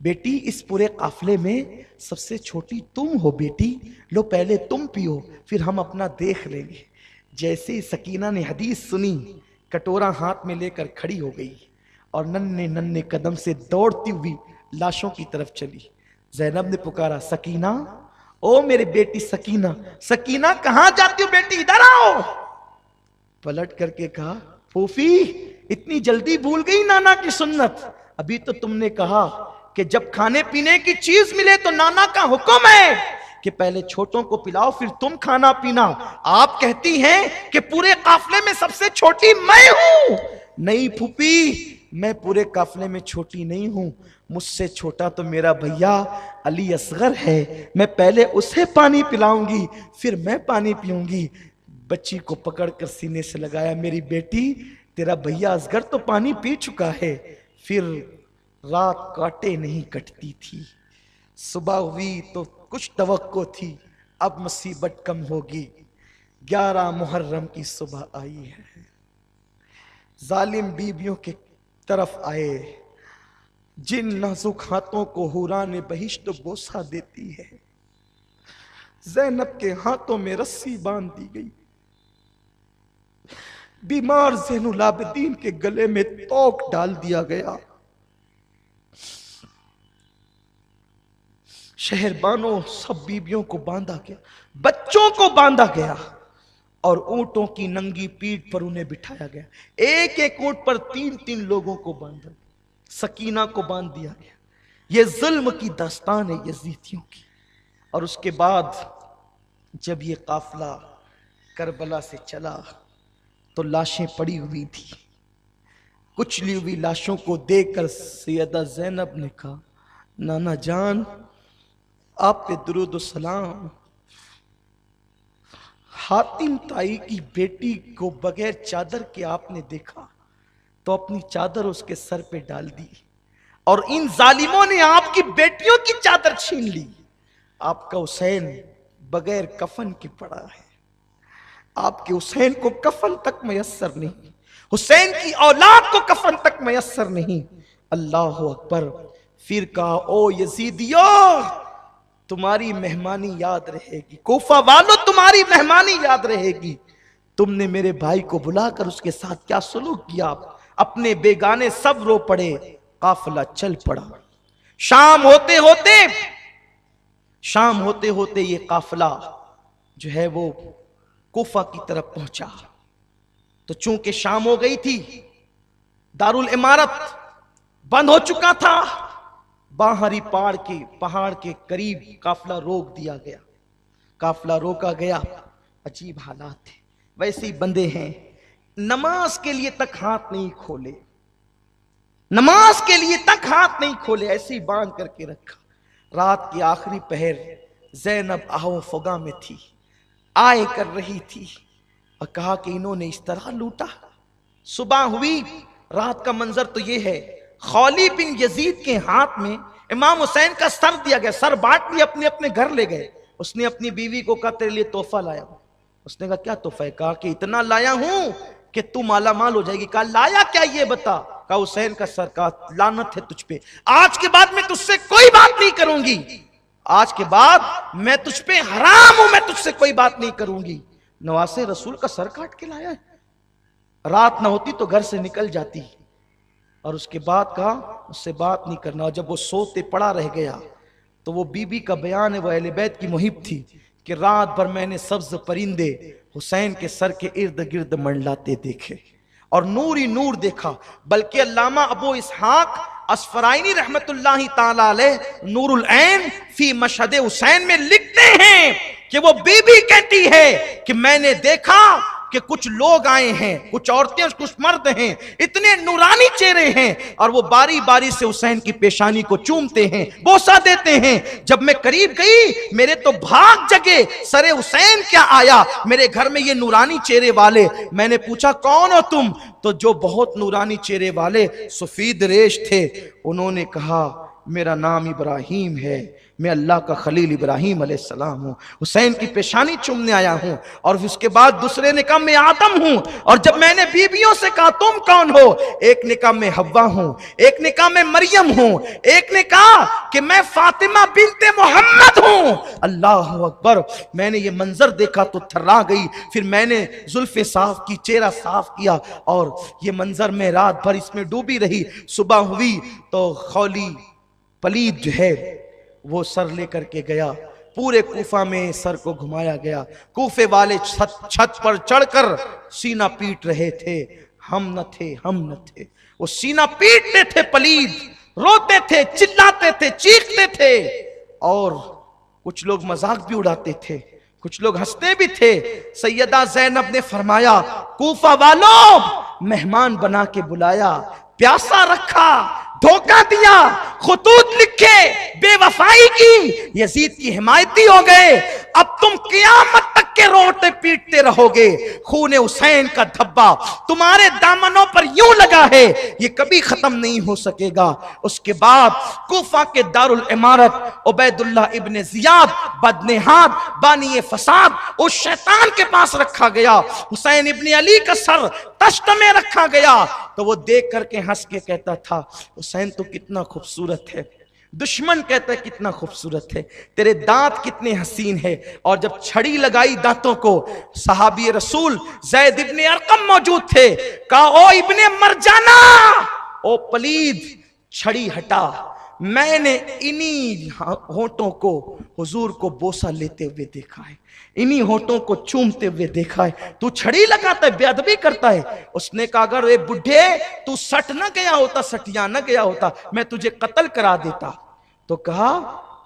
बेटी इस पूरे काफले में सबसे छोटी तुम हो बेटी, लो पहले तुम पियो, फिर हम अपना देख लेंगे। जैसे ही सकीना ने हदीस सुनी, कटोरा हाथ में लेकर खड़ी हो गई और नन्हे नन्हे कदम से दौड़ती हुई लाशों की तरफ चली। ज़ैनब ने पुकारा, सकीना, ओ मेरी बेटी सकीना, सकीना कहां जाती हो बेटी, इधर आओ। पलट करके कहा, फूफी इतनी जल्दी भूल गई नाना की सुन्नत? अभी तो तुमने कहा कि जब खाने पीने की चीज मिले तो नाना का हुक्म है कि पहले छोटों को पिलाओ फिर तुम खाना पीना। आप कहती हैं कि पूरे काफले में सबसे छोटी मैं हूं। नहीं फूफी, मैं पूरे काफले में छोटी नहीं हूं, मुझसे छोटा तो मेरा भैया अली असगर है। मैं पहले उसे पानी पिलाऊंगी फिर मैं पानी पीऊंगी। बच्ची को पकड़कर सीने से लगाया, मेरी बेटी तेरा भैया असगर तो पानी पी चुका है। फिर रात काटे नहीं कटती थी, सुबह हुई तो कुछ तवक्को थी, अब मुसीबत कम होगी। 11 मुहर्रम की सुबह आई है। जालिम बीबियों के तरफ आए, जिन नाजुक हाथों को हुरा ने बहिश्त बोसा देती है। ज़ैनब के हाथों में रस्सी बांध दी गई, बीमार ज़ैनुल आबिदीन के गले में तोक डाल दिया गया। शहरबानों सब बीबियों को बांधा गया, बच्चों को बांधा गया और ऊंटों की नंगी पीठ पर उन्हें बिठाया गया। एक एक ऊंट पर 3-3 लोगों को बांधा, सकीना को बांध दिया गया। यह जुल्म की दास्तान है यजीदियों की। और उसके बाद जब ये काफिला करबला से चला तो लाशें पड़ी हुई थी। कुचली हुई लाशों को देखकर सैयदा ज़ैनब ने कहा, नाना जान आप पे दुरूद व सलाम। हातिम ताई की बेटी को बगैर चादर के आपने देखा तो अपनी चादर उसके सर पे डाल दी और इन जालिमों ने आपकी बेटियों की चादर छीन ली। आपका हुसैन बगैर कफन के पड़ा है, आपके हुसैन को कफन तक मयस्सर नहीं, हुसैन की औलाद को कफन तक मयस्सर नहीं। अल्लाह अकबर। फिर कहा, ओ यजीदियों तुम्हारी मेहमानी याद रहेगी, कोफा वालों तुम्हारी मेहमानी याद रहेगी। तुमने मेरे भाई को बुलाकर उसके साथ क्या सुलूक किया। अपने बेगाने सब रो पड़े, काफिला चल पड़ा। शाम होते होते ये काफिला जो है वो कोफा की तरफ पहुंचा। तो चूंकि शाम हो गई थी, दारुल इमारत बंद हो चुका था, बाहरी पहाड़ के करीब काफिला रोक दिया गया। काफिला रोका गया। अजीब हालात थे। वैसे ही बंदे हैं, नमाज के लिए तक हाथ नहीं खोले, नमाज के लिए तक हाथ नहीं खोले, ऐसे ही बांध करके रखा। रात की आखिरी पहर ज़ैनब आहो फगा में थी, आए कर रही थी और कहा कि इन्होंने इस तरह लूटा। सुबह हुई, रात का मंजर तो ये है, खौली बिन यजीद के हाथ में इमाम हुसैन का सर दिया गया, सर बांट लिया, अपने अपने घर ले गए। उसने अपनी बीवी को कहा तेरे लिए तोहफा लाया हूं। उसने कहा क्या तोहफा है? कहा कि इतना लाया हूं कि तू माला माल हो जाएगी। कहा लाया क्या ये बता। कहा हुसैन का सर। का लानत है तुझ पे, आज के बाद मैं तुझसे कोई बात नहीं करूंगी, आज के बाद मैं तुझ पे हराम हूं, मैं तुझसे कोई बात नहीं करूंगी। नवासे रसूल का सर काट के लाया है। रात ना होती तो घर से निकल जाती, और उसके बाद कहा उससे बात नहीं करना। और जब वो सोते पड़ा रह गया तो वो बीबी का बयान है, वो अहले बैत की मुहिब थी कि रात भर मैंने सब्ज परिंदे हुसैन के सर के इर्द गिर्द मंडलाते देखे और नूर ही नूर देखा। बल्कि अल्लामा अबू इसहाक अस्फराइनी रहमतुल्लाहि ताला अलैह नूरुल ऐन फी मशहद हुसैन में लिखते हैं कि वो बीबी कहती है कि मैंने देखा कि कुछ लोग आए हैं, कुछ औरतें कुछ मर्द हैं, इतने नूरानी चेहरे हैं, और वो बारी बारी से हुसैन की पेशानी को चूमते हैं, बोसा देते हैं। जब मैं करीब गई मेरे तो भाग जगे, सरे हुसैन क्या आया मेरे घर में ये नूरानी चेहरे वाले। मैंने पूछा कौन हो तुम, तो जो बहुत नूरानी चेहरे वाले सफीद रेश थे उन्होंने कहा मेरा नाम इब्राहिम है, मैं अल्लाह का खलील इब्राहिम अलैहिस्सलाम हूँ, हुसैन की पेशानी चूमने आया हूँ। और उसके बाद दूसरे ने कहा मैं आदम हूँ। और जब मैंने बीबियों से कहा तुम कौन हो, एक ने कहा मैं हव्वा हूँ, एक ने कहा मैं मरियम हूँ, एक ने कहा कि मैं फातिमा बिनते मोहम्मद हूँ। अल्लाह अकबर। मैंने ये मंजर देखा तो थर्रा गई। फिर मैंने जुल्फे साफ की, चेहरा साफ किया, और ये मंजर में रात भर इसमें डूबी रही। सुबह हुई तो खौली पलीद जो है वो सर लेकर के गया, पूरे कूफा में सर को घुमाया गया। कूफे वाले छत पर चढ़कर सीना पीट रहे थे, हम न थे, हम न थे। वो सीना पीटते थे, पलीद रोते थे, चिल्लाते थे, चीखते थे, और कुछ लोग मजाक भी उड़ाते थे, कुछ लोग हंसते भी थे। सैयदा ज़ैनब ने फरमाया कूफा वालों मेहमान बना के बुलाया, प्यासा रखा, धोखा दिया, खुतूत लिखे, बेवफाई की, यजीद की हिमायती हो गए। अब तुम क़यामत तक के रोते पीटते रहोगे। खून हुसैन का धब्बा तुम्हारे दामनों पर यूं लगा है, ये कभी खत्म नहीं हो सकेगा। उसके बाद कूफा के दारुल इमारत उबैदुल्लाह इब्ने जियाद बदनेहाद बानी फसाद उस शैतान के पास रखा गया। हुसैन इब्ने अली का सर तश्त में रखा गया तो वो देख करके हंस के कहता था हुसैन तो कितना खूबसूरत है। दुश्मन कहता है कितना खूबसूरत है, तेरे दांत कितने हसीन है। और जब छड़ी लगाई दांतों को, सहाबी रसूल ज़ैद इब्ने अरकम मौजूद थे। कहा ओ इब्ने मरजाना, ओ पलीद छड़ी हटा। मैंने इन्हीं होठों को हुजूर को बोसा लेते हुए देखा है, इन्हीं होठों को चूमते हुए देखा है, तू छड़ी लगाता है, बेअदबी करता है। उसने कहा अगर ए बुढ़े तू सट न गया होता, सटिया न गया होता, मैं तुझे कत्ल करा देता। तो कहा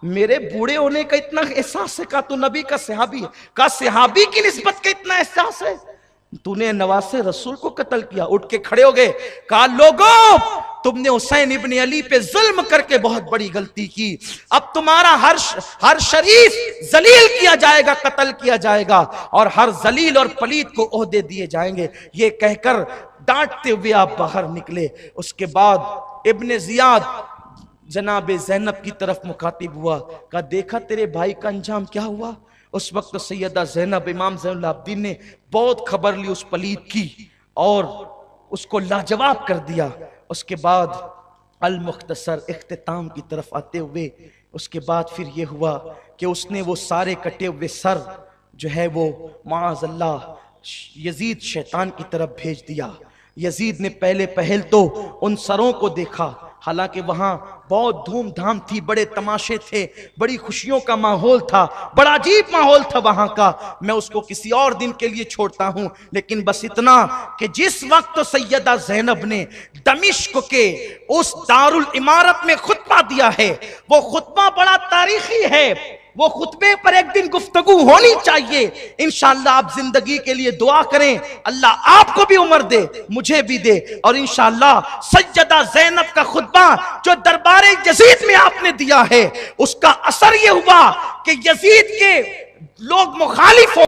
मेरे बूढ़े होने का इतना एहसास है? कहा तू नबी का सहाबी है। कहा सहाबी की निस्बत का इतना एहसास है? तूने नवासे रसूल को कत्ल किया। उठ के खड़े हो गए। कहा लोगों तुमने हुसैन इब्ने अली पे जुल्म करके बहुत बड़ी गलती की, अब तुम्हारा हर शरीफ जलील किया जाएगा, कत्ल किया जाएगा, और हर जलील और पलीद को ओहदे दिए जाएंगे। ये कहकर डांटते हुए आप बाहर निकले। उसके बाद इब्ने जियाद जनाबे ज़ैनब की तरफ मुखातिब हुआ। कहा देखा तेरे भाई का अंजाम क्या हुआ। उस वक्त सैयदा ज़ैनब इमाम ज़ैनुल आबिदीन ने बहुत खबर ली उस पलीद की और उसको लाजवाब कर दिया। उसके बाद अल मुख्तसर इख्तिताम की तरफ आते हुए उसके बाद फिर ये हुआ कि उसने वो सारे कटे हुए सर जो है वो माअज़ल्लाह यजीद शैतान की तरफ भेज दिया। यजीद ने पहले पहल तो उन सरों को देखा, हालांकि वहां बहुत धूमधाम थी, बड़े तमाशे थे, बड़ी खुशियों का माहौल था, बड़ा अजीब माहौल था वहां का। मैं उसको किसी और दिन के लिए छोड़ता हूं, लेकिन बस इतना कि जिस वक्त सैयदा ज़ैनब ने दमिश्क के उस दारुल इमारत में खुतबा दिया है, वो खुतबा बड़ा तारीखी है, वो खुतबे पर एक दिन गुफ्तगू होनी चाहिए। इंशाअल्लाह आप जिंदगी के लिए दुआ करें, अल्लाह आपको भी उम्र दे, मुझे भी दे, और इंशाअल्लाह सैयदा ज़ैनब का खुतबा जो दरबार यजीद में आपने दिया है उसका असर यह हुआ कि यजीद के लोग मुखालिफ हो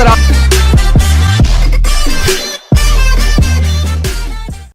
नजर आ